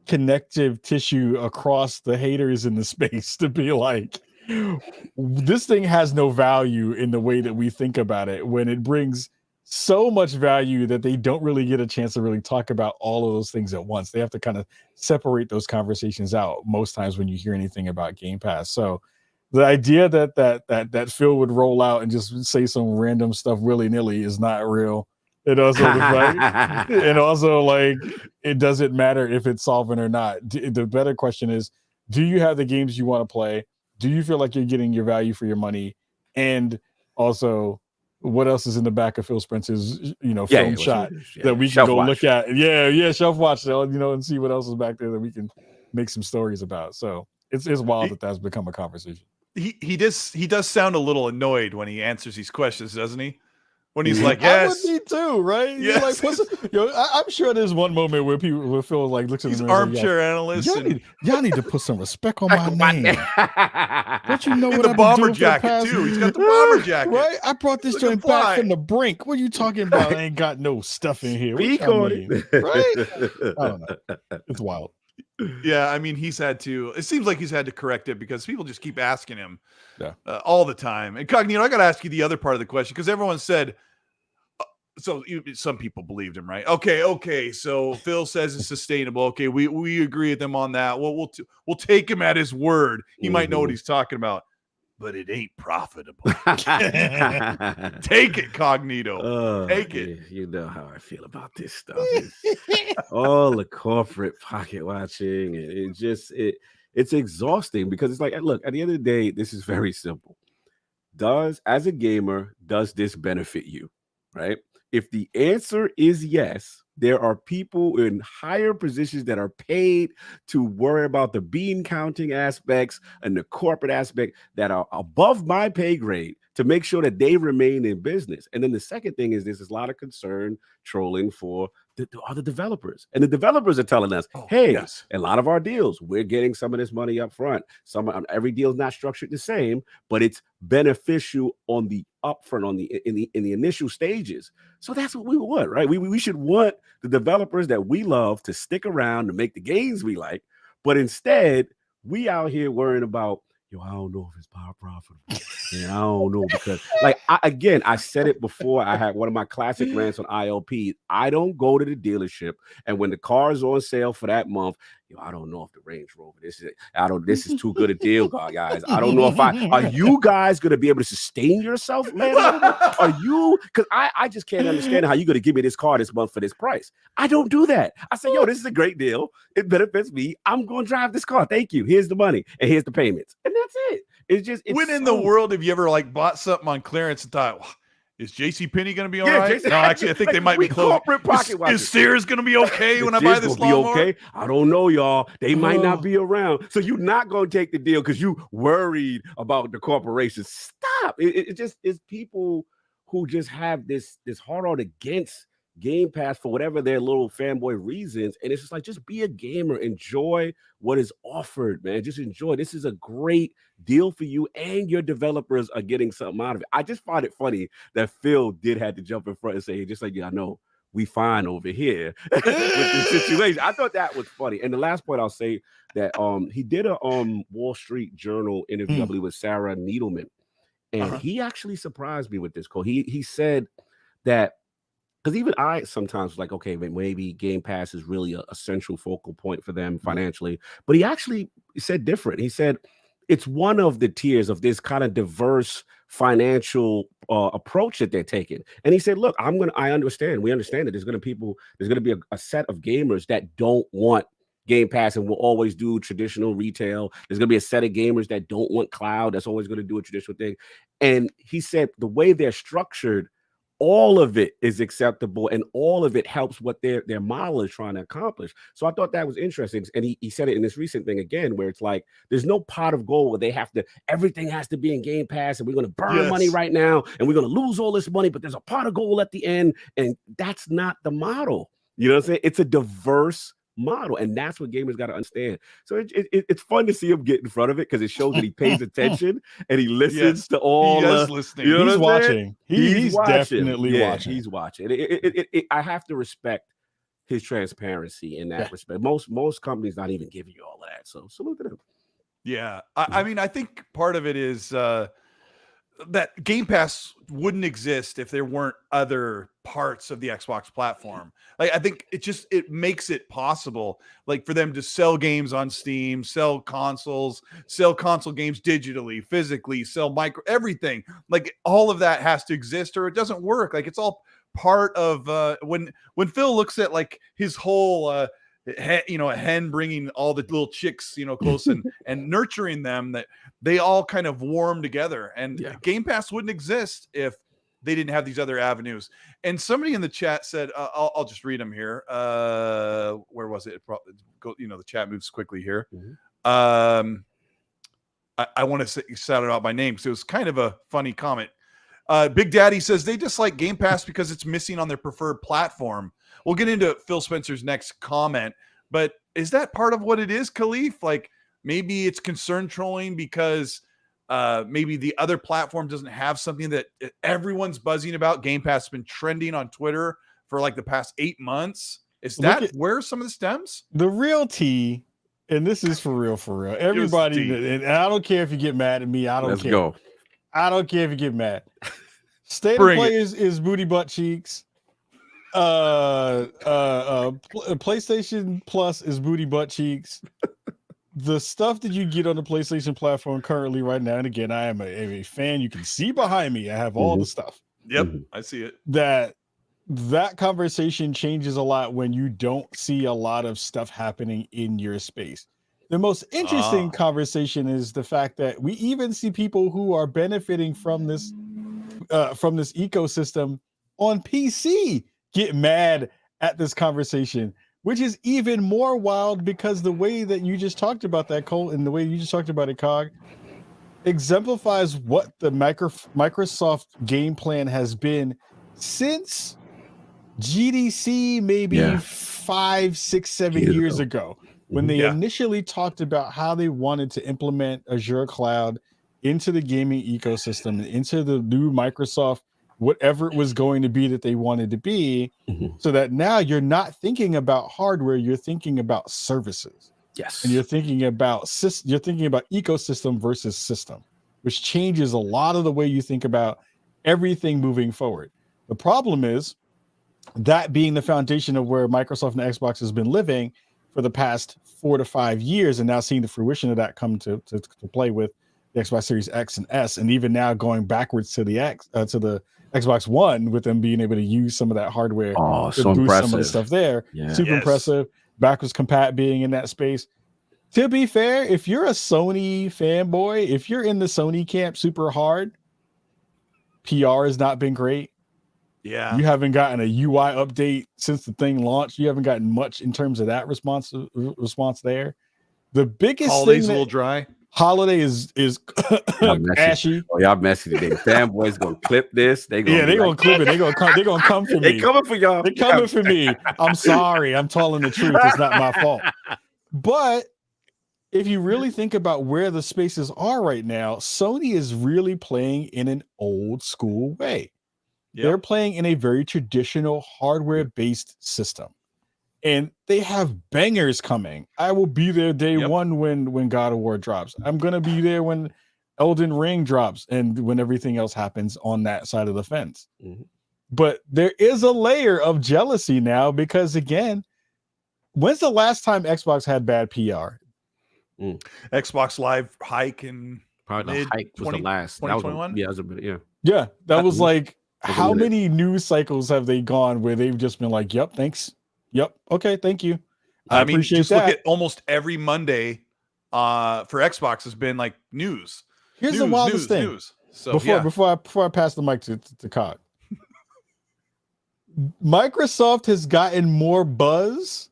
connective tissue across the haters in the space to be like, this thing has no value in the way that we think about it, when it brings so much value that they don't really get a chance to really talk about all of those things at once. They have to kind of separate those conversations out most times when you hear anything about Game Pass. So the idea that Phil would roll out and just say some random stuff willy-nilly is not real. It also like it doesn't matter if it's solvent or not. The better question is, do you have the games you want to play? Do you feel like you're getting your value for your money? And also, what else is in the back of Phil Spencer's film shot that we can go look at? Yeah, shelf watch, and see what else is back there that we can make some stories about. So it's wild that that's become a conversation. He does sound a little annoyed when he answers these questions, doesn't he? When he's like, yes, I would be too, right? Yes. Like, I'm sure there's one moment where Phil like looks at he's him armchair analyst. Y'all need to put some respect on my name. Don't you know what the bomber jacket too? He's got the bomber jacket, right? I brought this joint back from the brink. What are you talking about? I ain't got no stuff in here. Speak on it, right? I don't know. It's wild. Yeah, I mean, it seems like he's had to correct it because people just keep asking him all the time. And Cognito, I got to ask you the other part of the question, because everyone said, so some people believed him, right? Okay. So Phil says it's sustainable. Okay, we agree with him on that. Well, we'll take him at his word. He might know what he's talking about, but it ain't profitable. Take it, Cognito. Take it. You know how I feel about this stuff. All the corporate pocket watching, and it's exhausting, because it's like, look, at the end of the day, this is very simple. As a gamer, does this benefit you, right? If the answer is yes, there are people in higher positions that are paid to worry about the bean counting aspects and the corporate aspect that are above my pay grade to make sure that they remain in business. And then the second thing is, there's a lot of concern trolling for are the developers. And the developers are telling us, hey, a lot of our deals, we're getting some of this money up front. Every deal is not structured the same, but it's beneficial on the upfront, in the initial stages. So that's what we want, right? We should want the developers that we love to stick around to make the games we like. But instead, we out here worrying about, I don't know if it's power profitable. I don't know, because I said it before. I had one of my classic rants on ILP. I don't go to the dealership, and when the car is on sale for that month, I don't know if the Range Rover, this is too good a deal, guys. I don't know if are you guys going to be able to sustain yourself, man? Are you? Because I just can't understand how you're going to give me this car this month for this price. I don't do that. I say, this is a great deal. It benefits me. I'm going to drive this car. Thank you. Here's the money, and here's the payments, and that's it. It's in the world have you ever bought something on clearance and thought, is JCPenney going to be all right? No, actually, I think they might be closing. Is Sears going to be okay when I buy this lawnmower? Okay? I don't know, y'all. They might not be around. So you're not going to take the deal because you worried about the corporation. Stop. It's people who just have this hard on against Game Pass for whatever their little fanboy reasons. And it's just just be a gamer. Enjoy what is offered, man. Just enjoy. This is a great deal for you, and your developers are getting something out of it. I just find it funny that Phil did have to jump in front and say, I know we fine over here with the situation. I thought that was funny. And the last point I'll say that he did a Wall Street Journal interview, I believe, with Sarah Needleman. And he actually surprised me with this quote. He said that, because even I sometimes okay, maybe Game Pass is really a central focal point for them financially. But he actually said different. He said it's one of the tiers of this kind of diverse financial approach that they're taking. And he said, look, we understand that there's going to be a set of gamers that don't want Game Pass and will always do traditional retail. There's going to be a set of gamers that don't want cloud. That's always going to do a traditional thing. And he said the way they're structured, all of it is acceptable, and all of it helps what their model is trying to accomplish. So I thought that was interesting. And he said it in this recent thing again, where it's there's no pot of gold where everything has to be in Game Pass, and we're going to burn money right now, and we're going to lose all this money, but there's a pot of gold at the end. And that's not the model. You know what I'm saying? It's a diverse model, and that's what gamers got to understand. So it's fun to see him get in front of it, because it shows that he pays attention and he listens to all. He is listening. You know he's watching. He's definitely watching. He's watching. I have to respect his transparency in that respect. Most companies not even giving you all of that. So salute to them. Yeah, I mean, I think part of it is that Game Pass wouldn't exist if there weren't other parts of the Xbox platform. I think it makes it possible, for them to sell games on Steam, sell console games digitally, physically, sell everything. All of that has to exist, or it doesn't work. It's all part of when Phil looks at his whole a hen bringing all the little chicks, close and nurturing them, that they all kind of warm together. And Game Pass wouldn't exist if they didn't have these other avenues. And somebody in the chat said, I'll just read them here. Where was it? The chat moves quickly here. I want to shout it out by name, because it was kind of a funny comment. Big Daddy says they dislike Game Pass because it's missing on their preferred platform. We'll get into Phil Spencer's next comment, but is that part of what it is, Kalief? Maybe it's concern trolling because maybe the other platform doesn't have something that everyone's buzzing about. Game Pass has been trending on Twitter for the past 8 months. Is that where some of the stems? The real tea, and this is for real. Everybody, and I don't care if you get mad at me. I don't care. Let's go. I don't care if you get mad. State of Play is booty butt cheeks. PlayStation Plus is booty butt cheeks. The stuff that you get on the PlayStation platform currently right now, and again, I am a fan. You can see behind me, I have all the stuff. Yep, I see it. That conversation changes a lot when you don't see a lot of stuff happening in your space. The most interesting conversation is the fact that we even see people who are benefiting from this ecosystem on PC get mad at this conversation, which is even more wild, because the way that you just talked about that, Cole, and the way you just talked about it, Cog, exemplifies what the Microsoft game plan has been since GDC maybe Yeah. 5, 6, 7 Years years ago. ago when they Yeah. initially talked about how they wanted to implement Azure Cloud into the gaming ecosystem, into the new Microsoft, whatever it was going to be that they wanted to be, so that now you're not thinking about hardware, you're thinking about services. Yes. And you're thinking about ecosystem versus system, which changes a lot of the way you think about everything moving forward. The problem is that being the foundation of where Microsoft and Xbox has been living for the past 4 to 5 years, and now seeing the fruition of that come to play with the Xbox Series X and S, and even now going backwards to the Xbox One, with them being able to use some of that hardware Oh, to so boost impressive. some of the stuff there. Yeah. Super Yes. impressive. Backwards compat being in that space. To be fair, if you're a Sony fanboy, if you're in the Sony camp super hard, PR has not been great. Yeah. You haven't gotten a UI update since the thing launched. You haven't gotten much in terms of that response there. The biggest Holidays thing a little dry. Holiday is Y'all messy. ashy. Oh, y'all messy today. Fanboys gonna clip this. They gonna They're gonna clip it. They're gonna come for They me. coming for y'all. They're coming for me. I'm sorry. I'm telling the truth. It's not my fault. But if you really think about where the spaces are right now, Sony is really playing in an old school way. Yep. They're playing in a very traditional hardware-based system. And they have bangers coming. I will be there day one when God of War drops. I'm going to be there when Elden Ring drops and when everything else happens on that side of the fence. But there is a layer of jealousy now because, again, when's the last time Xbox had bad PR? Xbox Live hike and probably the hike was the last. 2021? That was a bit, yeah. Yeah, that was like, That's how a minute. many news cycles have they gone where they've just been like, yep, thanks. Yep. Okay. Thank you. I mean, appreciate just that. look at almost every Monday for Xbox has been like news. Here's the wildest thing. So before I pass the mic to Cog. Microsoft has gotten more buzz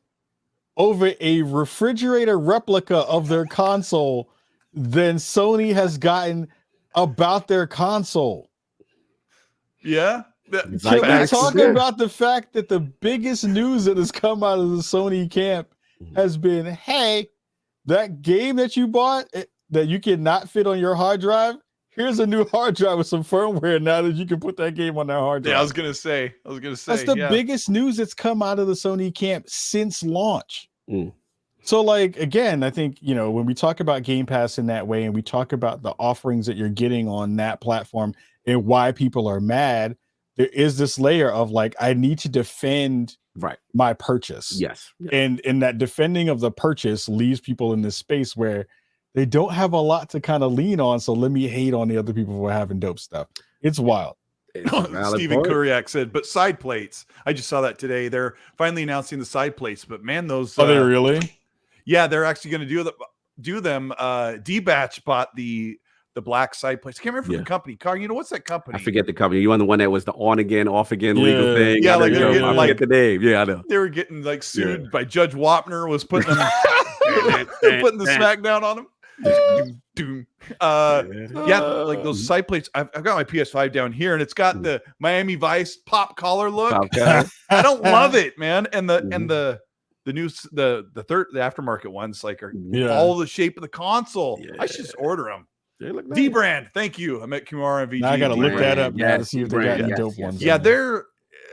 over a refrigerator replica of their console than Sony has gotten about their console. Yeah. Can we talk about the fact that the biggest news that has come out of the Sony camp has been, hey, that game that you bought that you cannot fit on your hard drive, here's a new hard drive with some firmware now that you can put that game on that hard drive. Yeah, I was gonna say. That's the biggest news that's come out of the Sony camp since launch. So, like, again, I think, when we talk about Game Pass in that way and we talk about the offerings that you're getting on that platform and why people are mad, there is this layer of like, I need to defend my purchase. Yes. And that defending of the purchase leaves people in this space where they don't have a lot to kind of lean on. So let me hate on the other people who are having dope stuff. It's wild. Stephen Kuriak said, but side plates. I just saw that today. They're finally announcing the side plates, but man, those are they really? Yeah, they're actually going to do them. D-Batch bought the black side plates. I can't remember the company. Cognito, what's that company? I forget the company. You on the one that was the on again, off again legal thing. Yeah, like I forget the name. Yeah, I know. They were getting like sued by Judge Wapner was putting them putting the smackdown on them. Like those side plates. I've got my PS5 down here, and it's got the Miami Vice pop collar look. I don't love it, man. And the aftermarket ones like are all the shape of the console. I should just order them. D brand, thank you. I met Kumar and VG. Now I gotta look that up now to see if they got any dope ones. Yeah,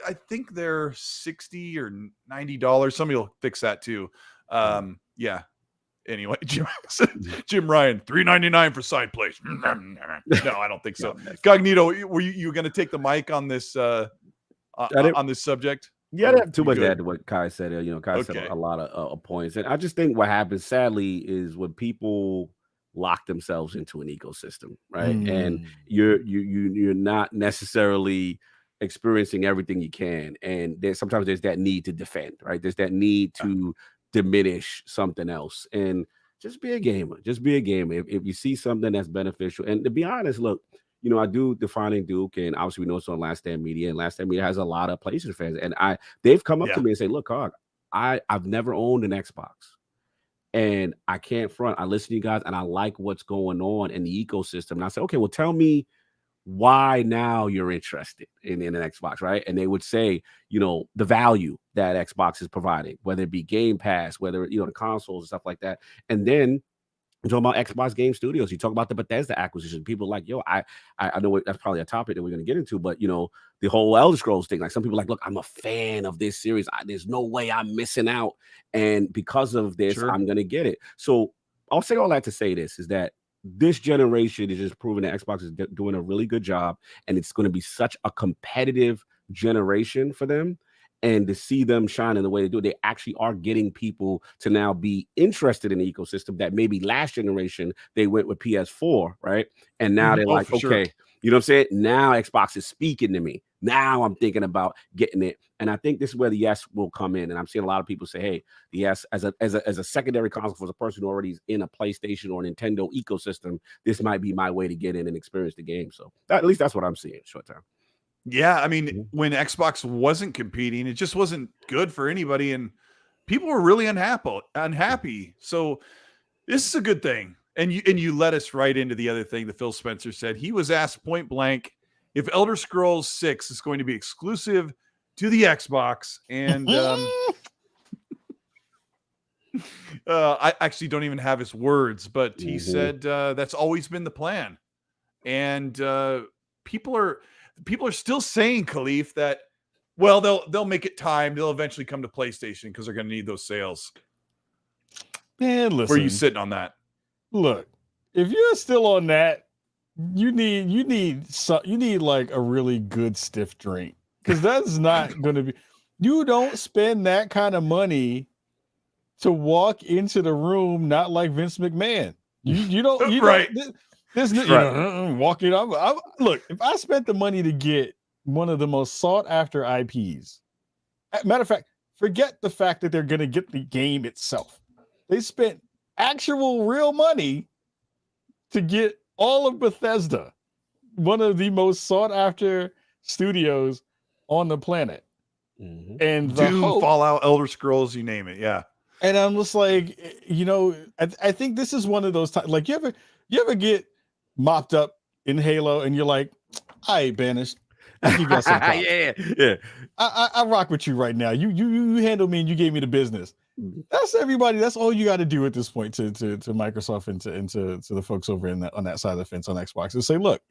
I think they're $60 or $90. Somebody will fix that too. Yeah. Anyway, Jim Ryan, $3.99 for side plates. No, I don't think so. Cognito, were you going to take the mic on this on this subject? Yeah, I didn't have too much to add to what Kai said. Kai said a lot of points, and I just think what happens, sadly, is when people lock themselves into an ecosystem, right? And you're not necessarily experiencing everything you can, and sometimes there's that need to defend, right? There's that need to diminish something else, and just be a gamer. If you see something that's beneficial, and to be honest, look, I do Defining Duke, and obviously we know it's on Last Stand Media, and Last Stand Media has a lot of PlayStation fans, and they've come up to me and say, look, Cog, I've never owned an Xbox, and I can't front. I listen to you guys, and I like what's going on in the ecosystem. And I said, okay, well, tell me why now you're interested in an Xbox, right? And they would say, you know, the value that Xbox is providing, whether it be Game Pass, whether, you know, the consoles and stuff like that. And then you talk about Xbox Game Studios. You talk about the Bethesda acquisition. People are like, yo, I know that's probably a topic that we're going to get into, but, you know, the whole Elder Scrolls thing, like some people are like, look, I'm a fan of this series. There's no way I'm missing out. And because of this, I'm going to get it. So I'll say all that to say this is that this generation is just proving that Xbox is doing a really good job, and it's going to be such a competitive generation for them. And to see them shine in the way they do, they actually are getting people to now be interested in the ecosystem that maybe last generation they went with PS4, right? And now they're like, okay, you know what I'm saying? Now Xbox is speaking to me. Now I'm thinking about getting it. And I think this is where the S will come in. And I'm seeing a lot of people say, hey, the S as a secondary console for the person who already is in a PlayStation or Nintendo ecosystem, this might be my way to get in and experience the game. So at least that's what I'm seeing short term. Yeah, I mean, when Xbox wasn't competing, it just wasn't good for anybody, and people were really unhappy. So this is a good thing. And you led us right into the other thing that Phil Spencer said. He was asked point blank if Elder Scrolls 6 is going to be exclusive to the Xbox. And I actually don't even have his words, but he said that's always been the plan. And people are still saying, Kalief, that, well, they'll make it time. They'll eventually come to PlayStation because they're going to need those sales. Man, listen. Where are you sitting on that? Look, if you're still on that, you need like a really good stiff drink, because that's not going to be. You don't spend that kind of money to walk into the room not like Vince McMahon. You don't right. There's no walking up. Look, if I spent the money to get one of the most sought after IPs, matter of fact, forget the fact that they're going to get the game itself. They spent actual real money to get all of Bethesda, one of the most sought after studios on the planet. And Doom, Fallout, Elder Scrolls, you name it. Yeah. And I'm just like, you know, I think this is one of those times. Like, you ever get mopped up in Halo and you're like, I ain't banished. I give you some props. Yeah. I rock with you right now. You handle me and you gave me the business. That's everybody. That's all you got to do at this point to Microsoft and to the folks over on that side of the fence on Xbox, and say, look,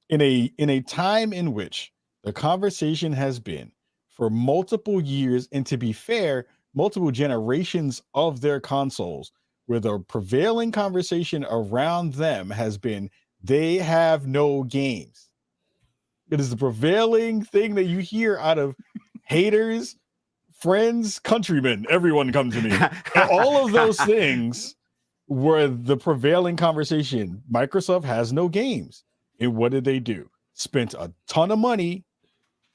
in a time in which the conversation has been for multiple years, and to be fair, multiple generations of their consoles, where the prevailing conversation around them has been, they have no games. It is the prevailing thing that you hear out of haters, friends, countrymen, everyone come to me. All of those things were the prevailing conversation. Microsoft has no games. And what did they do? Spent a ton of money,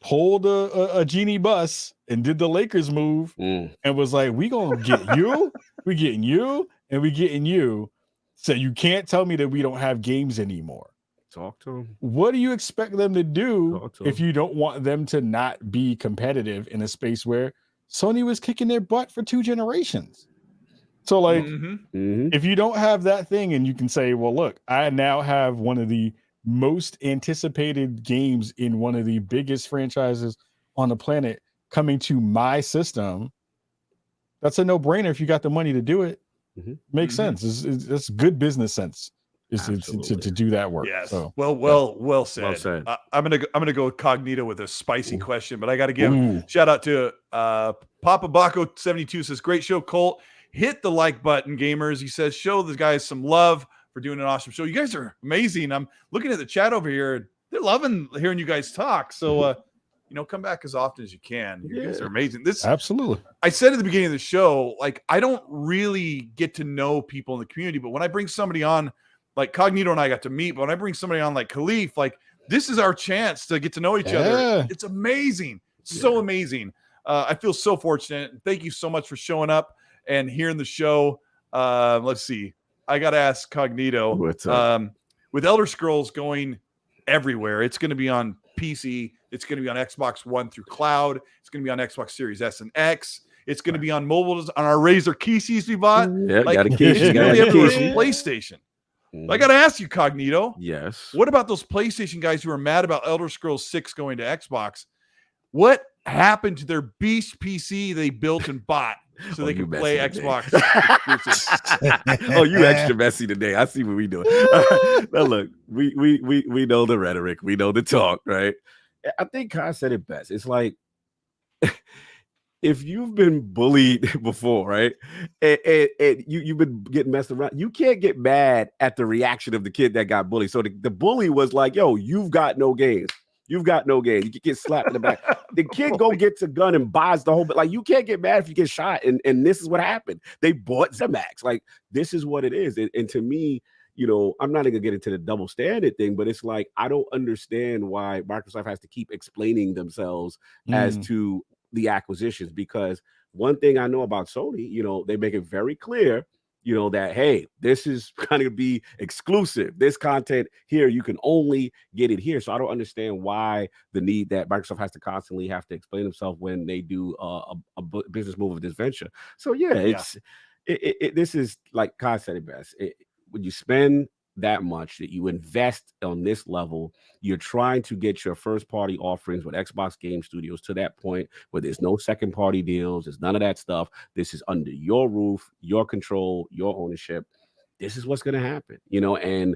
pulled a genie bus, and did the Lakers move, and was like, we gonna get you, we getting you, and we getting you. So you can't tell me that we don't have games anymore. Talk to them. What do you expect them to do if you don't want them to not be competitive in a space where Sony was kicking their butt for 2 generations? So, like, if you don't have that thing and you can say, well, look, I now have one of the most anticipated games in one of the biggest franchises on the planet coming to my system, that's a no-brainer if you got the money to do it. Makes sense. It's good business sense to do that work. Yes. So, well said. Well said. I'm gonna go with Cognito with a spicy question, but I got to give shout out to Papa Baco 72 says, great show, Colt. Hit the like button, gamers. He says, show the guys some love for doing an awesome show. You guys are amazing. I'm looking at the chat over here. They're loving hearing you guys talk. So come back as often as you can. You guys are amazing. This absolutely. I said at the beginning of the show, like, I don't really get to know people in the community, but when I bring somebody on, like Cognito and I got to meet, but when I bring somebody on like Kalief, like, this is our chance to get to know each other. It's amazing. So amazing. I feel so fortunate. Thank you so much for showing up and hearing the show. Let's see. I got to ask Cognito. What's up? With Elder Scrolls going everywhere, it's going to be on PC. It's going to be on Xbox One through cloud. It's going to be on Xbox Series S and X. It's going to be on mobile on our Razer keyseas we bought. Yeah, like, got a key. It's really everywhere from PlayStation. I got to ask you, Cognito. Yes. What about those PlayStation guys who are mad about Elder Scrolls 6 going to Xbox? What happened to their beast PC they built and bought so they can play Xbox exclusives? Oh, you extra messy today. I see what we doing. Now look, we know the rhetoric, we know the talk, right? I think Kai said it best. It's like if you've been bullied before, right, and you've been getting messed around, you can't get mad at the reaction of the kid that got bullied. So the bully was like, yo, you've got no games. You've got no game. You can get slapped in the back. The kid gets a gun and buys the whole bit. Like, you can't get mad if you get shot. And this is what happened. They bought Zemax. Like, this is what it is. And to me, you know, I'm not even gonna get into the double standard thing, but it's like, I don't understand why Microsoft has to keep explaining themselves as to the acquisitions, because one thing I know about Sony, you know, they make it very clear, you know, that, hey, this is going to be exclusive. This content here, you can only get it here. So I don't understand why the need that Microsoft has to constantly have to explain themselves when they do a business move of this venture. So yeah, this is, like Kai said it best. When you spend that much, that you invest on this level, you're trying to get your first party offerings with Xbox Game Studios to that point where there's no second party deals, there's none of that stuff. This is under your roof, your control, your ownership. This is what's going to happen, you know, and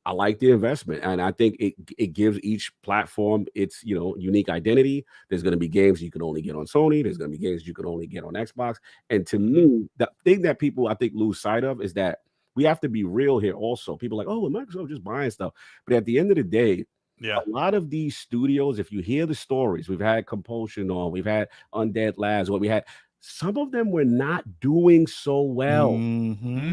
I like the investment, and I think it gives each platform its, you know, unique identity. There's going to be games you can only get on Sony. There's going to be games you can only get on Xbox. And to me, the thing that people I think lose sight of is that we have to be real here also. People are like, oh, well, Microsoft just buying stuff. But at the end of the day, a lot of these studios, if you hear the stories, we've had Compulsion on, we've had Undead Labs, what we had, some of them were not doing so well,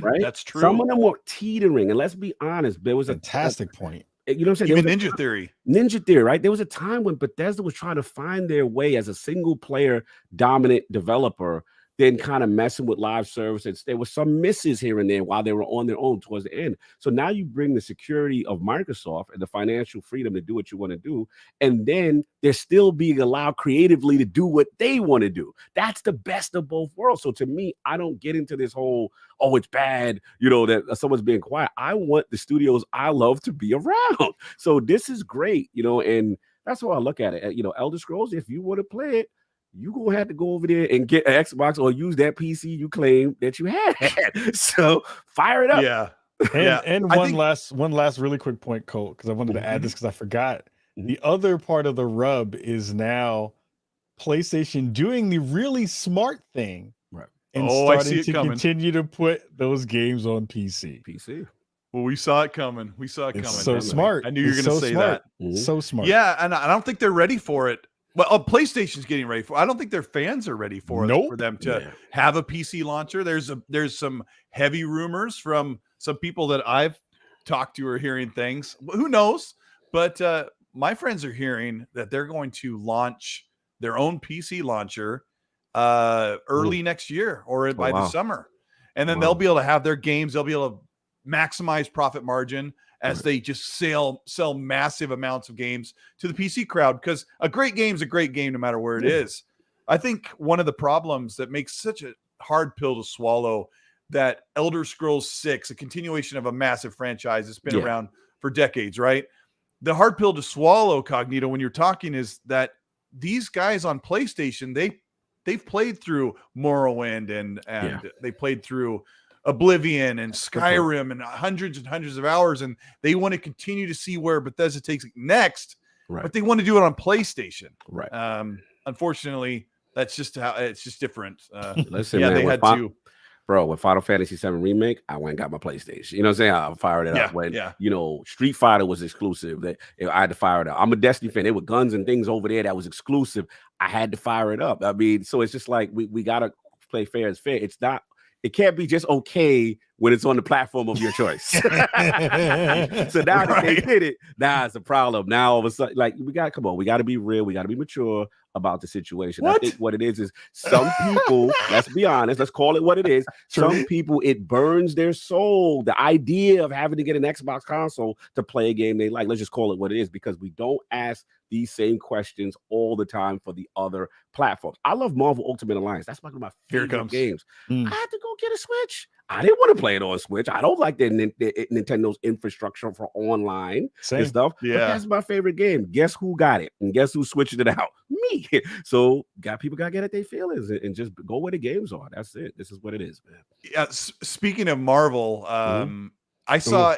right? That's true. Some of them were teetering. And let's be honest, there was fantastic point. You know what I'm saying? Even Ninja Theory, right? There was a time when Bethesda was trying to find their way as a single player dominant developer, then kind of messing with live services. There were some misses here and there while they were on their own towards the end. So now you bring the security of Microsoft and the financial freedom to do what you want to do, and then they're still being allowed creatively to do what they want to do. That's the best of both worlds. So to me, I don't get into this whole, oh, it's bad, you know, that someone's being quiet. I want the studios I love to be around. So this is great, you know, and that's how I look at it. You know, Elder Scrolls, if you want to play it, you're going to have to go over there and get an Xbox or use that PC you claim that you had. So fire it up. Yeah. And one last really quick point, Colt, because I wanted to add this because I forgot. The other part of the rub is now PlayStation doing the really smart thing. Right. And starting to continue to put those games on PC. Well, we saw it coming. It's so smart. I knew you were going to say that. So smart. Yeah, and I don't think they're ready for it. Well, PlayStation's getting ready for it. I don't think their fans are ready for it, for them to have a PC launcher. There's some heavy rumors from some people that I've talked to are hearing things. Who knows? But my friends are hearing that they're going to launch their own PC launcher early next year or by the summer. And then they'll be able to have their games. They'll be able to maximize profit margin as they just sell massive amounts of games to the PC crowd, because a great game is a great game no matter where it is. I think one of the problems that makes such a hard pill to swallow, that Elder Scrolls 6, a continuation of a massive franchise that's been around for decades, right? The hard pill to swallow, Cognito, when you're talking, is that these guys on PlayStation, they've played through Morrowind and they played through Oblivion and Skyrim and hundreds of hours, and they want to continue to see where Bethesda takes it next, but they want to do it on PlayStation. Unfortunately, that's just how it's just different. Listen, man, they had to. Bro, with Final Fantasy VII Remake, I went and got my PlayStation. You know what I'm saying? I fired it up. When, you know, Street Fighter was exclusive. I had to fire it up. I'm a Destiny fan. There were guns and things over there that was exclusive. I had to fire it up. I mean, so it's just like we got to play fair as fair. It can't be just okay when it's on the platform of your choice. So now that they did it, now it's a problem. Now all of a sudden, like, we got to be real. We got to be mature about the situation. I think what it is some people, let's be honest, let's call it what it is. Some people, it burns their soul. The idea of having to get an Xbox console to play a game they like, let's just call it what it is, because we don't ask these same questions all the time for the other platforms. I love Marvel Ultimate Alliance. That's one of my favorite games. I had to go get a Switch. I didn't want to play it on Switch. I don't like Nintendo's infrastructure for online and stuff. Yeah. But that's my favorite game. Guess who got it? And guess who switched it out? Me. So people got to get at their feelings and just go where the games are. That's it. This is what it is, man. Yeah. Speaking of Marvel, I saw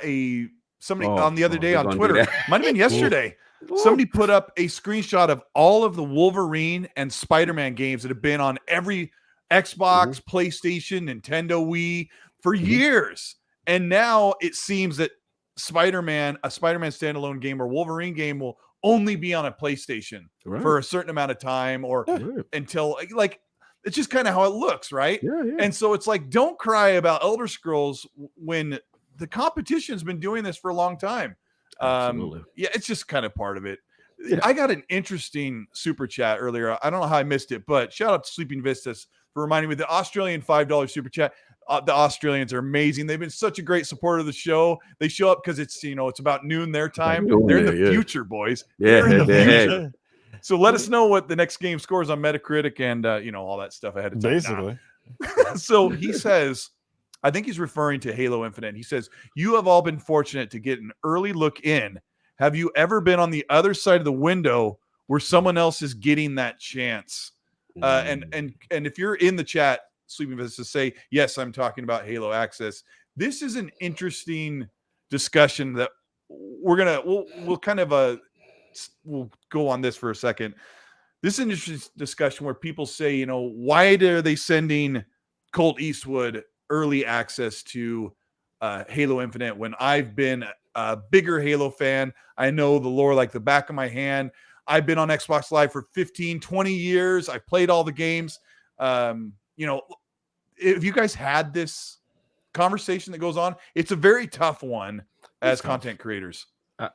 somebody on the other day on Twitter. Might have been yesterday. Somebody put up a screenshot of all of the Wolverine and Spider-Man games that have been on every Xbox, PlayStation, Nintendo Wii for years. And now it seems that a Spider-Man standalone game or Wolverine game will only be on a PlayStation for a certain amount of time or until like it's just kind of how it looks, right? And so it's like, don't cry about Elder Scrolls when the competition's been doing this for a long time. Yeah, it's just kind of part of it. I got an interesting super chat earlier. I don't know how I missed it, but shout out to Sleeping Vistas for reminding me the Australian $5 super chat. The Australians are amazing. They've been such a great supporter of the show. They show up because it's it's about noon their time. They're in the future, boys. They're in the future. So let us know what the next game scores on Metacritic and all that stuff ahead of time. Basically. So he says, I think he's referring to Halo Infinite. He says, you have all been fortunate to get an early look in. Have you ever been on the other side of the window where someone else is getting that chance? And if you're in the chat, Sleeping Visitors, say, yes, I'm talking about Halo Access. This is an interesting discussion that we'll go on this for a second. This is an interesting discussion where people say, why are they sending Colteastwood early access to Halo Infinite when I've been a bigger Halo fan? I know the lore like the back of my hand. I've been on Xbox Live for 15, 20 years. I played all the games. If you guys had this conversation that goes on, it's a very tough one as content creators.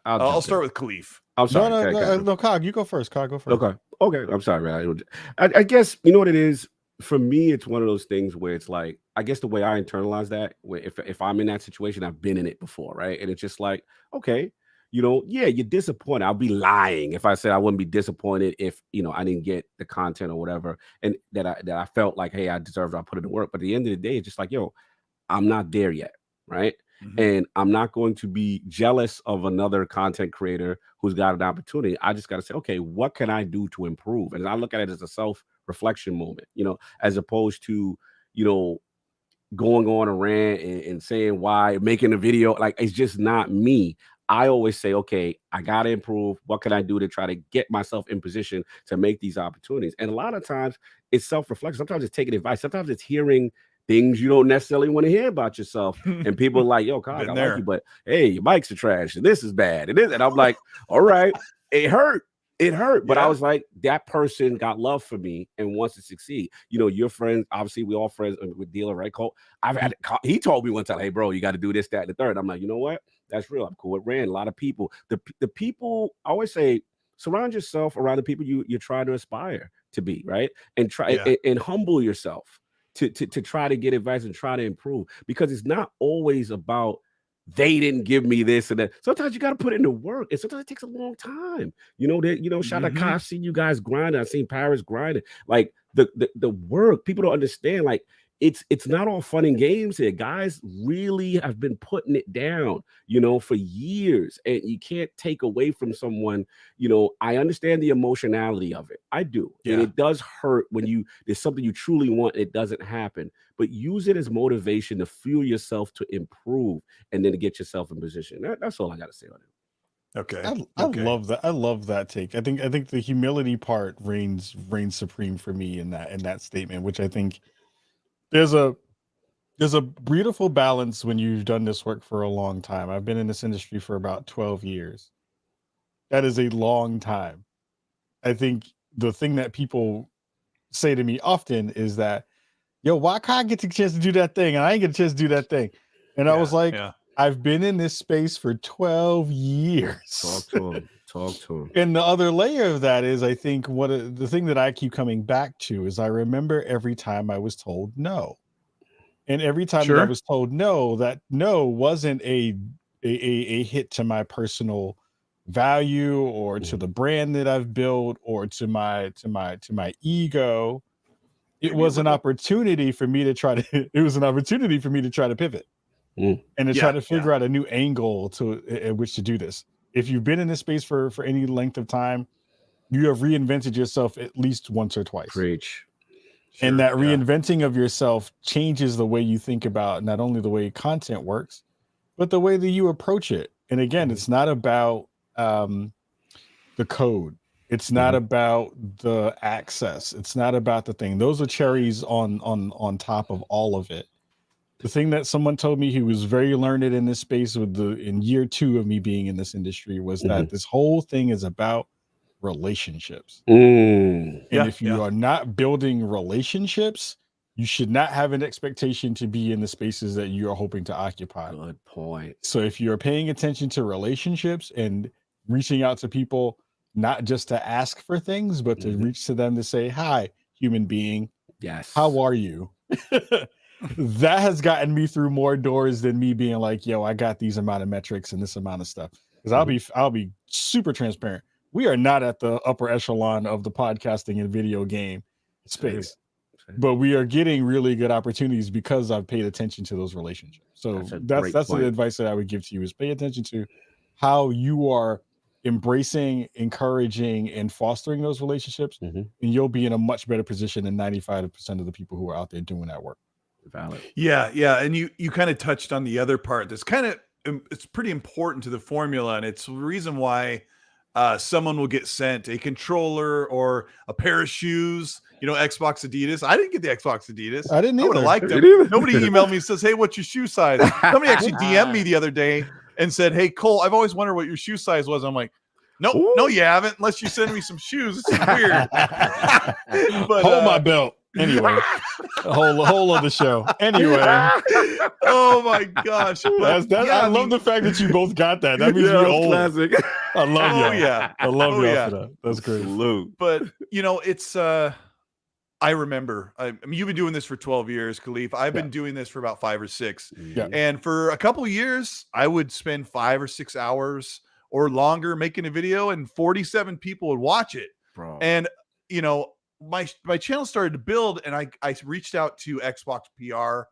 I'll start with Kalief. I'm sorry. No, Cog, you go first. Cog, go first. Okay. I'm sorry, man. I guess you know what it is. For me, it's one of those things where it's like, I guess the way I internalize that, where if I'm in that situation, I've been in it before, right? And it's just like, okay, you're disappointed. I'll be lying if I said I wouldn't be disappointed if I didn't get the content or whatever, and that I felt like, hey, I deserved it, I put it in work. But at the end of the day, it's just like, I'm not there yet, right? And I'm not going to be jealous of another content creator who's got an opportunity. I just got to say, okay, what can I do to improve? And I look at it as a self-reflection moment, as opposed to, going on a rant and saying why, making a video. Like, it's just not me. I always say, okay, I got to improve. What can I do to try to get myself in position to make these opportunities? And a lot of times it's self-reflection. Sometimes it's taking advice. Sometimes it's hearing things you don't necessarily want to hear about yourself. And people are like, yo, God, I like you, but hey, your mics are trash. And this is bad. And I'm like, all right, it hurt. It hurt. But I was like, that person got love for me and wants to succeed. Your friends, obviously, we all friends with Dealer, right, Colt? He told me one time, hey, bro, you got to do this, that, and the third. I'm like, you know what? That's real. I'm cool with Rand. A lot of people, the people, I always say, surround yourself around the people you're trying to aspire to be, right? And try and humble yourself to try to get advice and try to improve, because it's not always about they didn't give me this and that. Sometimes you got to put in the work, and sometimes it takes a long time. Shout out to Kai. I've seen you guys grinding. I've seen Paris grinding. Like the work, people don't understand. Like it's not all fun and games here. Guys really have been putting it down, for years, and you can't take away from someone. I understand the emotionality of it. I do. Yeah. And it does hurt when there's something you truly want and it doesn't happen, but use it as motivation to fuel yourself to improve and then to get yourself in position. That's all I got to say on it. Okay. I love that. I love that take. I think the humility part reigns supreme for me in that statement, which I think there's a beautiful balance when you've done this work for a long time. I've been in this industry for about 12 years. That is a long time. I think the thing that people say to me often is that, yo, why can't I get the chance to do that thing? And I ain't get a chance to do that thing. And I was like, I've been in this space for 12 years. Talk to him. And the other layer of that is, I think the thing that I keep coming back to is I remember every time I was told no. And every time that I was told no, that no wasn't a hit to my personal value or to the brand that I've built or to my ego. It was an opportunity for me to try to. It was an opportunity for me to try to pivot and to try to figure out a new angle at which to do this. If you've been in this space for any length of time, you have reinvented yourself at least once or twice. Preach. And that reinventing of yourself changes the way you think about not only the way content works, but the way that you approach it. And again, it's not about the code. It's not about the access. It's not about the thing. Those are cherries on top of all of it. The thing that someone told me who was very learned in this space in year 2 of me being in this industry was that this whole thing is about relationships. And if you are not building relationships, you should not have an expectation to be in the spaces that you are hoping to occupy. Good point. So if you're paying attention to relationships and reaching out to people, not just to ask for things, but to reach to them to say, hi, human being. Yes. How are you? That has gotten me through more doors than me being like, yo, I got these amount of metrics and this amount of stuff. Because I'll be super transparent. We are not at the upper echelon of the podcasting and video game space, but we are getting really good opportunities because I've paid attention to those relationships. So that's the advice that I would give to you is pay attention to how you are embracing, encouraging, and fostering those relationships, and you'll be in a much better position than 95% of the people who are out there doing that work. Valid. Yeah. And you kind of touched on the other part that's it's pretty important to the formula, and it's the reason why someone will get sent a controller or a pair of shoes, Xbox Adidas. I didn't get the Xbox Adidas. I didn't either. I would have liked them. Nobody emailed me and says, hey, what's your shoe size? Somebody actually DM'd me the other day and said, hey, Cole, I've always wondered what your shoe size was. I'm like, no, you haven't, unless you send me some shoes. It's weird. But, hold my belt. Anyway, a whole other show. Anyway, oh my gosh! I love the fact that you both got that. That means you're old. Classic. I love you. I love you yeah. for that. That's great. Salute. But it's I remember. You've been doing this for 12 years, Kalief. I've been doing this for about 5 or 6. Yeah. And for a couple of years, I would spend 5 or 6 hours or longer making a video, and 47 people would watch it. Bro. And my channel started to build, and I reached out to Xbox PR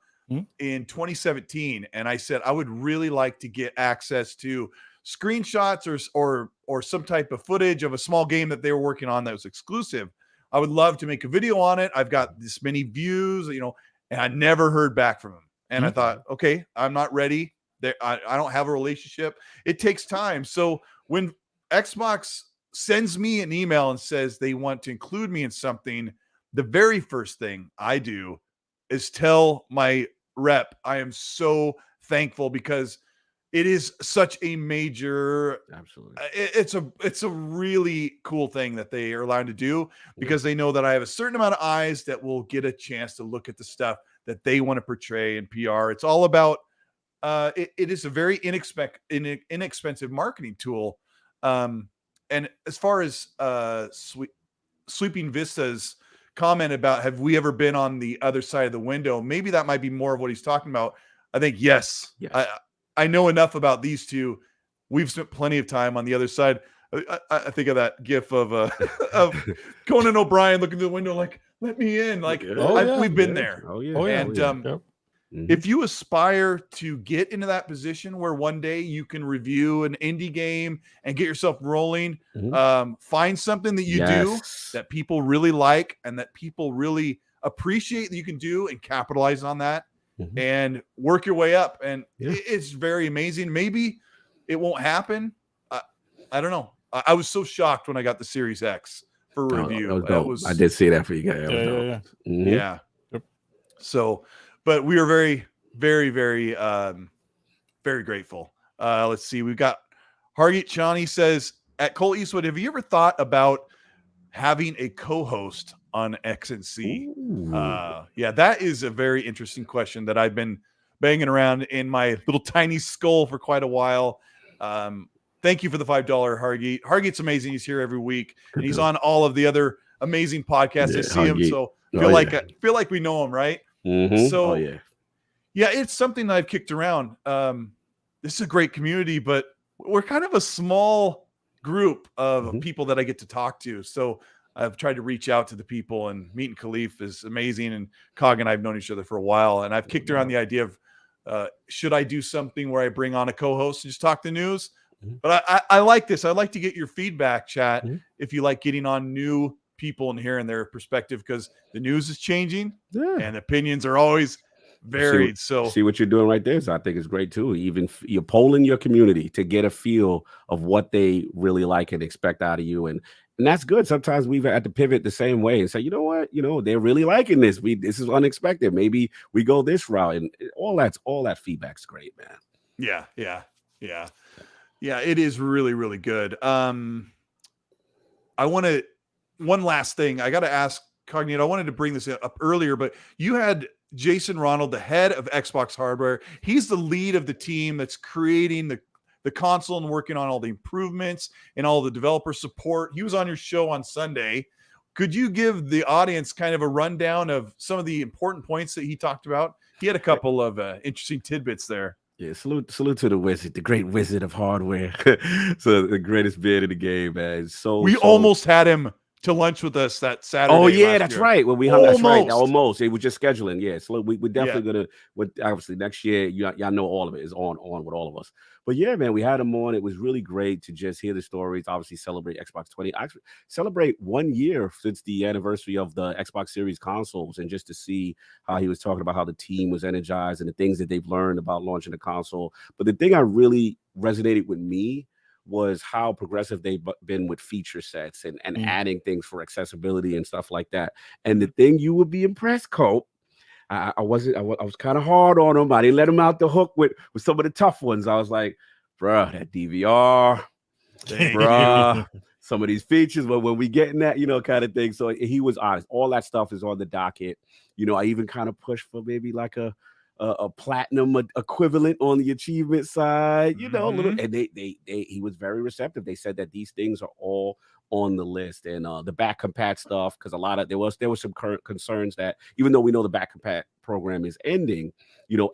in 2017, and I said I would really like to get access to screenshots or some type of footage of a small game that they were working on that was exclusive. I would love to make a video on it. I've got this many views, and I never heard back from them. And I thought, okay, I'm not ready. I don't have a relationship. It takes time. So when Xbox sends me an email and says they want to include me in something, the very first thing I do is tell my rep I am so thankful, because it is such a major, absolutely, it's a really cool thing that they are allowed to do, because they know that I have a certain amount of eyes that will get a chance to look at the stuff that they want to portray in PR. It's all about it is a very inexpensive marketing tool. And as far as Sweeping Vista's comment about, have we ever been on the other side of the window? Maybe that might be more of what he's talking about. I think, yes. I know enough about these two. We've spent plenty of time on the other side. I think of that gif of Conan O'Brien looking through the window like, let me in. Like, we've been there. And if you aspire to get into that position where one day you can review an indie game and get yourself rolling, find something that you do that people really like and that people really appreciate that you can do, and capitalize on that and work your way up. And it's very amazing. Maybe it won't happen. I don't know. I was so shocked when I got the Series X for review. I did see that for you guys. Yeah. So, but we are very, very, very, very grateful. Let's see. We've got Hargit Chani says, at Colteastwood, have you ever thought about having a co-host on XNC? Yeah, that is a very interesting question that I've been banging around in my little tiny skull for quite a while. Thank you for the $5, Hargit. Hargit's amazing. He's here every week, and he's on all of the other amazing podcasts. I see him, so feel like we know him, right? So yeah, it's something that I've kicked around. This is a great community, but we're kind of a small group of people that I get to talk to. So I've tried to reach out to the people, and meeting Kalief is amazing. And Cog and I have known each other for a while, and I've kicked around the idea of should I do something where I bring on a co-host and just talk the news? But I like this. I'd like to get your feedback, chat, if you like getting on new people and hearing their perspective, because the news is changing and opinions are always varied. See what you're doing right there. So I think it's great too. Even you're polling your community to get a feel of what they really like and expect out of you. And that's good. Sometimes we've had to pivot the same way and say, you know what, they're really liking this. This is unexpected. Maybe we go this route, and all that feedback's great, man. Yeah, it is really, really good. One last thing. I got to ask Cognito. I wanted to bring this up earlier, but you had Jason Ronald, the head of Xbox hardware. He's the lead of the team that's creating the console and working on all the improvements and all the developer support. He was on your show on Sunday. Could you give the audience kind of a rundown of some of the important points that he talked about? He had a couple of interesting tidbits there. Yeah, salute to the wizard, the great wizard of hardware. So the greatest beard in the game, man. We almost had him to lunch with us that Saturday. Oh yeah, that's year. Right. When we hung, that's right. Almost. It was just scheduling. Yeah, so we're definitely gonna. Obviously, next year, y'all know all of it is on with all of us. But yeah, man, we had him on. It was really great to just hear the stories. Obviously, celebrate Xbox 20. Actually, celebrate 1 year since the anniversary of the Xbox Series consoles, and just to see how he was talking about how the team was energized and the things that they've learned about launching the console. But the thing I really resonated with me was how progressive they've been with feature sets and adding things for accessibility and stuff like that. And the thing you would be impressed, Colt, I was kind of hard on them. I didn't let them out the hook with some of the tough ones. I was like, bruh, that DVR, bruh, some of these features, but when we get in that, kind of thing. So he was honest. All that stuff is on the docket. I even kind of pushed for maybe like a platinum equivalent on the achievement side, a little, and he was very receptive. They said that these things are all on the list, and the back compat stuff, because there was some current concerns that even though we know the back compat program is ending,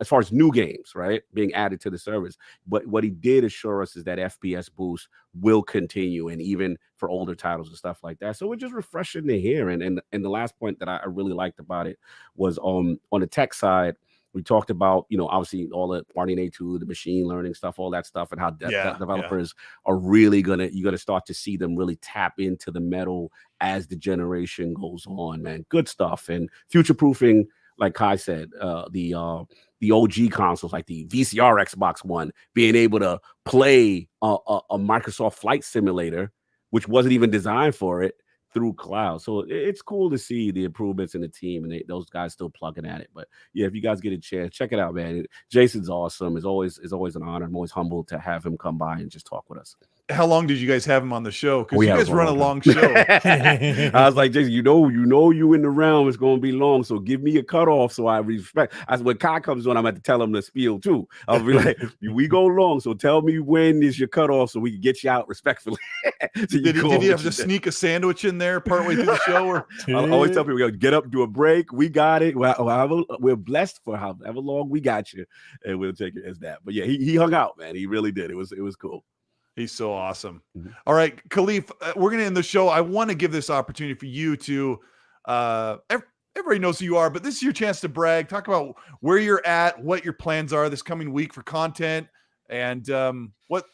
as far as new games, right, being added to the service, but what he did assure us is that FPS boost will continue, and even for older titles and stuff like that. So it's just refreshing to hear. And the last point that I really liked about it was on the tech side. We talked about, obviously all the RDNA 2, the machine learning stuff, all that stuff, and how developers are really you're going to start to see them really tap into the metal as the generation goes on, man. Good stuff. And future-proofing, like Kai said, the OG consoles, like the VCR Xbox One, being able to play a Microsoft Flight Simulator, which wasn't even designed for it, through cloud. So it's cool to see the improvements in the team, and those guys still plugging at it. But yeah, if you guys get a chance, check it out, man. Jason's awesome. It's always an honor. I'm always humbled to have him come by and just talk with us. How long did you guys have him on the show? Because you guys run a long show. I was like, Jason, you in the realm is going to be long, so give me a cutoff so I respect. When Kai comes on, I'm going to tell him the spiel too. I'll be like, we go long, so tell me when is your cutoff so we can get you out respectfully. Did he have to sneak a sandwich in there partway through the show? Or I always tell people, get up, do a break. We got it. We're blessed for however long we got you, and we'll take it as that. But yeah, he hung out, man. He really did. It was cool. He's so awesome. All right, Kalief, we're going to end the show. I want to give this opportunity for you to, everybody knows who you are, but this is your chance to brag. Talk about where you're at, what your plans are this coming week for content, and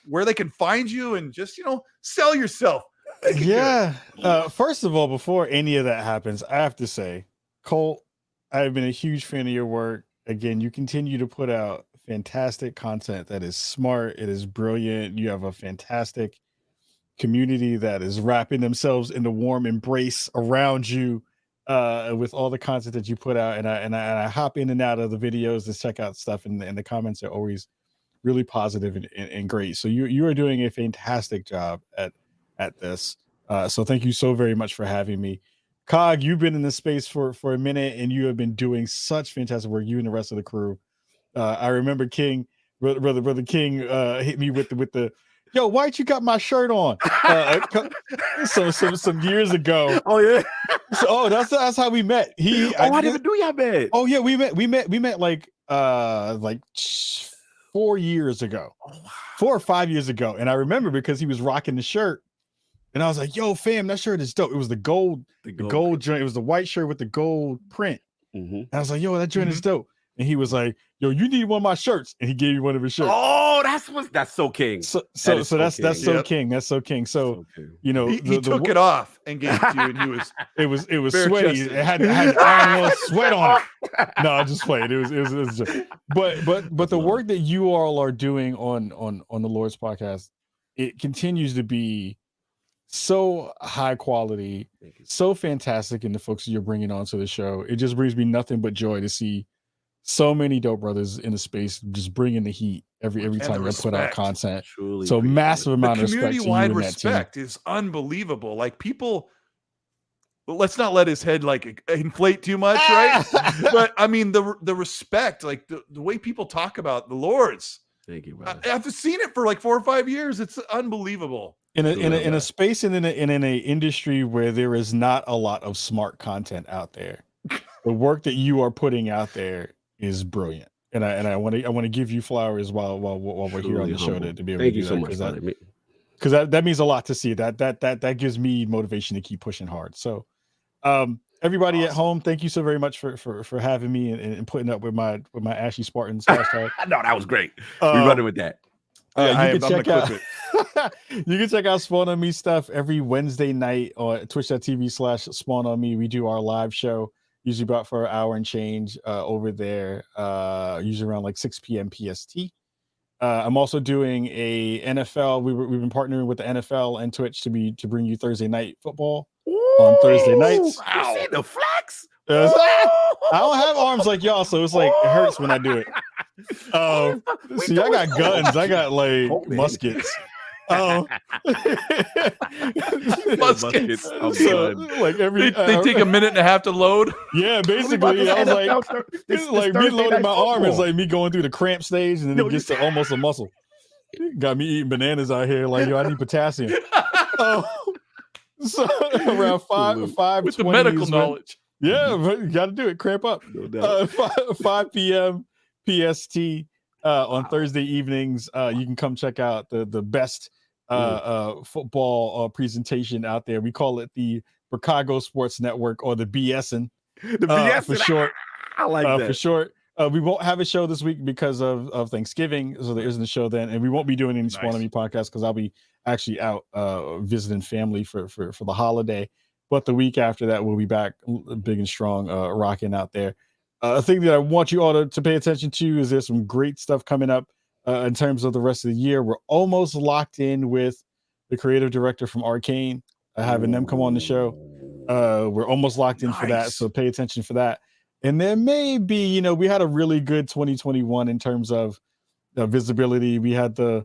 where they can find you, and just, sell yourself. Yeah. First of all, before any of that happens, I have to say, Colt, I've been a huge fan of your work. Again, you continue to put out fantastic content that is smart. It is brilliant. You have a fantastic community that is wrapping themselves in the warm embrace around you with all the content that you put out. And I hop in and out of the videos to check out stuff, and the comments are always really positive and great. So you are doing a fantastic job at this. So thank you so very much for having me. Cog, you've been in this space for a minute, and you have been doing such fantastic work, you and the rest of the crew. I remember King, brother King, hit me with the yo, why'd you got my shirt on? Some years ago. Oh yeah. So, that's how we met. I didn't do y'all met. Oh yeah, we met like 4 years ago. 4 or 5 years ago. And I remember because he was rocking the shirt And I was like, yo, fam, that shirt is dope. It was the gold joint. It was the white shirt with the gold print. And I was like, yo, that joint is dope. And he was like, yo, you need one of my shirts. And he gave me one of his shirts. Oh, that's so king. So that's so king. That's so king. So, you know, he took it off and gave it to you, and it was sweaty. It had iron sweat on it. No, I just played. It was just, but the work that you all are doing on the Lord's podcast, it continues to be so high quality, so fantastic in the folks that you're bringing onto the show. It just brings me nothing but joy to see so many dope brothers in the space just bringing the heat every time they put out content. Truly so massive amount of respect. Community-wide respect is unbelievable. Like people, let's not let his head like inflate too much, right? But I mean the respect, like the way people talk about the Lords. Thank you, brother. I've seen it for like 4 or 5 years. It's unbelievable. In a space and in an industry where there is not a lot of smart content out there, the work that you are putting out there is brilliant. And I want to give you flowers while we're here on the show to be able to do that. Because that means a lot to see. That gives me motivation to keep pushing hard. So everybody at home, thank you so very much for having me and putting up with my Ashy Spartans hashtag. No, that was great. We running with that. You can check out you can check out SpawnonMe stuff every Wednesday night on twitch.tv/SpawnonMe. We do our live show usually about for an hour and change over there, usually around like 6 p.m. PST. I'm also doing a NFL. We've been partnering with the NFL and Twitch to bring you Thursday night football on Thursday nights. You see the flex? I don't have arms like y'all, so it's like it hurts when I do it. See, I got guns. I got like muskets. Muskets. So, like every they take a minute and a half to load. Yeah, basically, I was like, it's like me loading my arm is like me going through the cramp stage, and then it gets to almost a muscle. Got me eating bananas out here, like yo, I need potassium. So around 5 with the medical knowledge. Yeah, you got to do it. Cramp up. No 5 p.m. PST on Thursday evenings. You can come check out the best football presentation out there. We call it the Chicago Sports Network, or the BSN. The BSN for short. I like that. For short. We won't have a show this week because of Thanksgiving, so there isn't a show then, and we won't be doing any SpawnonMe podcast because I'll be actually out visiting family for the holiday. But the week after that, we'll be back big and strong, rocking out there. A thing that I want you all to pay attention to is there's some great stuff coming up in terms of the rest of the year. We're almost locked in with the creative director from Arcane, having them come on the show. We're almost locked in for that, so pay attention for that. And there may be, we had a really good 2021 in terms of visibility. We had the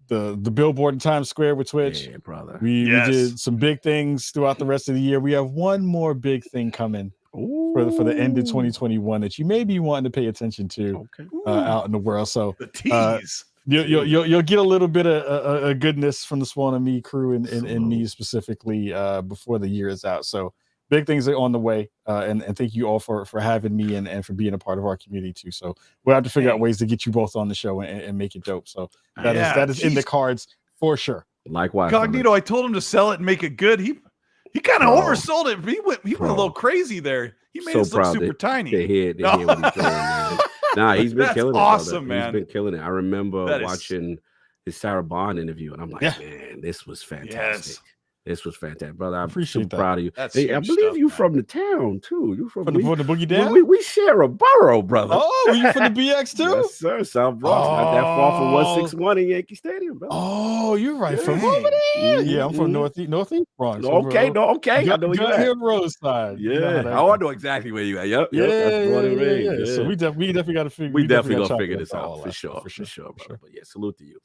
billboard in Times Square with Twitch. Yeah, brother. We did some big things throughout the rest of the year. We have one more big thing coming for the end of 2021 that you may be wanting to pay attention to out in the world. So the tease. You'll get a little bit of goodness from the SpawnonMe crew and me specifically before the year is out. So big things are on the way, and thank you all for having me and for being a part of our community too. So we'll have to figure out ways to get you both on the show and make it dope. So that is in the cards for sure. Likewise, Cognito, I told him to sell it and make it good. He kind of oversold it. He went a little crazy there. He made us look super tiny. They hear what he's saying, man. Nah, he's been killing it. Awesome, man. He's been killing it. I remember watching his Sarah Bond interview, and I'm like, man, this was fantastic. This was fantastic, brother. I appreciate that. Proud of you. I believe you from the town too. You from the Boogie Down? We share a borough, brother. Oh, you from the BX too? Yes, sir. South Bronx, not that far from 161 in Yankee Stadium, brother. Oh, you're right from over there. Yeah, I'm from Northeast Bronx. Okay. I know Gun Hill Roadside. Yeah. I know exactly where you at. Yep. Yeah. So we definitely got to figure. We definitely gonna figure this out for sure, brother. But yeah, salute to you.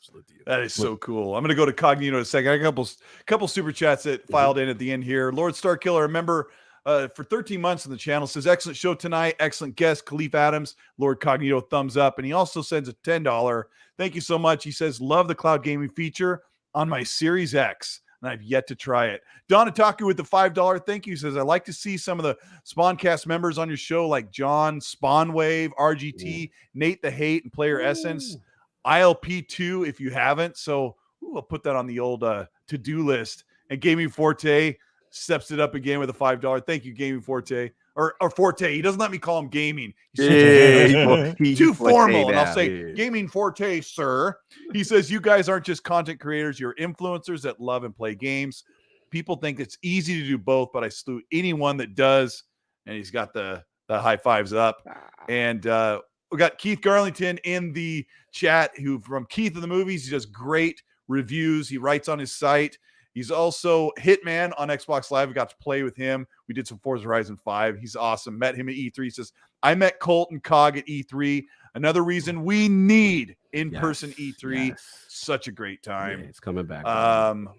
That is so cool. I'm gonna go to Cognito in a second. I got a couple super chats that filed in at the end here. Lord Starkiller, a member for 13 months on the channel, says excellent show tonight, excellent guest Kalief Adams. Lord Cognito, thumbs up, and he also sends a $10 thank you so much. He says love the cloud gaming feature on my Series X, and I've yet to try it. Don Ataku with the $5 thank you. He says I like to see some of the Spawncast members on your show, like John, Spawnwave, RGT, Nate the Hate, and Player Essence. ILP2 if you haven't. So I'll put that on the old to-do list. And Gaming Forte steps it up again with a $5. Thank you, Gaming Forte. Or Forte. He doesn't let me call him gaming. He's too formal. And I'll say, Gaming Forte, sir. He says, you guys aren't just content creators. You're influencers that love and play games. People think it's easy to do both, but I salute anyone that does. And he's got the high fives up. And we got Keith Garlington in the chat, who from Keith of the Movies. He does great reviews. He writes on his site. He's also Hitman on Xbox Live. We got to play with him. We did some Forza Horizon 5. He's awesome. Met him at E3. He says, I met Colt and Cog at E3. Another reason we need in-person E3. Yes. Such a great time. Yeah, it's coming back.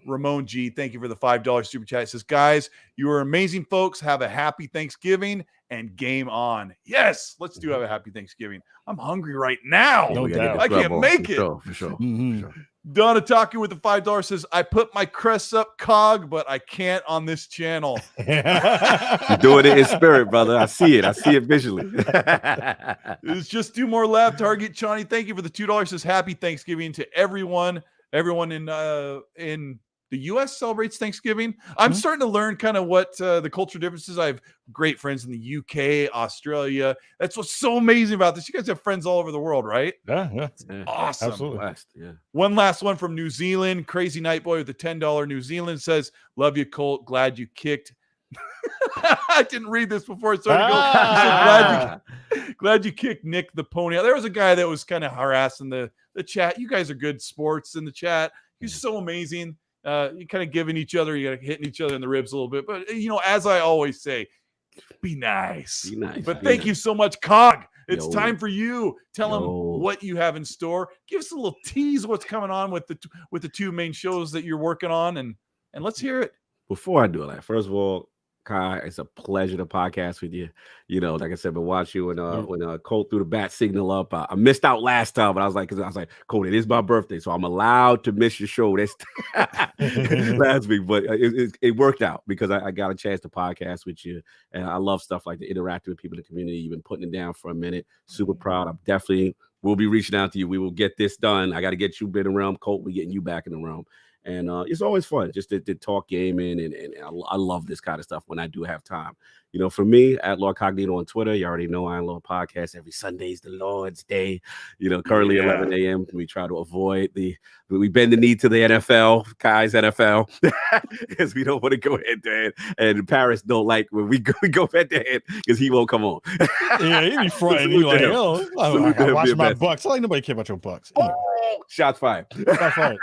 Ramon G, thank you for the $5 super chat. He says, guys, you are amazing folks. Have a happy Thanksgiving and game on. Yes, let's do have a happy Thanksgiving. I'm hungry right now. No doubt. I can't make it. For sure. Mm-hmm. For sure. Donna talking with the $5 says, I put my crests up, Cog, but I can't on this channel. You're doing it in spirit, brother. I see it. I see it visually. There's just 2 more left. Target Chani, thank you for the $2. Says happy Thanksgiving to everyone. Everyone in the U.S. celebrates Thanksgiving. I'm starting to learn kind of what the cultural differences. I have great friends in the U.K., Australia. That's what's so amazing about this. You guys have friends all over the world, right? Yeah. Awesome. Absolutely. Yeah. One last one from New Zealand. Crazy Night Boy with the $10 New Zealand says, love you, Colt. Glad you kicked. I didn't read this before I started going. He said, glad you kicked Nick the Pony. There was a guy that was kind of harassing the chat. You guys are good sports in the chat. He's so amazing. You kind of giving each other, you got hitting each other in the ribs a little bit. But, as I always say, be nice. Be nice. But thank you so much, Cog. It's Yo. time for you. Tell them what you have in store. Give us a little tease of what's coming on with the 2 main shows that you're working on, and let's hear it. Before I do that, first of all, Kai, it's a pleasure to podcast with you. Like I said, been watching you when Colt threw the bat signal up. I missed out last time, but I was like, Colt, it is my birthday, so I'm allowed to miss your show this last week. But it worked out because I got a chance to podcast with you, and I love stuff like the interacting with people in the community. You've been putting it down for a minute. Super proud. I'm definitely will be reaching out to you. We will get this done. I got to get you in the realm, Colt. We're getting you back in the realm. And it's always fun just to talk gaming, and I love this kind of stuff when I do have time. For me, at Lord Cognito on Twitter, you already know Iron Lord Podcast. Every Sunday is the Lord's Day. Currently 11 a.m. We try to avoid we bend the knee to the NFL, Kai's NFL, because we don't want to go head-to-head. And Paris don't like when we go head-to-head because he won't come on. Yeah, he'd be frightened. He's like, I watch my Bucks. I like nobody care about your Bucks. Anyway. Shots fired. Shots fired.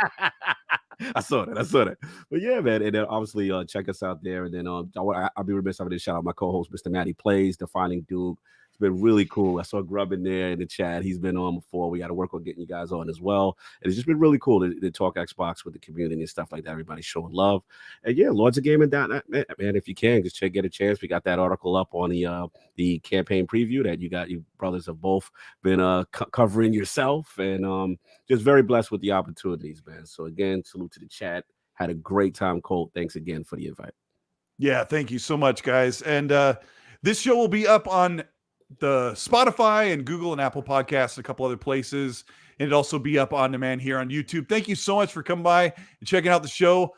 I saw that. But yeah, man. And then obviously check us out there. And then I'll be remiss if I didn't shout out my co-host, Mr. Matty Plays, Defining Duke. It's been really cool. I saw Grub in there in the chat. He's been on before. We got to work on getting you guys on as well. And it's just been really cool to talk Xbox with the community and stuff like that. Everybody's showing love. And yeah, Lords of Gaming.net, man, if you can, just get a chance. We got that article up on the campaign preview that you brothers have both been covering yourself. And just very blessed with the opportunities, man. So again, salute to the chat. Had a great time, Colt. Thanks again for the invite. Yeah, thank you so much, guys. And this show will be up on the Spotify and Google and Apple Podcasts, and a couple other places. And it'll also be up on demand here on YouTube. Thank you so much for coming by and checking out the show.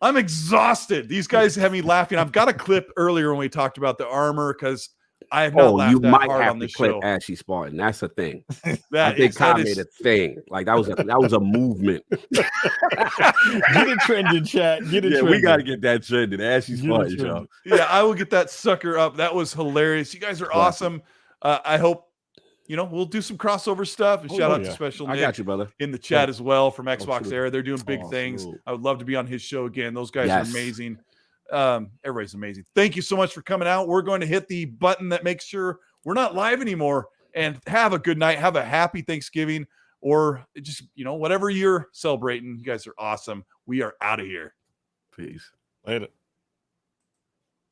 I'm exhausted. These guys have me laughing. I've got a clip earlier when we talked about the armor because I have not laughed that hard on this show. Ashley Spartan. That's a thing. I think Kai made a thing. Like that was a movement. Get it trending, chat. Get it trending. We got to get that trending. Ashley Spartan, y'all. Yeah, I will get that sucker up. That was hilarious. You guys are awesome. I hope we'll do some crossover stuff. And shout out to Special Nick. I got you, brother. In the chat as well from Xbox Era. They're doing big things. I would love to be on his show again. Those guys are amazing. Everybody's amazing. Thank you so much for coming out. We're going to hit the button that makes sure we're not live anymore, and have a good night. Have a happy Thanksgiving, or just whatever you're celebrating. You guys are awesome. We are out of here. Peace. Later.